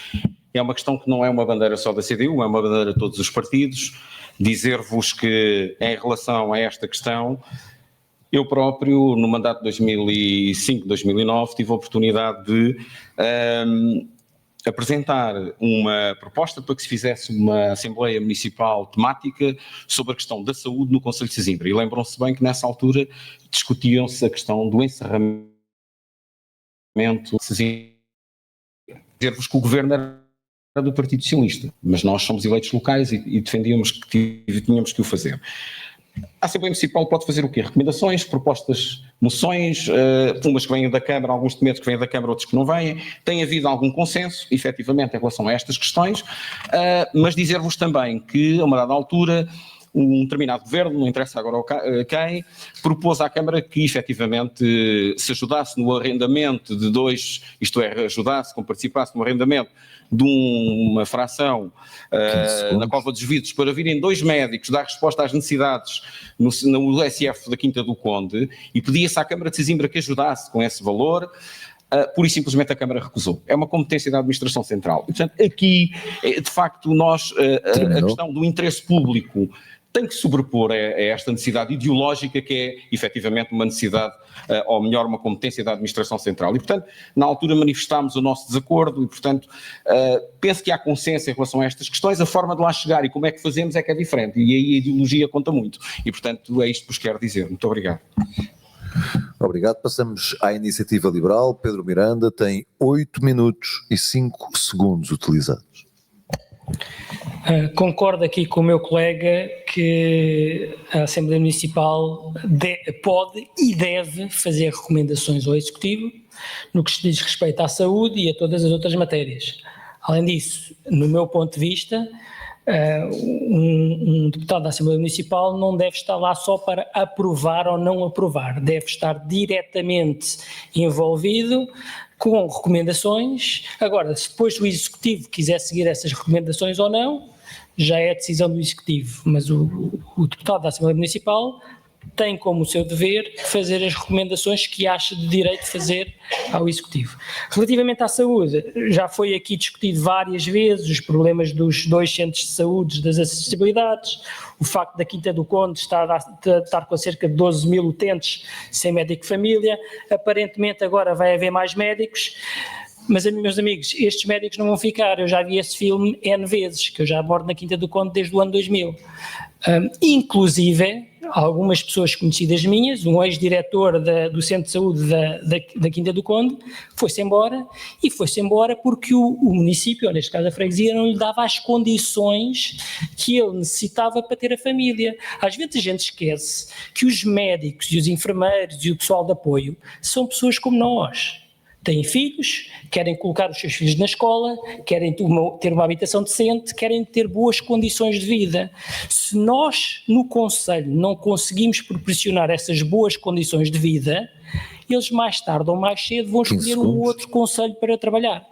é uma questão que não é uma bandeira só da CDU, é uma bandeira de todos os partidos. Dizer-vos que, em relação a esta questão, eu próprio, no mandato de 2005-2009, tive a oportunidade de apresentar uma proposta para que se fizesse uma Assembleia Municipal temática sobre a questão da saúde no Concelho de Sesimbra. E lembram-se bem que nessa altura discutiam-se a questão do encerramento de Sesimbra. Dizer-vos que o governo era do Partido Socialista, mas nós somos eleitos locais e defendíamos que tínhamos que o fazer. A Assembleia Municipal pode fazer o quê? Recomendações, propostas, moções, umas que vêm da Câmara, alguns documentos que vêm da Câmara, outros que não vêm. Tem havido algum consenso, efetivamente, em relação a estas questões, mas dizer-vos também que, a uma dada altura, um determinado governo, não interessa agora quem, propôs à Câmara que efetivamente se ajudasse no arrendamento de dois, isto é, ajudasse, como participasse no arrendamento de uma fração na Cova dos Vidros para virem 2 médicos dar resposta às necessidades no SF da Quinta do Conde, e pedia-se à Câmara de Sesimbra que ajudasse com esse valor. Pura e simplesmente a Câmara recusou. É uma competência da Administração Central. E, portanto, aqui, de facto, a questão do interesse público tem que sobrepor a esta necessidade ideológica que é, efetivamente, uma necessidade, ou melhor, uma competência da Administração Central. E, portanto, na altura manifestámos o nosso desacordo e, portanto, penso que há consenso em relação a estas questões. A forma de lá chegar e como é que fazemos é que é diferente. E aí a ideologia conta muito. E, portanto, é isto que vos quero dizer. Muito obrigado. Obrigado. Passamos à Iniciativa Liberal. Pedro Miranda tem 8 minutos e 5 segundos utilizados. Concordo aqui com o meu colega que a Assembleia Municipal pode e deve fazer recomendações ao Executivo no que se diz respeito à saúde e a todas as outras matérias. Além disso, no meu ponto de vista, um deputado da Assembleia Municipal não deve estar lá só para aprovar ou não aprovar, deve estar diretamente envolvido com recomendações. Agora, se depois o Executivo quiser seguir essas recomendações ou não, já é decisão do Executivo, mas o deputado da Assembleia Municipal tem como seu dever fazer as recomendações que acha de direito de fazer ao Executivo. Relativamente à saúde, já foi aqui discutido várias vezes os problemas dos 2 centros de saúde, das acessibilidades, o facto da Quinta do Conde estar com cerca de 12 mil utentes sem médico de família. Aparentemente agora vai haver mais médicos, mas, meus amigos, estes médicos não vão ficar. Eu já vi esse filme N vezes, que eu já moro na Quinta do Conde desde o ano 2000. Inclusive, algumas pessoas conhecidas minhas, um ex-diretor do Centro de Saúde da Quinta do Conde, foi-se embora, e foi-se embora porque o município, ou neste caso a freguesia, não lhe dava as condições que ele necessitava para ter a família. Às vezes a gente esquece que os médicos e os enfermeiros e o pessoal de apoio são pessoas como nós. Têm filhos, querem colocar os seus filhos na escola, querem ter uma habitação decente, querem ter boas condições de vida. Se nós, no Concelho, não conseguimos proporcionar essas boas condições de vida, eles mais tarde ou mais cedo vão escolher um outro concelho para trabalhar.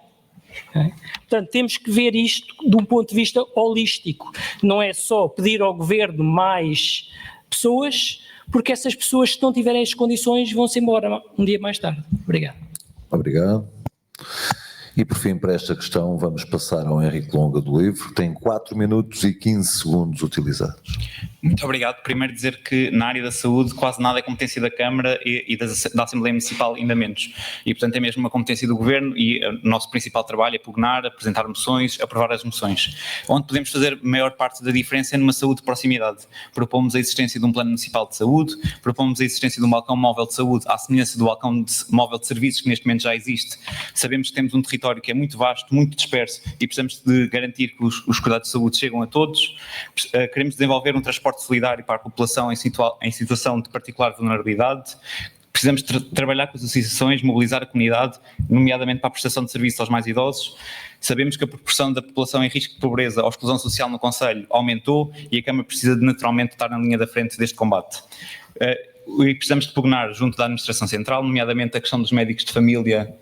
Portanto, temos que ver isto de um ponto de vista holístico. Não é só pedir ao governo mais pessoas, porque essas pessoas, se não tiverem as condições, vão-se embora um dia mais tarde. Obrigado. Obrigado. E por fim, para esta questão, vamos passar ao Henrique Longa do Livro. Tem 4 minutos e 15 segundos utilizados. Muito obrigado. Primeiro dizer que na área da saúde quase nada é competência da Câmara e da Assembleia Municipal ainda menos. E portanto é mesmo uma competência do Governo e o nosso principal trabalho é pugnar, apresentar moções, aprovar as moções. Onde podemos fazer a maior parte da diferença é numa saúde de proximidade. Propomos a existência de um plano municipal de saúde, propomos a existência de um balcão móvel de saúde à semelhança do balcão móvel de serviços que neste momento já existe. Sabemos que temos um território que é muito vasto, muito disperso e precisamos de garantir que os cuidados de saúde chegam a todos. Queremos desenvolver um transporte solidário para a população em situação de particular vulnerabilidade. Precisamos trabalhar com as associações, mobilizar a comunidade, nomeadamente para a prestação de serviços aos mais idosos. Sabemos que a proporção da população em risco de pobreza ou exclusão social no Concelho aumentou e a Câmara precisa de naturalmente estar na linha da frente deste combate. E precisamos de pugnar junto da Administração Central, nomeadamente a questão dos médicos de família,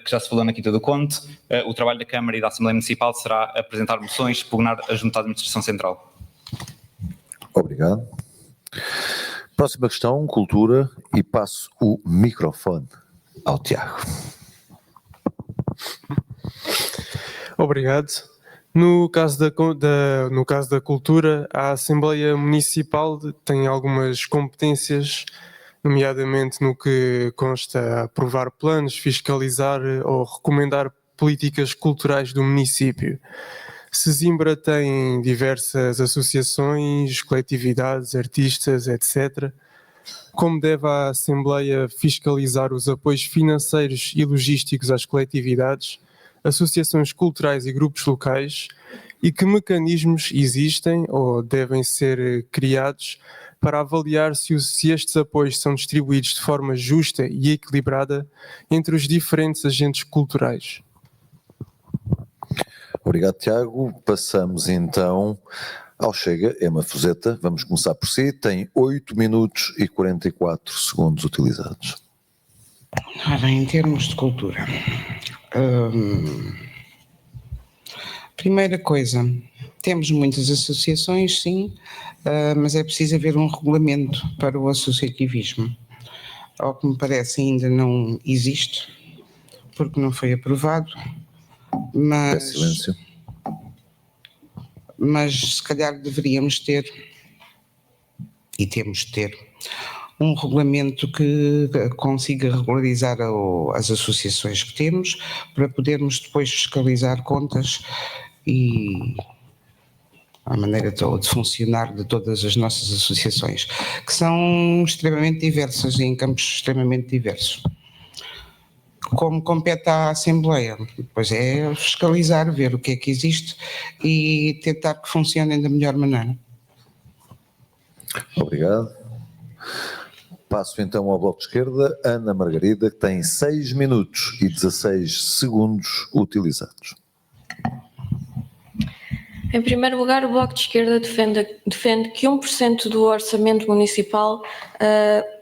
que já se falou na Quinta do Conde. O trabalho da Câmara e da Assembleia Municipal será apresentar moções, pugnar junto à Administração Central. Obrigado. Próxima questão, cultura, e passo o microfone ao Tiago. Obrigado. No caso da cultura, a Assembleia Municipal tem algumas competências, nomeadamente no que consta aprovar planos, fiscalizar ou recomendar políticas culturais do município. Sesimbra tem diversas associações, coletividades, artistas, etc. Como deve a Assembleia fiscalizar os apoios financeiros e logísticos às coletividades, associações culturais e grupos locais, e que mecanismos existem ou devem ser criados para avaliar se estes apoios são distribuídos de forma justa e equilibrada entre os diferentes agentes culturais? Obrigado, Tiago. Passamos então ao Chega, Ema Fuzeta. Vamos começar por si. Tem 8 minutos e 44 segundos utilizados. Ora, em termos de cultura, primeira coisa, temos muitas associações, sim, mas é preciso haver um regulamento para o associativismo. Ao que me parece ainda não existe, porque não foi aprovado. Mas se calhar deveríamos ter, e temos de ter, um regulamento que consiga regularizar as associações que temos, para podermos depois fiscalizar contas e a maneira de funcionar de todas as nossas associações, que são extremamente diversas e em campos extremamente diversos. Como compete à Assembleia, pois é fiscalizar, ver o que é que existe e tentar que funcionem da melhor maneira. Obrigado. Passo então ao Bloco de Esquerda, Ana Margarida, que tem 6 minutos e 16 segundos utilizados. Em primeiro lugar, o Bloco de Esquerda defende que 1% do orçamento municipal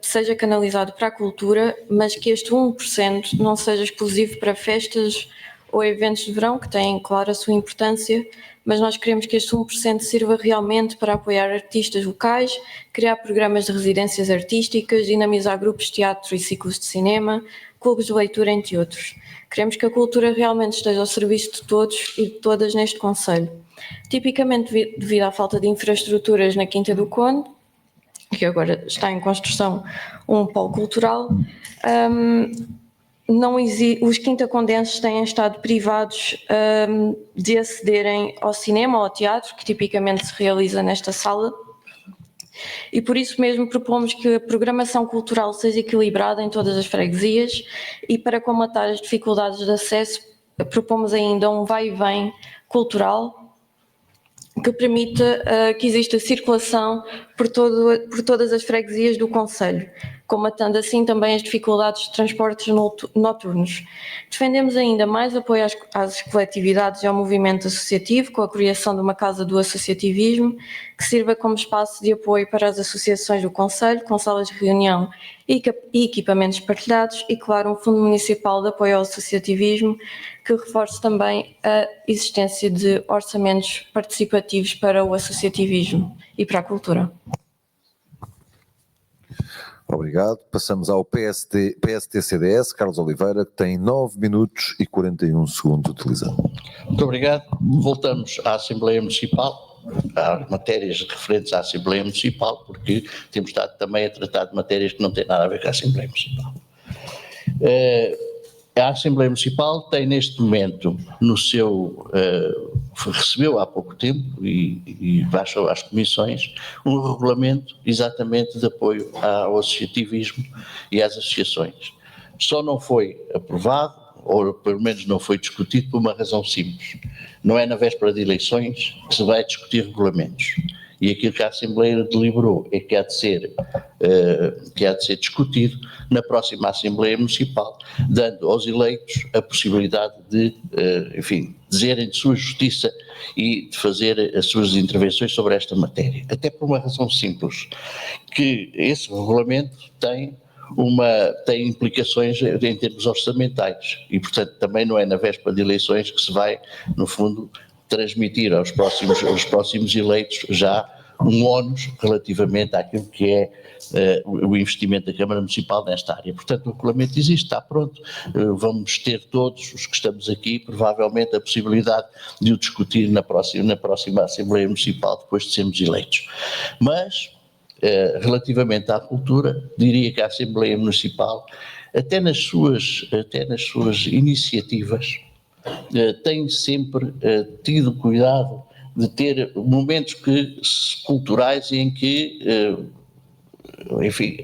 seja canalizado para a cultura, mas que este 1% não seja exclusivo para festas ou eventos de verão, que têm, claro, a sua importância, mas nós queremos que este 1% sirva realmente para apoiar artistas locais, criar programas de residências artísticas, dinamizar grupos de teatro e ciclos de cinema, clubes de leitura, entre outros. Queremos que a cultura realmente esteja ao serviço de todos e de todas neste concelho. Tipicamente devido à falta de infraestruturas na Quinta do Conde, que agora está em construção um polo cultural, os quintacondenses têm estado privados de acederem ao cinema ou ao teatro, que tipicamente se realiza nesta sala, e por isso mesmo propomos que a programação cultural seja equilibrada em todas as freguesias e para combater as dificuldades de acesso propomos ainda um vai e vem cultural que permita que exista circulação por todas as freguesias do concelho, combatendo assim também as dificuldades de transportes noturnos. Defendemos ainda mais apoio às coletividades e ao movimento associativo, com a criação de uma casa do associativismo, que sirva como espaço de apoio para as associações do concelho, com salas de reunião e equipamentos partilhados, e claro, um fundo municipal de apoio ao associativismo, que reforce também a existência de orçamentos participativos para o associativismo e para a cultura. Obrigado. Passamos ao PST-CDS, Carlos Oliveira, que tem 9 minutos e 41 segundos utilizados. Muito obrigado. Voltamos à Assembleia Municipal. há matérias referentes à Assembleia Municipal, porque temos estado também a tratar de matérias que não têm nada a ver com a Assembleia Municipal. A Assembleia Municipal tem neste momento no seu, recebeu há pouco tempo e baixou às comissões um regulamento exatamente de apoio ao associativismo e às associações. Só não foi aprovado, ou pelo menos não foi discutido, por uma razão simples. Não é na véspera de eleições que se vai discutir regulamentos. E aquilo que a Assembleia deliberou é que há de ser discutido na próxima Assembleia Municipal, dando aos eleitos a possibilidade de, dizerem de sua justiça e de fazer as suas intervenções sobre esta matéria. Até por uma razão simples, que esse regulamento tem implicações em termos orçamentais e, portanto, também não é na véspera de eleições que se vai, no fundo, transmitir aos próximos eleitos já um ónus relativamente àquilo que é o investimento da Câmara Municipal nesta área. Portanto, o regulamento existe, está pronto, vamos ter todos os que estamos aqui, provavelmente, a possibilidade de o discutir na próxima Assembleia Municipal, depois de sermos eleitos. Mas, relativamente à cultura, diria que a Assembleia Municipal, até nas suas iniciativas, tem sempre tido cuidado de ter momentos culturais em que,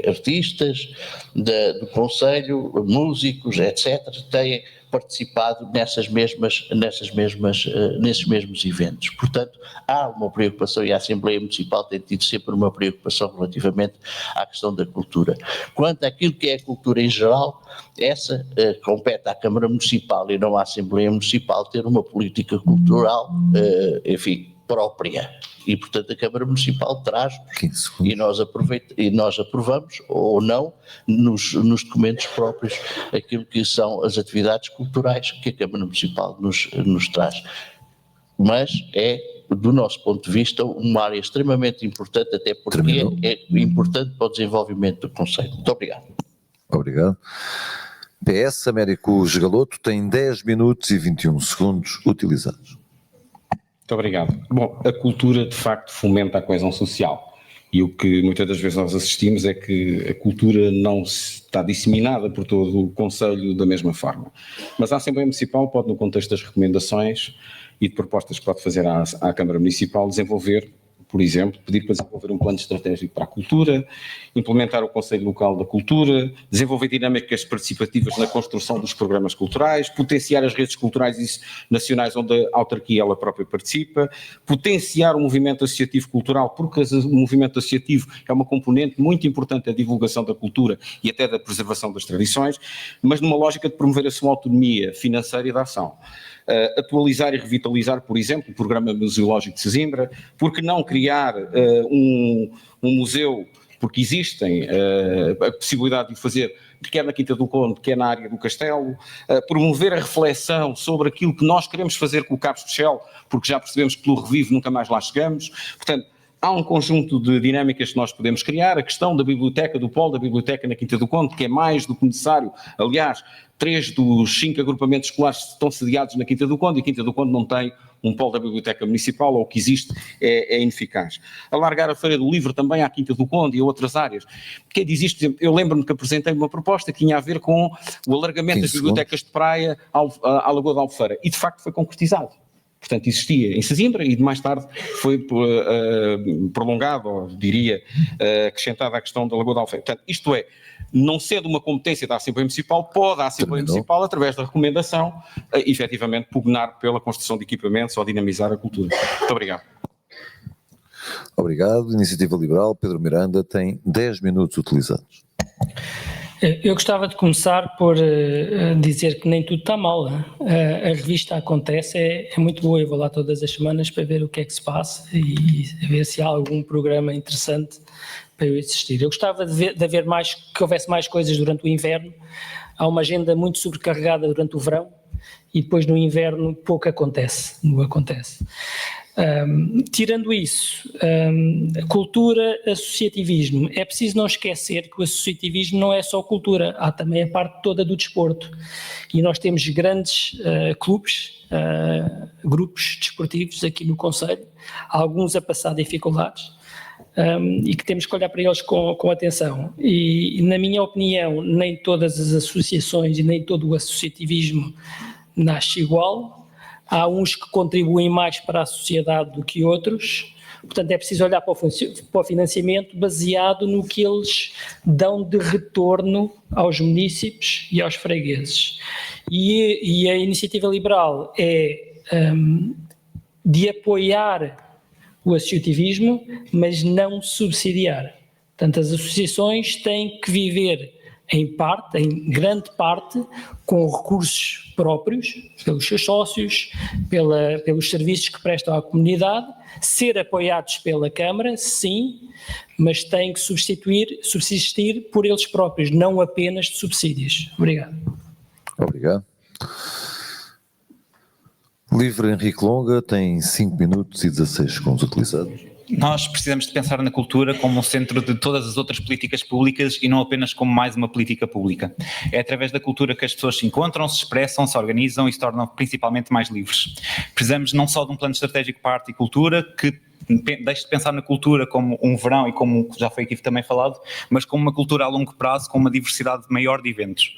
artistas do Conselho, músicos, etc., têm participado nesses mesmos eventos. Portanto, há uma preocupação e a Assembleia Municipal tem tido sempre uma preocupação relativamente à questão da cultura. Quanto àquilo que é a cultura em geral, essa compete à Câmara Municipal e não à Assembleia Municipal ter uma política cultural, própria. E, portanto, a Câmara Municipal traz-nos e nós aprovamos ou não nos documentos próprios aquilo que são as atividades culturais que a Câmara Municipal nos traz. Mas é, do nosso ponto de vista, uma área extremamente importante, até porque é importante para o desenvolvimento do Conselho. Muito obrigado. Obrigado. PS Américo Galoto tem 10 minutos e 21 segundos utilizados. Muito obrigado. Bom, a cultura de facto fomenta a coesão social e o que muitas das vezes nós assistimos é que a cultura não está disseminada por todo o Conselho da mesma forma. Mas a Assembleia Municipal pode, no contexto das recomendações e de propostas que pode fazer à Câmara Municipal, desenvolver, por exemplo, pedir para desenvolver um plano estratégico para a cultura, implementar o Conselho Local da Cultura, desenvolver dinâmicas participativas na construção dos programas culturais, potenciar as redes culturais nacionais onde a autarquia ela própria participa, potenciar o movimento associativo cultural, porque o movimento associativo é uma componente muito importante da divulgação da cultura e até da preservação das tradições, mas numa lógica de promover a sua autonomia financeira e da ação. Atualizar e revitalizar, por exemplo, o programa museológico de Sesimbra, porque não criar um museu, porque existem a possibilidade de o fazer, quer na Quinta do Conde, quer na área do Castelo, promover a reflexão sobre aquilo que nós queremos fazer com o Cabo Especial, porque já percebemos que pelo revivo nunca mais lá chegamos, portanto, há um conjunto de dinâmicas que nós podemos criar, a questão da biblioteca, do polo da biblioteca na Quinta do Conde, que é mais do que necessário, aliás, 3 dos 5 agrupamentos escolares estão sediados na Quinta do Conde e a Quinta do Conde não tem um polo da Biblioteca Municipal, ou o que existe é ineficaz. Alargar a Feira do Livro também à Quinta do Conde e a outras áreas. Quem diz isto, por exemplo, eu lembro-me que apresentei uma proposta que tinha a ver com o alargamento das bibliotecas de praia à Lagoa da Albufeira e de facto foi concretizado. Portanto, existia em Sesimbra e mais tarde foi prolongado, ou diria, acrescentada a questão da Lagoa da Albufeira. Portanto, isto é, não sendo uma competência da Assembleia Municipal, pode a Assembleia Municipal, através da recomendação, efetivamente pugnar pela construção de equipamentos ou dinamizar a cultura. Muito obrigado. Obrigado. Iniciativa Liberal, Pedro Miranda tem 10 minutos utilizados. Eu gostava de começar por dizer que nem tudo está mal. A revista Acontece é muito boa, eu vou lá todas as semanas para ver o que é que se passa e ver se há algum programa interessante para eu assistir. Eu gostava de haver mais, que houvesse mais coisas durante o inverno. Há uma agenda muito sobrecarregada durante o verão e depois no inverno pouco acontece, não acontece. Tirando isso, cultura, associativismo, é preciso não esquecer que o associativismo não é só cultura, há também a parte toda do desporto, e nós temos grandes clubes, grupos desportivos aqui no concelho, alguns a passar dificuldades, e que temos que olhar para eles com atenção, e na minha opinião nem todas as associações e nem todo o associativismo nasce igual. Há uns que contribuem mais para a sociedade do que outros, portanto é preciso olhar para o financiamento baseado no que eles dão de retorno aos munícipes e aos fregueses. E a iniciativa liberal é de apoiar o associativismo, mas não subsidiar. Portanto, as associações têm que viver em grande parte, com recursos próprios, pelos seus sócios, pelos serviços que prestam à comunidade, ser apoiados pela Câmara, sim, mas têm que subsistir por eles próprios, não apenas de subsídios. Obrigado. Obrigado. Livre Henrique Longa tem 5 minutos e 16 segundos utilizados. Nós precisamos de pensar na cultura como o centro de todas as outras políticas públicas e não apenas como mais uma política pública. É através da cultura que as pessoas se encontram, se expressam, se organizam e se tornam principalmente mais livres. Precisamos não só de um plano estratégico para a arte e cultura, que deixe de pensar na cultura como um verão e como já foi aqui também falado, mas como uma cultura a longo prazo, com uma diversidade maior de eventos.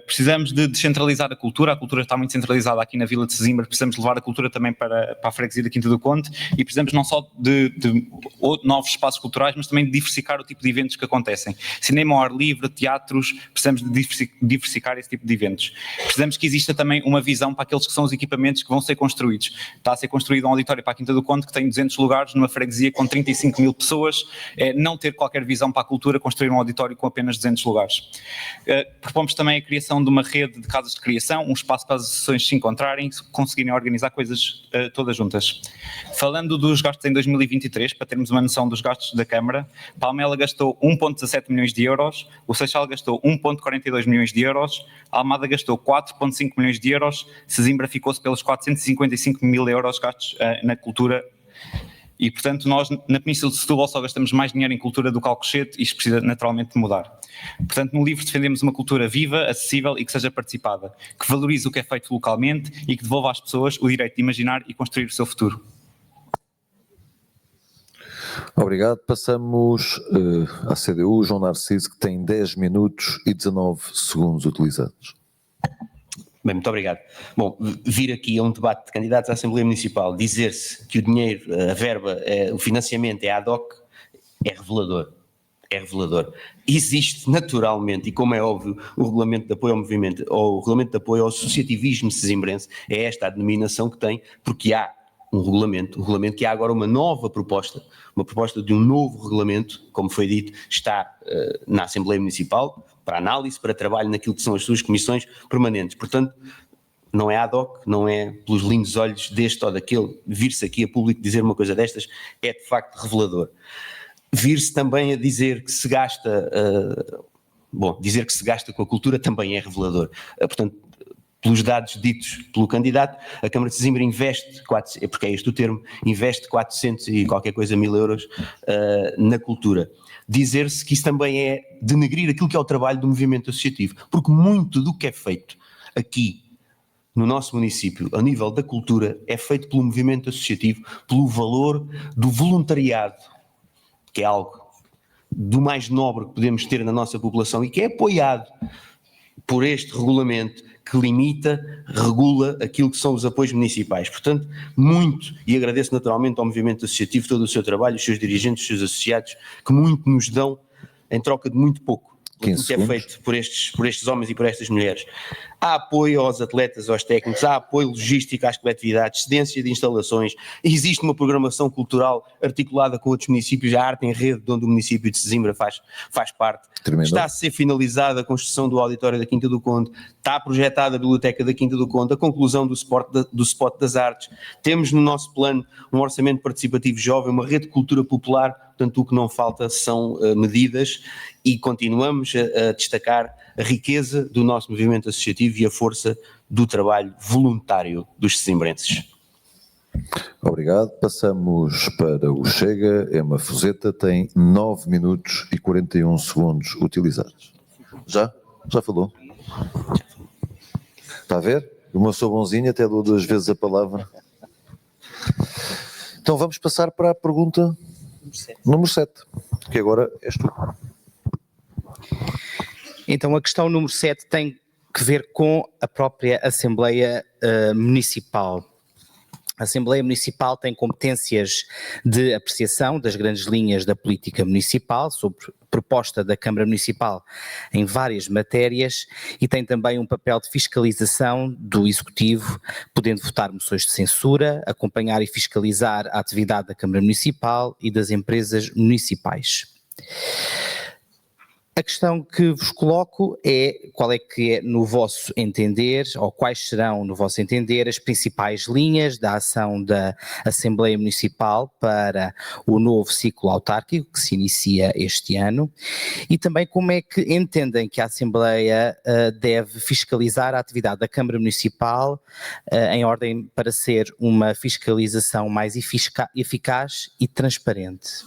Precisamos de descentralizar a cultura está muito centralizada aqui na Vila de Sesimbra, precisamos levar a cultura também para a freguesia da Quinta do Conde e precisamos não só de novos espaços culturais, mas também de diversificar o tipo de eventos que acontecem. Cinema ao ar livre, teatros, precisamos de diversificar esse tipo de eventos. Precisamos que exista também uma visão para aqueles que são os equipamentos que vão ser construídos. Está a ser construído um auditório para a Quinta do Conde que tem 200 lugares numa freguesia com 35 mil pessoas, não ter qualquer visão para a cultura, construir um auditório com apenas 200 lugares. Propomos também a criação de uma rede de casas de criação, um espaço para as associações se encontrarem, conseguirem organizar coisas todas juntas. Falando dos gastos em 2023, para termos uma noção dos gastos da Câmara, Palmela gastou 1,17 milhões de euros, o Seixal gastou 1,42 milhões de euros, a Almada gastou 4,5 milhões de euros, Sesimbra ficou-se pelos 455 mil euros gastos na cultura. E, portanto, nós na Península de Setúbal só gastamos mais dinheiro em cultura do que Alcochete e isto precisa naturalmente de mudar. Portanto, no livro defendemos uma cultura viva, acessível e que seja participada, que valorize o que é feito localmente e que devolva às pessoas o direito de imaginar e construir o seu futuro. Obrigado. Passamos à CDU, João Narciso, que tem 10 minutos e 19 segundos utilizados. Bem, muito obrigado. Bom, vir aqui a um debate de candidatos à Assembleia Municipal, dizer-se que o dinheiro, a verba, o financiamento é ad hoc, é revelador. É revelador. Existe naturalmente, e como é óbvio, o Regulamento de Apoio ao Movimento, ou o Regulamento de Apoio ao Associativismo Sesimbrense, é esta a denominação que tem, porque há um regulamento que há agora uma nova proposta, uma proposta de um novo regulamento, como foi dito, está na Assembleia Municipal, para análise, para trabalho naquilo que são as suas comissões permanentes. Portanto, não é ad hoc, não é pelos lindos olhos deste ou daquele, vir-se aqui a público dizer uma coisa destas é de facto revelador. Vir-se também a dizer que se gasta, dizer que se gasta com a cultura também é revelador. Portanto, pelos dados ditos pelo candidato, a Câmara de Sesimbra investe, porque é este o termo, investe 400 e qualquer coisa mil euros na cultura. Dizer-se que isso também é denegrir aquilo que é o trabalho do movimento associativo, porque muito do que é feito aqui no nosso município, a nível da cultura, é feito pelo movimento associativo, pelo valor do voluntariado, que é algo do mais nobre que podemos ter na nossa população e que é apoiado por este regulamento que limita, regula aquilo que são os apoios municipais. Portanto, muito, e agradeço naturalmente ao movimento associativo todo o seu trabalho, os seus dirigentes, os seus associados, que muito nos dão em troca de muito pouco. O que é feito por estes homens e por estas mulheres. Há apoio aos atletas, aos técnicos, há apoio logístico às coletividades, cedência de instalações, existe uma programação cultural articulada com outros municípios, a Arte em Rede, de onde o município de Sesimbra faz parte. Tremendo. Está a ser finalizada a construção do auditório da Quinta do Conde, está projetada a biblioteca da Quinta do Conde, a conclusão do Spot das Artes, temos no nosso plano um orçamento participativo jovem, uma rede de cultura popular, portanto o que não falta são medidas e continuamos a destacar a riqueza do nosso movimento associativo e a força do trabalho voluntário dos sesimbrenses. Obrigado. Passamos para o Chega. Ema Fuzeta tem 9 minutos e 41 segundos utilizados. Já? Já falou? Está a ver? O meu sou bonzinho, até dou 2 vezes a palavra. Então vamos passar para a pergunta número 7, que agora és tu. Então a questão número 7 tem que ver com a própria Assembleia Municipal. A Assembleia Municipal tem competências de apreciação das grandes linhas da política municipal, sob proposta da Câmara Municipal em várias matérias, e tem também um papel de fiscalização do Executivo, podendo votar moções de censura, acompanhar e fiscalizar a atividade da Câmara Municipal e das empresas municipais. A questão que vos coloco é qual é que é, no vosso entender, ou quais serão, no vosso entender, as principais linhas da ação da Assembleia Municipal para o novo ciclo autárquico que se inicia este ano, e também como é que entendem que a Assembleia deve fiscalizar a atividade da Câmara Municipal em ordem para ser uma fiscalização mais eficaz e transparente.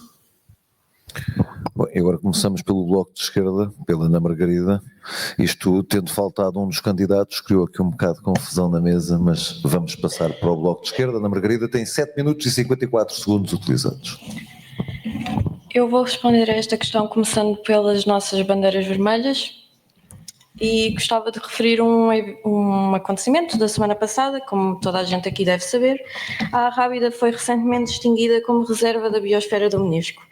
Bom, e agora começamos pelo Bloco de Esquerda, pela Ana Margarida. Isto, tendo faltado um dos candidatos, criou aqui um bocado de confusão na mesa, mas vamos passar para o Bloco de Esquerda. Ana Margarida tem 7 minutos e 54 segundos utilizados. Eu vou responder a esta questão começando pelas nossas bandeiras vermelhas e gostava de referir um acontecimento da semana passada, como toda a gente aqui deve saber. A Arrábida foi recentemente distinguida como reserva da biosfera da Unesco,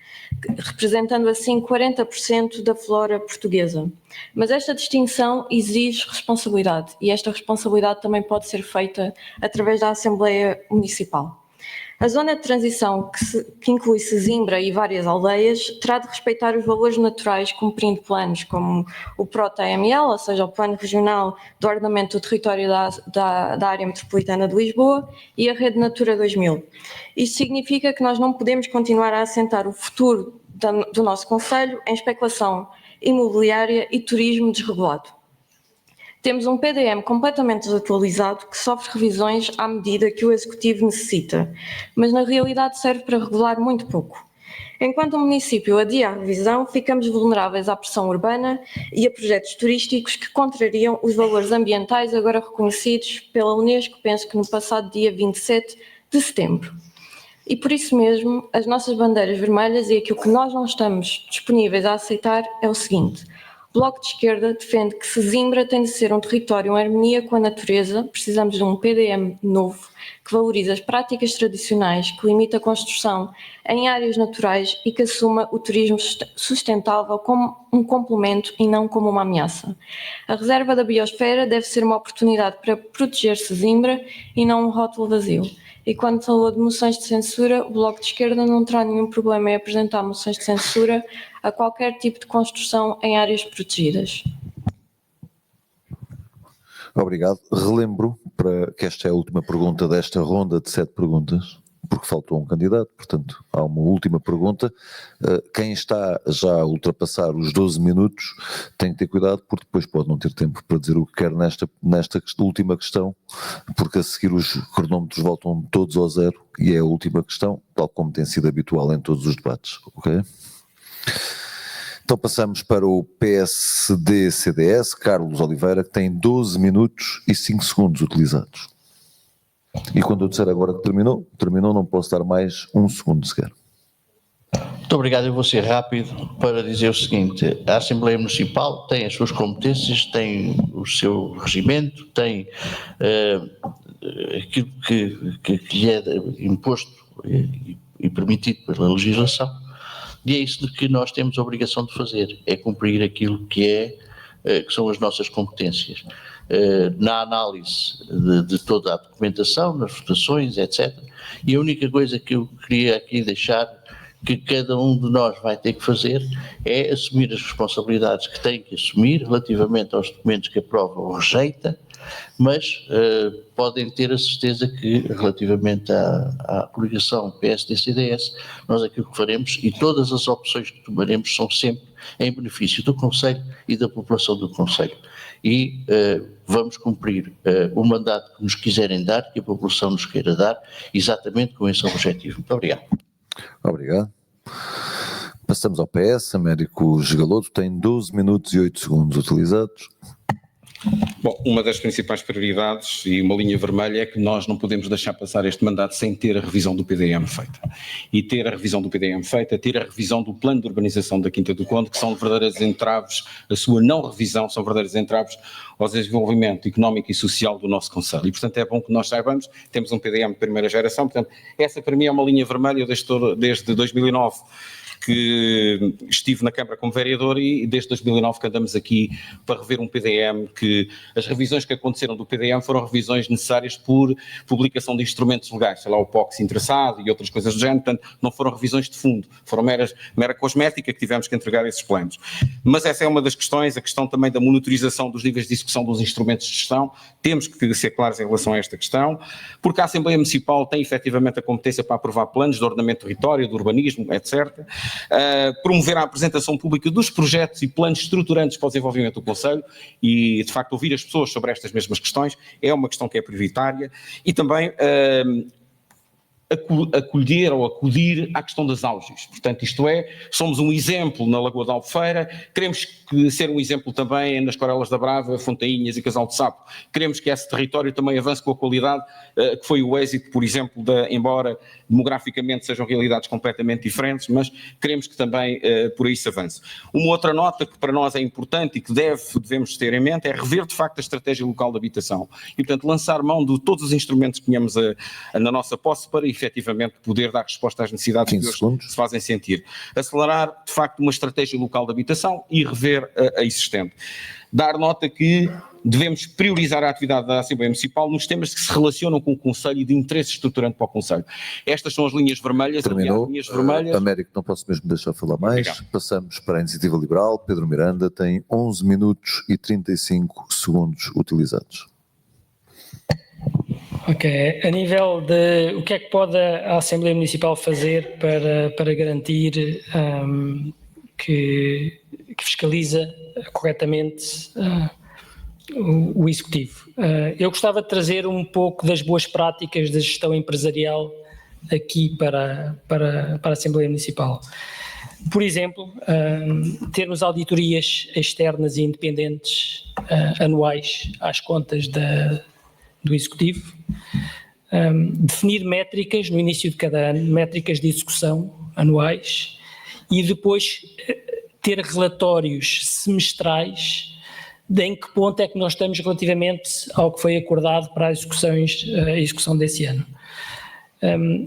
representando assim 40% da flora portuguesa. Mas esta distinção exige responsabilidade, e esta responsabilidade também pode ser feita através da Assembleia Municipal. A zona de transição, que inclui Sesimbra e várias aldeias, terá de respeitar os valores naturais, cumprindo planos como o PROTA-AML, ou seja, o Plano Regional de Ordenamento do Território da Área Metropolitana de Lisboa, e a Rede Natura 2000. Isto significa que nós não podemos continuar a assentar o futuro do nosso concelho em especulação imobiliária e turismo desregulado. Temos um PDM completamente desatualizado que sofre revisões à medida que o Executivo necessita, mas na realidade serve para regular muito pouco. Enquanto o município adia a revisão, ficamos vulneráveis à pressão urbana e a projetos turísticos que contrariam os valores ambientais agora reconhecidos pela Unesco, penso que no passado dia 27 de setembro. E por isso mesmo, as nossas bandeiras vermelhas e aquilo que nós não estamos disponíveis a aceitar é o seguinte: o Bloco de Esquerda defende que Sesimbra tem de ser um território em harmonia com a natureza. Precisamos de um PDM novo que valorize as práticas tradicionais, que limite a construção em áreas naturais e que assuma o turismo sustentável como um complemento e não como uma ameaça. A reserva da biosfera deve ser uma oportunidade para proteger Sesimbra e não um rótulo vazio. E quando falou de moções de censura, o Bloco de Esquerda não terá nenhum problema em apresentar moções de censura a qualquer tipo de construção em áreas protegidas. Obrigado. Relembro para que esta é a última pergunta desta ronda de 7 perguntas, porque faltou um candidato, portanto há uma última pergunta. Quem está já a ultrapassar os 12 minutos tem que ter cuidado, porque depois pode não ter tempo para dizer o que quer nesta última questão, porque a seguir os cronómetros voltam todos ao zero e é a última questão, tal como tem sido habitual em todos os debates, ok? Então passamos para o PSD-CDS, Carlos Oliveira, que tem 12 minutos e 5 segundos utilizados. E quando eu disser agora que terminou, não posso dar mais 1 segundo sequer. Muito obrigado, eu vou ser rápido para dizer o seguinte: a Assembleia Municipal tem as suas competências, tem o seu regimento, tem aquilo que lhe é imposto e permitido pela legislação, e é isso que nós temos a obrigação de fazer, é cumprir aquilo que são as nossas competências. Na análise de toda a documentação, nas votações, etc. E a única coisa que eu queria aqui deixar que cada um de nós vai ter que fazer é assumir as responsabilidades que tem que assumir relativamente aos documentos que aprova ou rejeita, mas podem ter a certeza que, relativamente à coligação PSD-CDS, nós aquilo que faremos e todas as opções que tomaremos são sempre em benefício do Conselho e da população do Conselho. E vamos cumprir o mandato que nos quiserem dar, que a população nos queira dar, exatamente com esse objetivo. Muito obrigado. Obrigado. Passamos ao PS. Américo Galoto tem 12 minutos e 8 segundos utilizados. Bom, uma das principais prioridades e uma linha vermelha é que nós não podemos deixar passar este mandato sem ter a revisão do PDM feita. E ter a revisão do PDM feita, ter a revisão do plano de urbanização da Quinta do Conde, que são verdadeiras entraves, a sua não revisão são verdadeiras entraves ao desenvolvimento económico e social do nosso concelho. E, portanto, é bom que nós saibamos, temos um PDM de primeira geração, portanto, essa para mim é uma linha vermelha desde 2009. Que estive na Câmara como vereador e desde 2009 que andamos aqui para rever um PDM, que as revisões que aconteceram do PDM foram revisões necessárias por publicação de instrumentos legais, sei lá, o POX interessado e outras coisas do género, portanto não foram revisões de fundo, foram mera cosmética que tivemos que entregar esses planos. Mas essa é uma das questões, a questão também da monitorização dos níveis de execução dos instrumentos de gestão, temos que ser claros em relação a esta questão, porque a Assembleia Municipal tem efetivamente a competência para aprovar planos de ordenamento do território, do urbanismo, etc., promover a apresentação pública dos projetos e planos estruturantes para o desenvolvimento do Concelho e, de facto, ouvir as pessoas sobre estas mesmas questões é uma questão que é prioritária e também acolher ou acudir à questão das auges. Portanto, isto é, somos um exemplo na Lagoa da Albufeira, queremos ser um exemplo também nas Corelas da Brava, Fontainhas e Casal de Sapo. Queremos que esse território também avance com a qualidade que foi o êxito, por exemplo, embora demograficamente sejam realidades completamente diferentes, mas queremos que também por aí se avance. Uma outra nota que para nós é importante e que devemos ter em mente é rever de facto a estratégia local de habitação e, portanto, lançar mão de todos os instrumentos que tínhamos na nossa posse para efetivamente poder dar resposta às necessidades que hoje se fazem sentir. Acelerar, de facto, uma estratégia local de habitação e rever a existente. Dar nota que devemos priorizar a atividade da Assembleia Municipal nos temas que se relacionam com o Concelho e de interesse estruturante para o Concelho. Estas são as linhas vermelhas. Terminou. Linhas vermelhas. Américo, não posso mesmo deixar falar mais. Obrigado. Passamos para a Iniciativa Liberal. Pedro Miranda tem 11 minutos e 35 segundos utilizados. Ok, a nível de o que é que pode a Assembleia Municipal fazer para garantir que fiscaliza corretamente o Executivo. Eu gostava de trazer um pouco das boas práticas da gestão empresarial aqui para a Assembleia Municipal. Por exemplo, termos auditorias externas e independentes anuais às contas do Executivo, definir métricas no início de cada ano, métricas de execução anuais e depois ter relatórios semestrais de em que ponto é que nós estamos relativamente ao que foi acordado para a execução desse ano.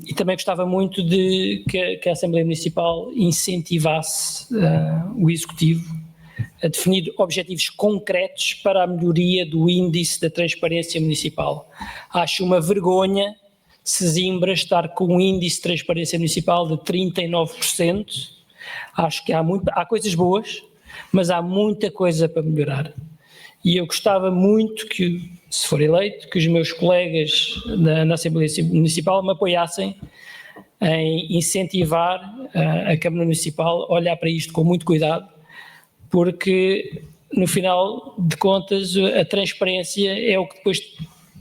E também gostava muito de que a Assembleia Municipal incentivasse o Executivo a definir objetivos concretos para a melhoria do índice da transparência municipal. Acho uma vergonha Sesimbra estar com um índice de transparência municipal de 39%. Acho que há coisas boas, mas há muita coisa para melhorar. E eu gostava muito que, se for eleito, que os meus colegas na Assembleia Municipal me apoiassem em incentivar a Câmara Municipal a olhar para isto com muito cuidado, porque no final de contas a transparência é o que depois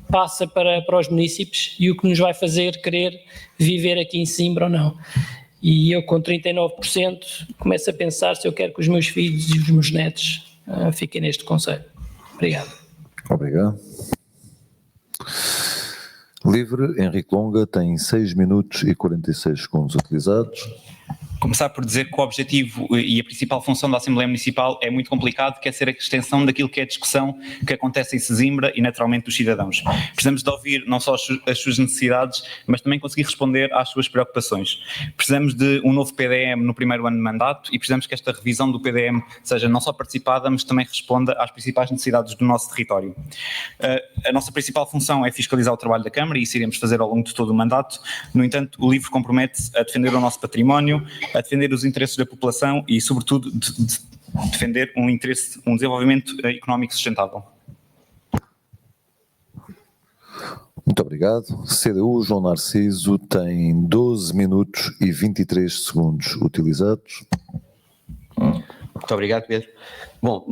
passa para os municípios e o que nos vai fazer querer viver aqui em Sesimbra ou não. E eu com 39% começo a pensar se eu quero que os meus filhos e os meus netos fiquem neste concelho. Obrigado. Obrigado. Livre, Henrique Longa tem 6 minutos e 46 segundos utilizados. Começar por dizer que o objetivo e a principal função da Assembleia Municipal é muito complicado, que é ser a extensão daquilo que é a discussão que acontece em Sesimbra e naturalmente dos cidadãos. Precisamos de ouvir não só as suas necessidades, mas também conseguir responder às suas preocupações. Precisamos de um novo PDM no primeiro ano de mandato e precisamos que esta revisão do PDM seja não só participada, mas também responda às principais necessidades do nosso território. A nossa principal função é fiscalizar o trabalho da Câmara e isso iremos fazer ao longo de todo o mandato. No entanto, o LIVRE compromete-se a defender o nosso património, a defender os interesses da população e, sobretudo, defender um desenvolvimento económico sustentável. Muito obrigado. CDU, João Narciso tem 12 minutos e 23 segundos utilizados. Muito obrigado, Pedro. Bom,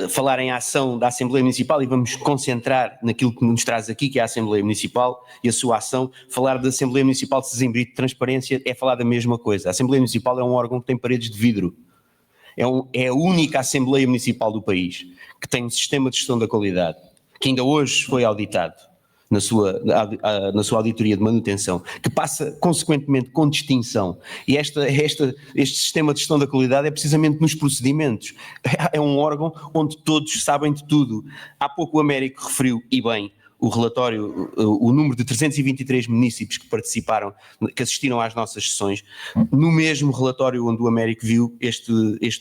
falar em ação da Assembleia Municipal e vamos concentrar naquilo que nos traz aqui, que é a Assembleia Municipal e a sua ação. Falar da Assembleia Municipal de Sesimbra e de transparência é falar da mesma coisa. A Assembleia Municipal é um órgão que tem paredes de vidro. É a única Assembleia Municipal do país que tem um sistema de gestão da qualidade, que ainda hoje foi auditado na sua auditoria de manutenção, que passa consequentemente com distinção. E este sistema de gestão da qualidade é precisamente nos procedimentos. É um órgão onde todos sabem de tudo. Há pouco o Américo referiu, e bem, o relatório, o número de 323 municípios que participaram, que assistiram às nossas sessões. No mesmo relatório onde o Américo viu este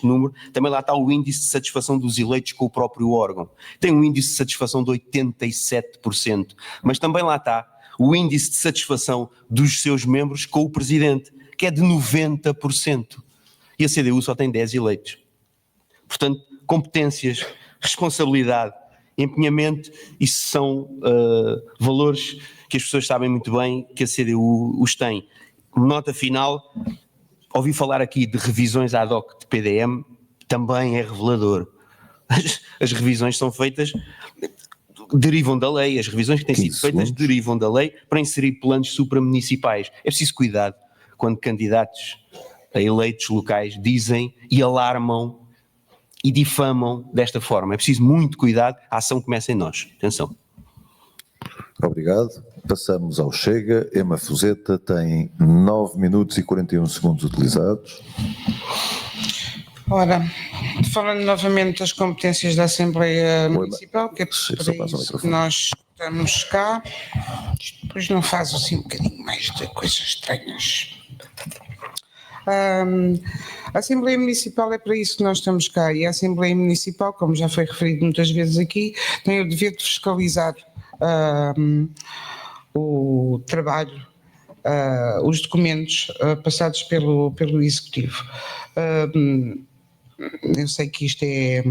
número, também lá está o índice de satisfação dos eleitos com o próprio órgão. Tem um índice de satisfação de 87%, mas também lá está o índice de satisfação dos seus membros com o presidente, que é de 90%. E a CDU só tem 10 eleitos. Portanto, competências, responsabilidade, empenhamento, isso são valores que as pessoas sabem muito bem que a CDU os tem. Nota final, ouvi falar aqui de revisões ad hoc de PDM, também é revelador. As revisões são feitas, derivam da lei, as revisões que têm sido feitas derivam da lei para inserir planos supramunicipais. É preciso cuidado quando candidatos a eleitos locais dizem e alarmam e difamam desta forma. É preciso muito cuidado, a ação começa em nós. Atenção. Obrigado. Passamos ao Chega. Ema Fuzeta tem 9 minutos e 41 segundos utilizados. Ora, falando novamente das competências da Assembleia Municipal, que é para isso que nós estamos cá, isto depois não faz assim um bocadinho mais de coisas estranhas. A Assembleia Municipal é para isso que nós estamos cá, e a Assembleia Municipal, como já foi referido muitas vezes aqui, tem o dever de fiscalizar o trabalho, os documentos passados pelo Executivo. Eu sei que isto é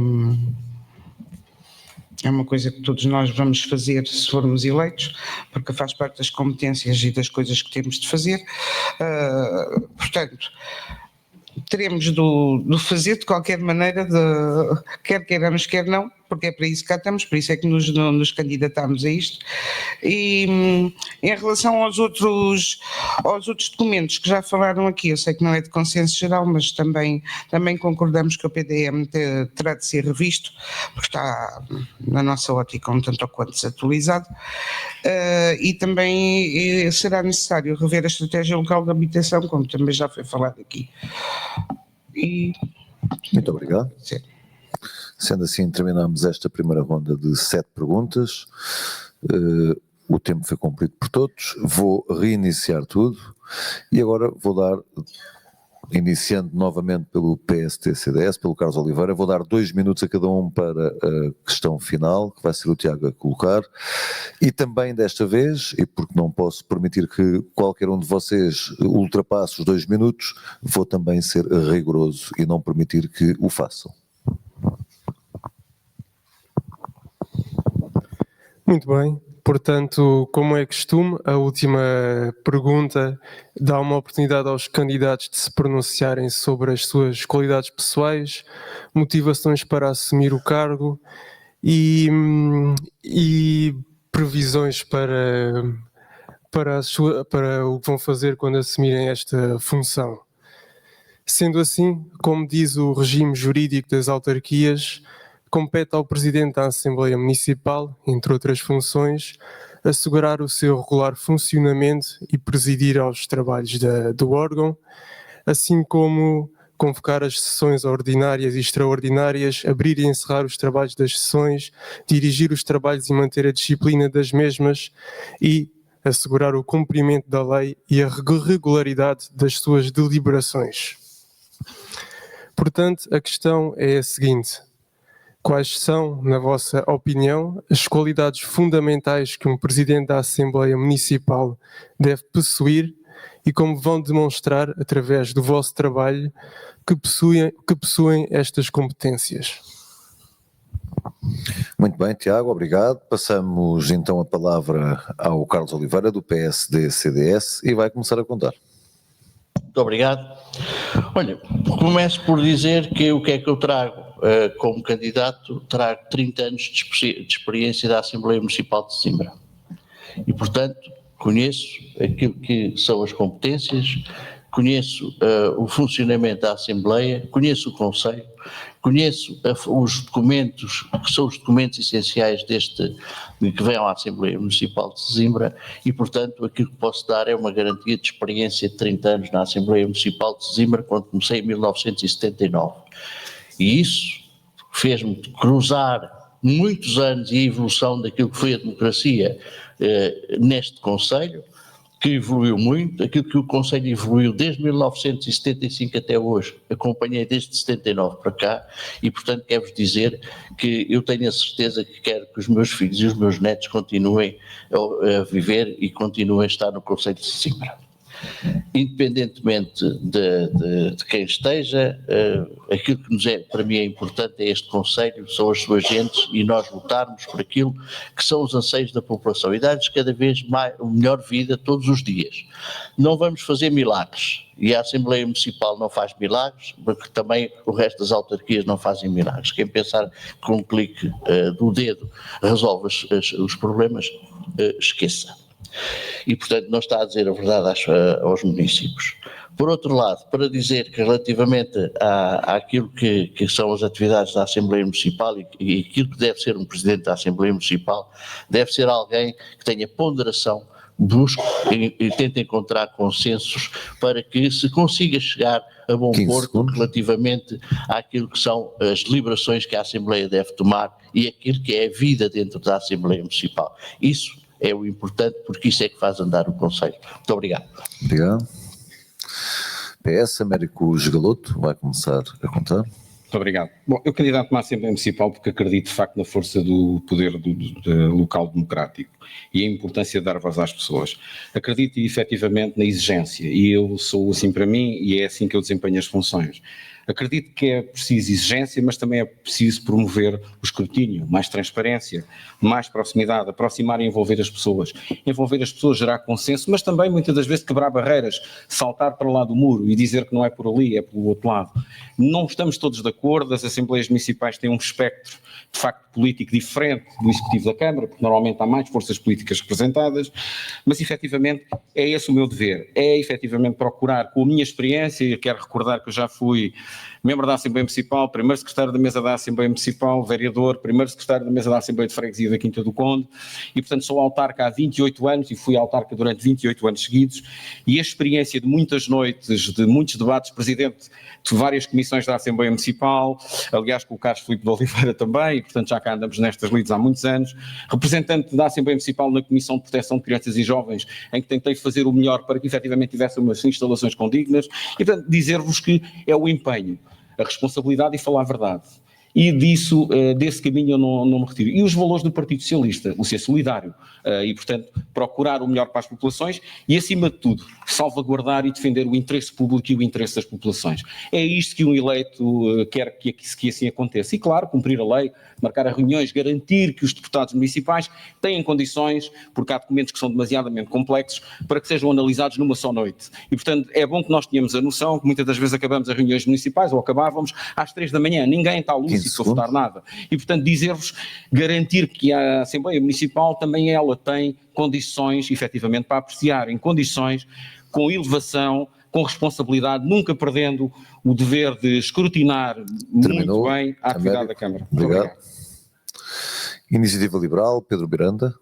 uma coisa que todos nós vamos fazer se formos eleitos, porque faz parte das competências e das coisas que temos de fazer. Portanto, teremos de fazer de qualquer maneira, quer queiramos, quer não, porque é para isso que cá estamos, por isso é que nos candidatamos a isto. E em relação aos outros documentos que já falaram aqui, eu sei que não é de consenso geral, mas também concordamos que o PDM terá de ser revisto, porque está, na nossa ótica, um tanto ou quanto desatualizado, e também será necessário rever a estratégia local de habitação, como também já foi falado aqui. Muito obrigado. Sim. Sendo assim, terminamos esta primeira ronda de 7 perguntas. O tempo foi cumprido por todos. Vou reiniciar tudo e agora vou dar, iniciando novamente pelo PST-CDS, pelo Carlos Oliveira, vou dar 2 minutos a cada um para a questão final, que vai ser o Tiago a colocar. E também desta vez, e porque não posso permitir que qualquer um de vocês ultrapasse os 2 minutos, vou também ser rigoroso e não permitir que o façam. Muito bem. Portanto, como é costume, a última pergunta dá uma oportunidade aos candidatos de se pronunciarem sobre as suas qualidades pessoais, motivações para assumir o cargo e previsões para o que vão fazer quando assumirem esta função. Sendo assim, como diz o regime jurídico das autarquias, compete ao Presidente da Assembleia Municipal, entre outras funções, assegurar o seu regular funcionamento e presidir aos trabalhos do órgão, assim como convocar as sessões ordinárias e extraordinárias, abrir e encerrar os trabalhos das sessões, dirigir os trabalhos e manter a disciplina das mesmas e assegurar o cumprimento da lei e a regularidade das suas deliberações. Portanto, a questão é a seguinte: quais são, na vossa opinião, as qualidades fundamentais que um Presidente da Assembleia Municipal deve possuir e como vão demonstrar, através do vosso trabalho, que possuem estas competências? Muito bem, Tiago, obrigado. Passamos então a palavra ao Carlos Oliveira, do PSD-CDS, e vai começar a contar. Muito obrigado. Olha, começo por dizer que o que é que eu trago como candidato? Trago 30 anos de experiência da Assembleia Municipal de Sesimbra. E, portanto, conheço aquilo que são as competências, conheço o funcionamento da Assembleia, conheço o Conselho, conheço os documentos, que são os documentos essenciais que vêm à Assembleia Municipal de Sesimbra e, portanto, aquilo que posso dar é uma garantia de experiência de 30 anos na Assembleia Municipal de Sesimbra, quando comecei em 1979. E isso fez-me cruzar muitos anos e a evolução daquilo que foi a democracia neste Conselho, que evoluiu muito, aquilo que o Conselho evoluiu desde 1975 até hoje, acompanhei desde 79 para cá e, portanto, quero-vos dizer que eu tenho a certeza que quero que os meus filhos e os meus netos continuem a viver e continuem a estar no Conselho de Sesimbra. Independentemente de quem esteja, aquilo que para mim é importante é este Conselho, são as suas gentes e nós lutarmos por aquilo que são os anseios da população e dar-lhes cada vez mais, melhor vida todos os dias. Não vamos fazer milagres e a Assembleia Municipal não faz milagres, porque também o resto das autarquias não fazem milagres. Quem pensar que com um clique do dedo resolve os problemas, esqueça. E, portanto, não está a dizer a verdade aos municípios. Por outro lado, para dizer que relativamente àquilo que são as atividades da Assembleia Municipal e aquilo que deve ser um Presidente da Assembleia Municipal, deve ser alguém que tenha ponderação, busque e tente encontrar consensos para que se consiga chegar a bom porto relativamente àquilo que são as deliberações que a Assembleia deve tomar e aquilo que é a vida dentro da Assembleia Municipal. Isso é o importante, porque isso é que faz andar o Conselho. Muito obrigado. Obrigado. PS, Américo Galoto, vai começar a contar. Muito obrigado. Bom, eu candidato-me à Assembleia Municipal porque acredito de facto na força do poder do local democrático e a importância de dar voz às pessoas. Acredito efetivamente na exigência e eu sou assim para mim e é assim que eu desempenho as funções. Acredito que é preciso exigência, mas também é preciso promover o escrutínio, mais transparência, mais proximidade, aproximar e envolver as pessoas. Envolver as pessoas, gerar consenso, mas também muitas das vezes quebrar barreiras, saltar para lá do muro e dizer que não é por ali, é pelo outro lado. Não estamos todos de acordo, as Assembleias Municipais têm um espectro de facto político diferente do Executivo da Câmara, porque normalmente há mais forças políticas representadas, mas efetivamente é esse o meu dever, é efetivamente procurar com a minha experiência, e quero recordar que eu já fui membro da Assembleia Municipal, primeiro secretário da mesa da Assembleia Municipal, vereador, primeiro secretário da mesa da Assembleia de Freguesia da Quinta do Conde e portanto sou autarca há 28 anos e fui autarca durante 28 anos seguidos e a experiência de muitas noites, de muitos debates, presidente de várias comissões da Assembleia Municipal, aliás com o Carlos Filipe de Oliveira também, e portanto já cá andamos nestas lides há muitos anos, representante da Assembleia Municipal na Comissão de Proteção de Crianças e Jovens, em que tentei fazer o melhor para que efetivamente tivesse umas instalações condignas e portanto dizer-vos que é o empenho, a responsabilidade e falar a verdade. E disso, desse caminho eu não me retiro. E os valores do Partido Socialista, o ser solidário e, portanto, procurar o melhor para as populações e, acima de tudo, salvaguardar e defender o interesse público e o interesse das populações. É isto que um eleito quer que assim aconteça. E, claro, cumprir a lei, marcar as reuniões, garantir que os deputados municipais têm condições, porque há documentos que são demasiadamente complexos, para que sejam analisados numa só noite. E, portanto, é bom que nós tenhamos a noção que muitas das vezes acabamos as reuniões municipais ou acabávamos às 3 da manhã, ninguém está lúcido para votar nada. E, portanto, dizer-vos, garantir que a Assembleia Municipal também ela tem condições, efetivamente, para apreciar em condições, com elevação, com responsabilidade, nunca perdendo o dever de escrutinar muito bem a atividade da Câmara. Muito obrigado. Iniciativa Liberal, Pedro Miranda.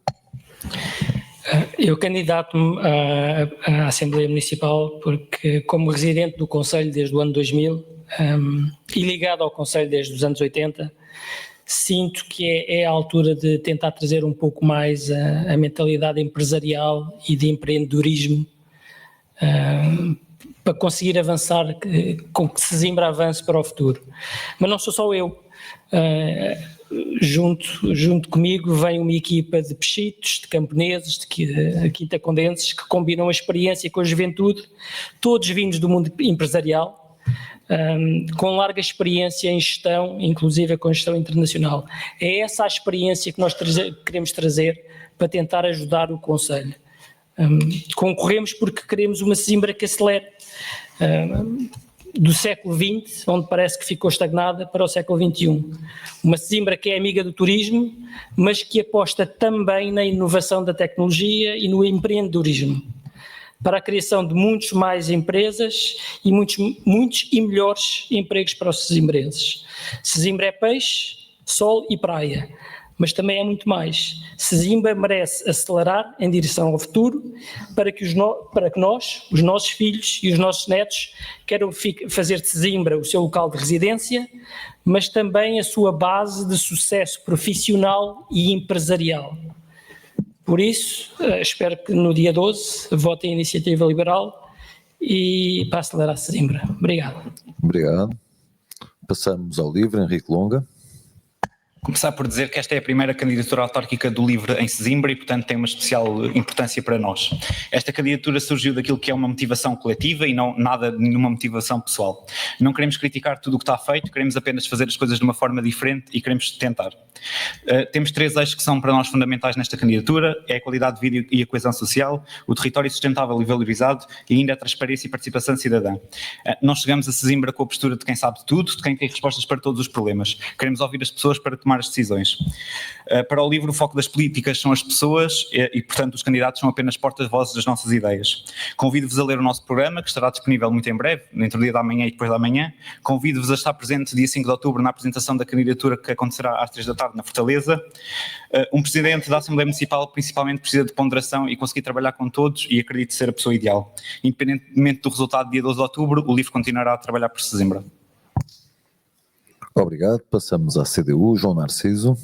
Eu candidato-me à Assembleia Municipal porque, como residente do Conselho desde o ano 2000 e ligado ao Conselho desde os anos 80, sinto que é a altura de tentar trazer um pouco mais a mentalidade empresarial e de empreendedorismo para conseguir avançar, com que Sesimbra avance para o futuro. Mas não sou só eu. Junto comigo vem uma equipa de pechitos, de camponeses, de quintacondenses, que combinam a experiência com a juventude, todos vindos do mundo empresarial, com larga experiência em gestão, inclusive com gestão internacional. É essa a experiência que nós queremos trazer para tentar ajudar o Conselho. Concorremos porque queremos uma Sesimbra que acelere do século XX, onde parece que ficou estagnada, para o século XXI. Uma Sesimbra que é amiga do turismo, mas que aposta também na inovação da tecnologia e no empreendedorismo, para a criação de muitos mais empresas e muitos e melhores empregos para os sesimbrenses. Sesimbra é peixe, sol e praia, mas também é muito mais. Sesimbra merece acelerar em direção ao futuro para que nós, os nossos filhos e os nossos netos, queiram fazer de Sesimbra o seu local de residência, mas também a sua base de sucesso profissional e empresarial. Por isso, espero que no dia 12 votem a Iniciativa Liberal e para acelerar a Sesimbra. Obrigado. Obrigado. Passamos ao LIVRE, Henrique Longa. Começar por dizer que esta é a primeira candidatura autárquica do LIVRE em Sesimbra e, portanto, tem uma especial importância para nós. Esta candidatura surgiu daquilo que é uma motivação coletiva e não nada de nenhuma motivação pessoal. Não queremos criticar tudo o que está feito, queremos apenas fazer as coisas de uma forma diferente e queremos tentar. Temos 3 eixos que são para nós fundamentais nesta candidatura: é a qualidade de vida e a coesão social, o território sustentável e valorizado e ainda a transparência e participação cidadã. Nós chegamos a Sesimbra com a postura de quem sabe de tudo, de quem tem respostas para todos os problemas. Queremos ouvir as pessoas para tomar as decisões. Para o LIVRE, o foco das políticas são as pessoas e, portanto, os candidatos são apenas porta-vozes das nossas ideias. Convido-vos a ler o nosso programa, que estará disponível muito em breve, entre o dia da manhã e depois da manhã. Convido-vos a estar presente dia 5 de outubro na apresentação da candidatura que acontecerá às 3 da tarde na Fortaleza. Um presidente da Assembleia Municipal principalmente precisa de ponderação e conseguir trabalhar com todos, e acredito ser a pessoa ideal. Independentemente do resultado dia 12 de outubro, o LIVRE continuará a trabalhar por Sesimbra. Obrigado. Passamos à CDU, João Narciso.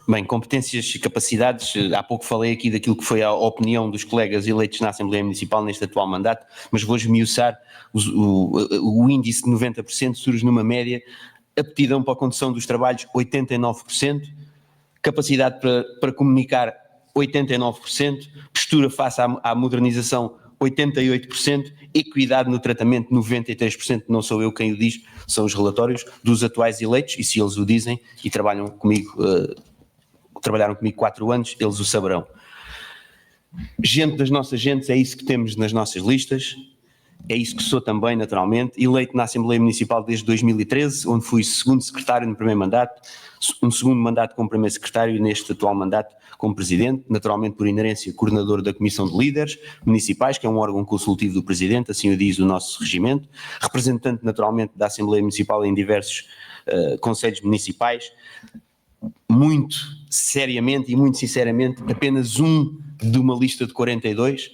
Bem, competências e capacidades, há pouco falei aqui daquilo que foi a opinião dos colegas eleitos na Assembleia Municipal neste atual mandato, mas vou esmiuçar o índice de 90% surge numa média, aptidão para a condução dos trabalhos 89%, capacidade para comunicar 89%, postura face à modernização 88%, equidade no tratamento 93%, não sou eu quem o diz, são os relatórios dos atuais eleitos, e se eles o dizem e trabalharam comigo 4 anos, eles o saberão. Gente das nossas gentes, é isso que temos nas nossas listas, é isso que sou também, naturalmente, eleito na Assembleia Municipal desde 2013, onde fui segundo secretário no primeiro mandato, um segundo mandato como primeiro secretário e neste atual mandato como presidente, naturalmente por inerência coordenador da Comissão de Líderes Municipais, que é um órgão consultivo do presidente, assim o diz o nosso regimento, representante naturalmente da Assembleia Municipal em diversos conselhos municipais, muito seriamente e muito sinceramente, apenas um de uma lista de 42,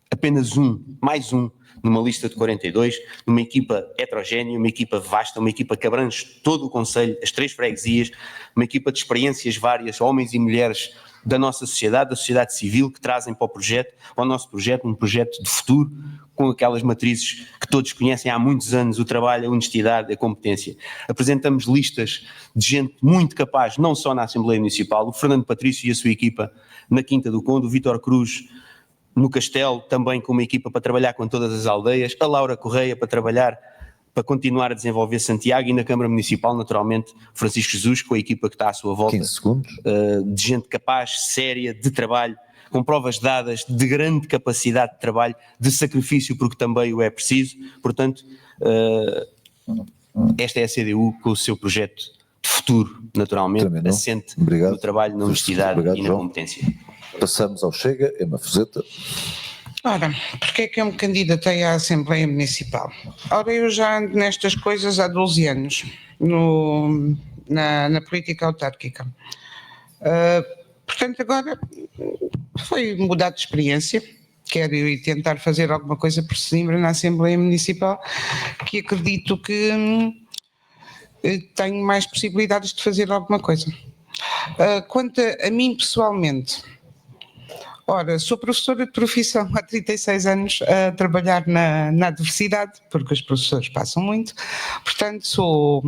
apenas mais um numa lista de 42, numa equipa heterogénea, uma equipa vasta, uma equipa que abrange todo o concelho, as 3 freguesias, uma equipa de experiências várias, homens e mulheres da nossa sociedade, da sociedade civil, que trazem para o nosso projeto, um projeto de futuro, com aquelas matrizes que todos conhecem há muitos anos, o trabalho, a honestidade, a competência. Apresentamos listas de gente muito capaz, não só na Assembleia Municipal, o Fernando Patrício e a sua equipa na Quinta do Conde, o Vítor Cruz no Castelo, também com uma equipa para trabalhar com todas as aldeias, a Laura Correia para continuar a desenvolver Santiago, e na Câmara Municipal, naturalmente, Francisco Jesus, com a equipa que está à sua volta, 15 segundos. De gente capaz, séria, de trabalho, com provas dadas, de grande capacidade de trabalho, de sacrifício, porque também o é preciso. Portanto, esta é a CDU com o seu projeto de futuro, naturalmente, assente no trabalho, na honestidade e na competência. Passamos ao Chega, Emma Fuzeta. Ora, porque é que eu me candidatei à Assembleia Municipal? Ora, eu já ando nestas coisas há 12 anos, na política autárquica. Portanto, agora foi mudar de experiência, quero ir tentar fazer alguma coisa por Sesimbra na Assembleia Municipal, que acredito que tenho mais possibilidades de fazer alguma coisa. Quanto a mim pessoalmente, ora, sou professora de profissão há 36 anos a trabalhar na diversidade, porque os professores passam muito, portanto sou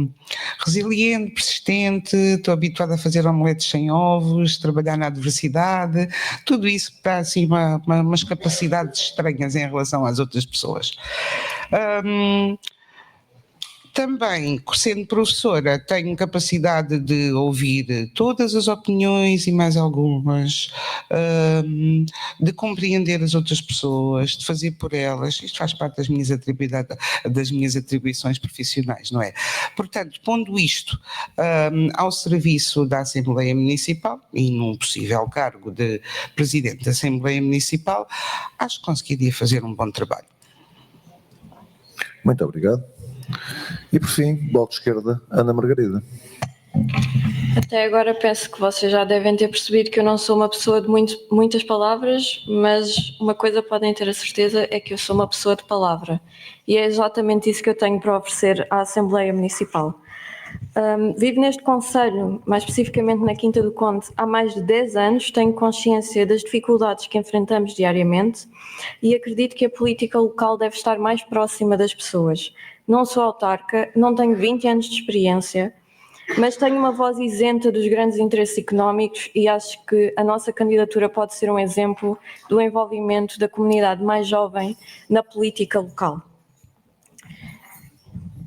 resiliente, persistente, estou habituada a fazer omeletes sem ovos, trabalhar na diversidade, tudo isso dá assim umas capacidades estranhas em relação às outras pessoas. Também, sendo professora, tenho capacidade de ouvir todas as opiniões e mais algumas, de compreender as outras pessoas, de fazer por elas. Isto faz parte das minhas atribuições profissionais, não é? Portanto, pondo isto ao serviço da Assembleia Municipal e num possível cargo de Presidente da Assembleia Municipal, acho que conseguiria fazer um bom trabalho. Muito obrigado. E por fim, Bloco de Esquerda, Ana Margarida. Até agora penso que vocês já devem ter percebido que eu não sou uma pessoa de muitas palavras, mas uma coisa podem ter a certeza é que eu sou uma pessoa de palavra. E é exatamente isso que eu tenho para oferecer à Assembleia Municipal. Vivo neste concelho, mais especificamente na Quinta do Conde, há mais de 10 anos, tenho consciência das dificuldades que enfrentamos diariamente e acredito que a política local deve estar mais próxima das pessoas. Não sou autarca, não tenho 20 anos de experiência, mas tenho uma voz isenta dos grandes interesses económicos e acho que a nossa candidatura pode ser um exemplo do envolvimento da comunidade mais jovem na política local.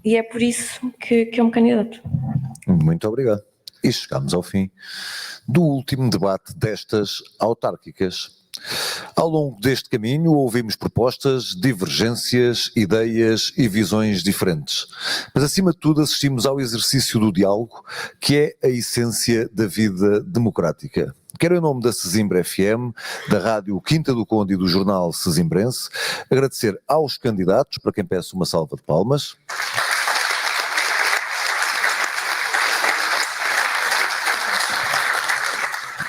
E é por isso que eu me candidato. Muito obrigado. E chegamos ao fim do último debate destas autárquicas. Ao longo deste caminho ouvimos propostas, divergências, ideias e visões diferentes. Mas acima de tudo assistimos ao exercício do diálogo, que é a essência da vida democrática. Quero, em nome da Sesimbra FM, da Rádio Quinta do Conde e do Jornal Sesimbrense, agradecer aos candidatos, para quem peço uma salva de palmas.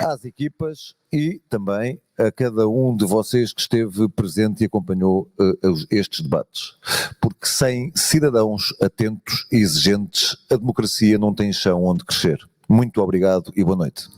Às equipas e também a cada um de vocês que esteve presente e acompanhou estes debates. Porque sem cidadãos atentos e exigentes, a democracia não tem chão onde crescer. Muito obrigado e boa noite.